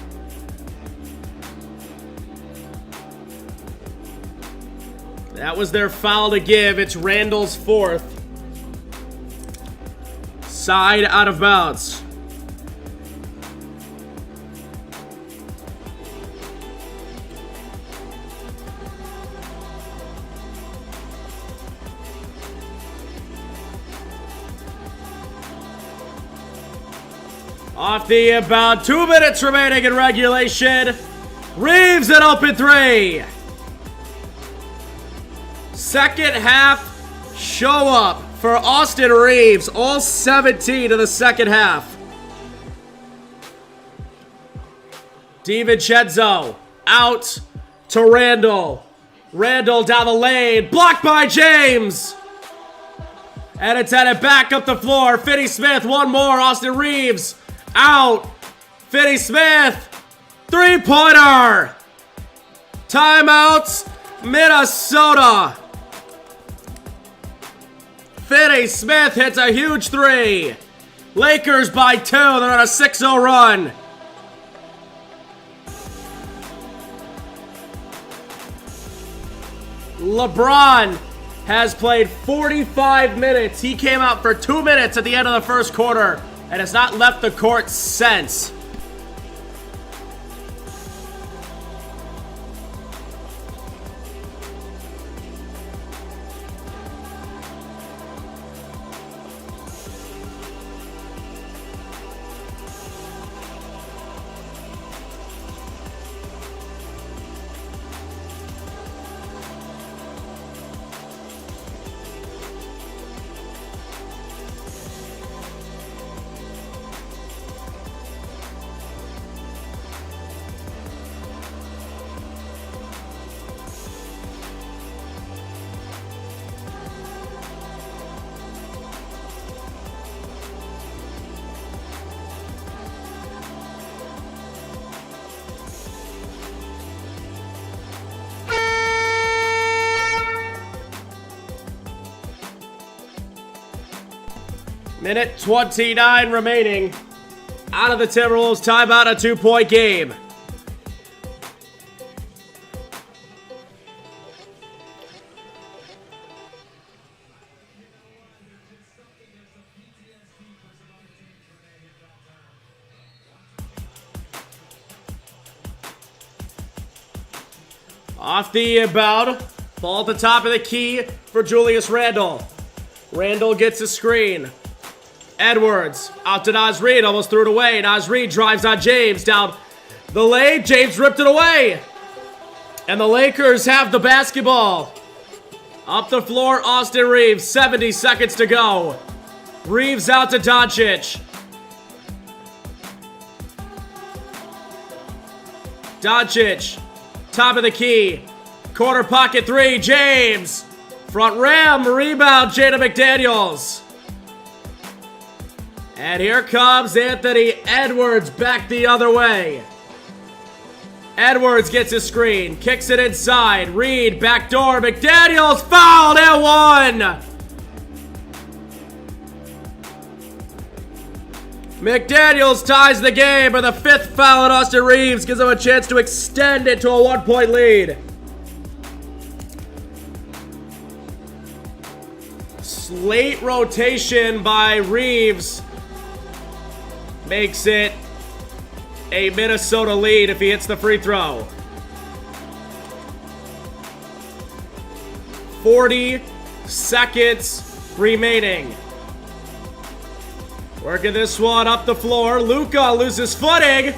That was their foul to give. It's Randall's fourth. Side out of bounds. Off the inbound, 2 minutes remaining in regulation. Reeves an open three. Second half show up for Austin Reeves, all 17 in the second half. DiVincenzo out to Randall. Randall down the lane, blocked by James. And it's headed back up the floor. Finney Smith, one more. Austin Reeves out. Finney Smith, three-pointer. Timeouts, Minnesota. Finney Smith hits a huge three. Lakers by 2. They're on a 6-0 run. LeBron has played 45 minutes. He came out for 2 minutes at the end of the first quarter and has not left the court since. Minute 29 remaining. Out of the Timberwolves timeout, a 2-point game. Off the inbound. Ball at the top of the key for Julius Randle. Randle gets a screen. Edwards out to Naz Reid, almost threw it away. Naz Reid drives on James down the lane. James ripped it away. And the Lakers have the basketball. Up the floor, Austin Reeves, 70 seconds to go. Reeves out to Doncic. Doncic, top of the key. Corner pocket three, James. Front rim, rebound, Jada McDaniels. And here comes Anthony Edwards back the other way. Edwards gets a screen, kicks it inside. Reed, backdoor, McDaniels fouled at one. McDaniels ties the game, but the fifth foul on Austin Reeves gives him a chance to extend it to a 1-point lead. Late rotation by Reeves makes it a Minnesota lead if he hits the free throw. 40 seconds remaining. Working this one up the floor. Luka loses footing.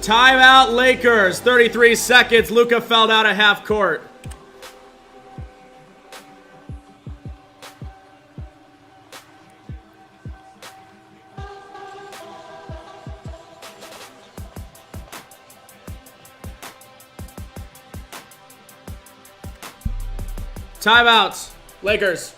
Timeout Lakers. 33 seconds. Luka fell down at half court. Timeouts, Lakers.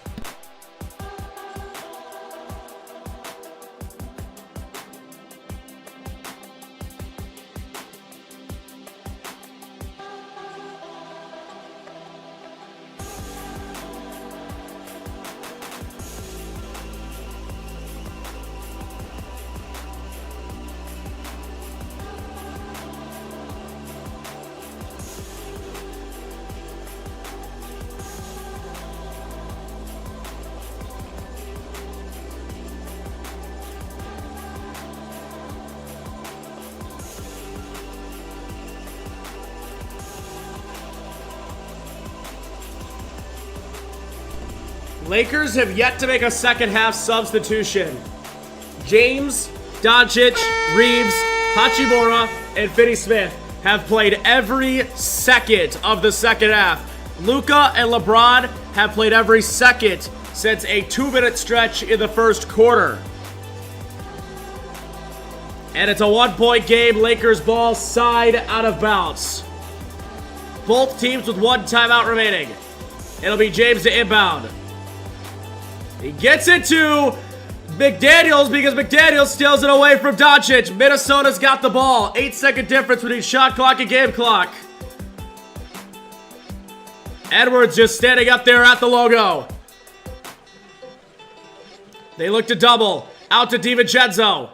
Lakers have yet to make a second half substitution. James, Doncic, Reeves, Hachimura, and Finney-Smith have played every second of the second half. Luka and LeBron have played every second since a 2-minute stretch in the first quarter. And it's a 1-point game. Lakers ball side out of bounds. Both teams with 1 timeout remaining. It'll be James to inbound. He gets it to McDaniels because McDaniels steals it away from Doncic. Minnesota's got the ball. 8-second difference between shot clock and game clock. Edwards just standing up there at the logo. They look to double. Out to DiVincenzo.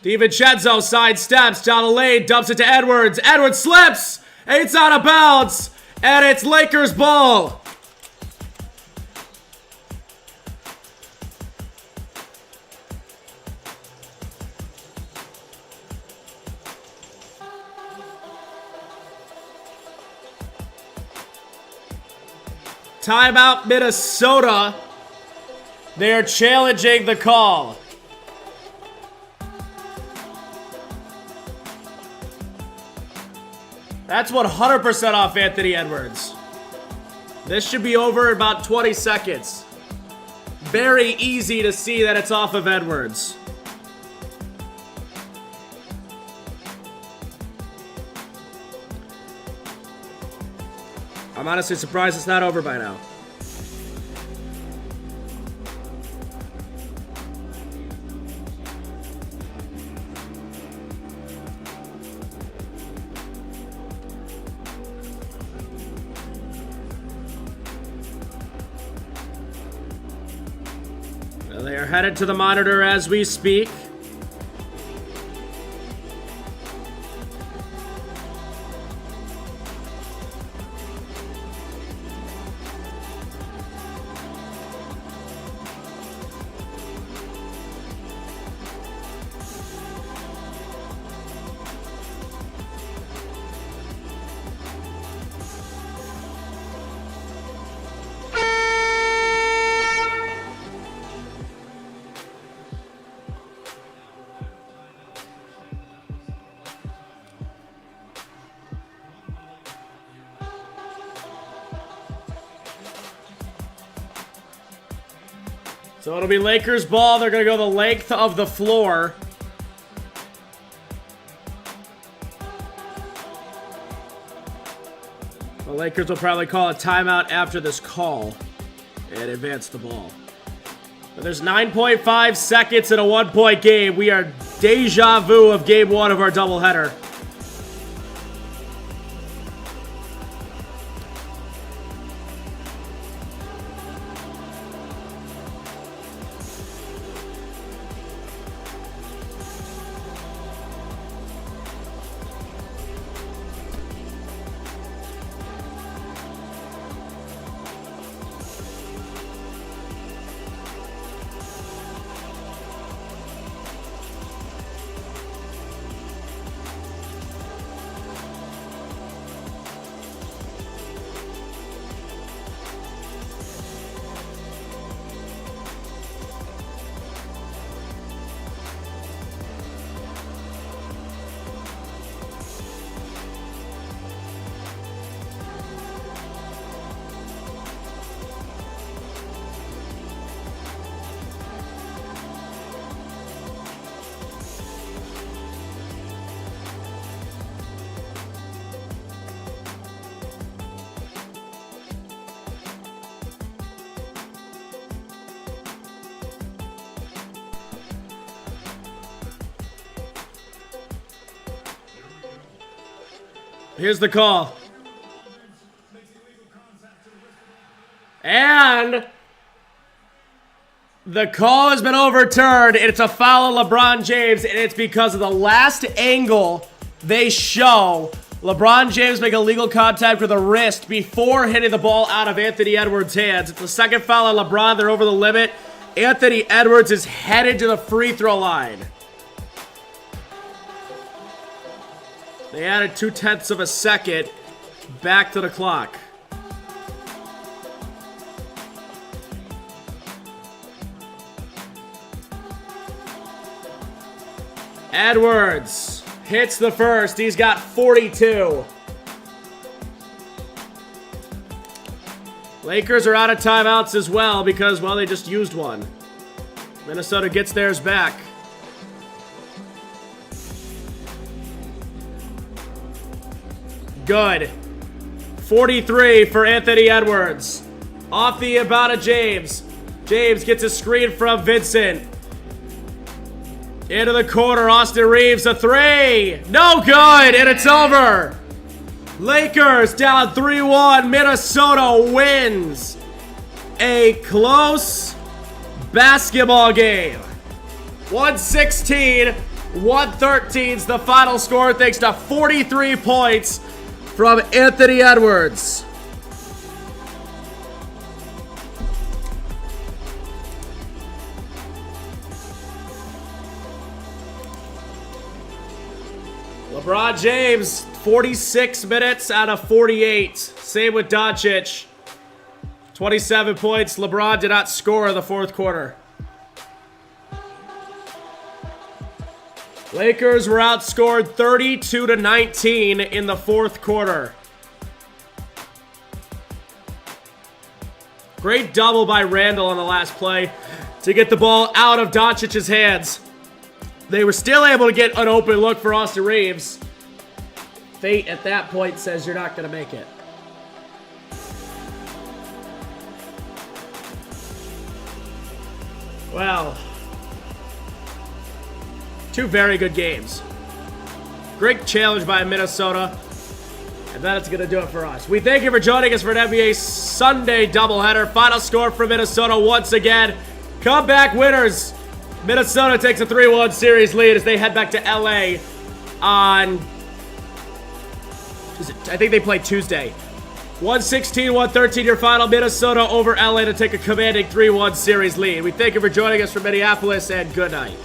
DiVincenzo sidesteps down the lane, dumps it to Edwards. Edwards slips, and it's out of bounds, and it's Lakers ball. Timeout, Minnesota. They are challenging the call. That's 100% off Anthony Edwards. This should be over in about 20 seconds. Very easy to see that it's off of Edwards. I'm honestly surprised it's not over by now. They are headed to the monitor as we speak. So it'll be Lakers ball. They're going to go the length of the floor. The Lakers will probably call a timeout after this call and advance the ball. But there's 9.5 seconds in a 1-point game. We are deja vu of game 1 of our doubleheader. Here's the call. And the call has been overturned. It's a foul on LeBron James, and it's because of the last angle they show. LeBron James make illegal contact with the wrist before hitting the ball out of Anthony Edwards' hands. It's the second foul on LeBron. They're over the limit. Anthony Edwards is headed to the free throw line. They added 0.2 of a second back to the clock. Edwards hits the first. He's got 42. Lakers are out of timeouts as well because, well, they just used one. Minnesota gets theirs back. Good. 43 for Anthony Edwards. Off the inbound of James. James gets a screen from Vincent. Into the corner, Austin Reeves, a three. No good, and it's over. Lakers down 3-1. Minnesota wins a close basketball game. 116, 113's the final score thanks to 43 points from Anthony Edwards. LeBron James, 46 minutes out of 48. Same with Doncic. 27 points. LeBron did not score in the fourth quarter. Lakers were outscored 32-19 in the fourth quarter. Great double by Randall on the last play to get the ball out of Doncic's hands. They were still able to get an open look for Austin Reeves. Fate at that point says you're not going to make it. Well, two very good games. Great challenge by Minnesota. And that's going to do it for us. We thank you for joining us for an NBA Sunday doubleheader. Final score for Minnesota once again. Comeback winners. Minnesota takes a 3-1 series lead as they head back to LA on... I think they play Tuesday. 116-113 your final. Minnesota over LA to take a commanding 3-1 series lead. We thank you for joining us from Minneapolis, and good night.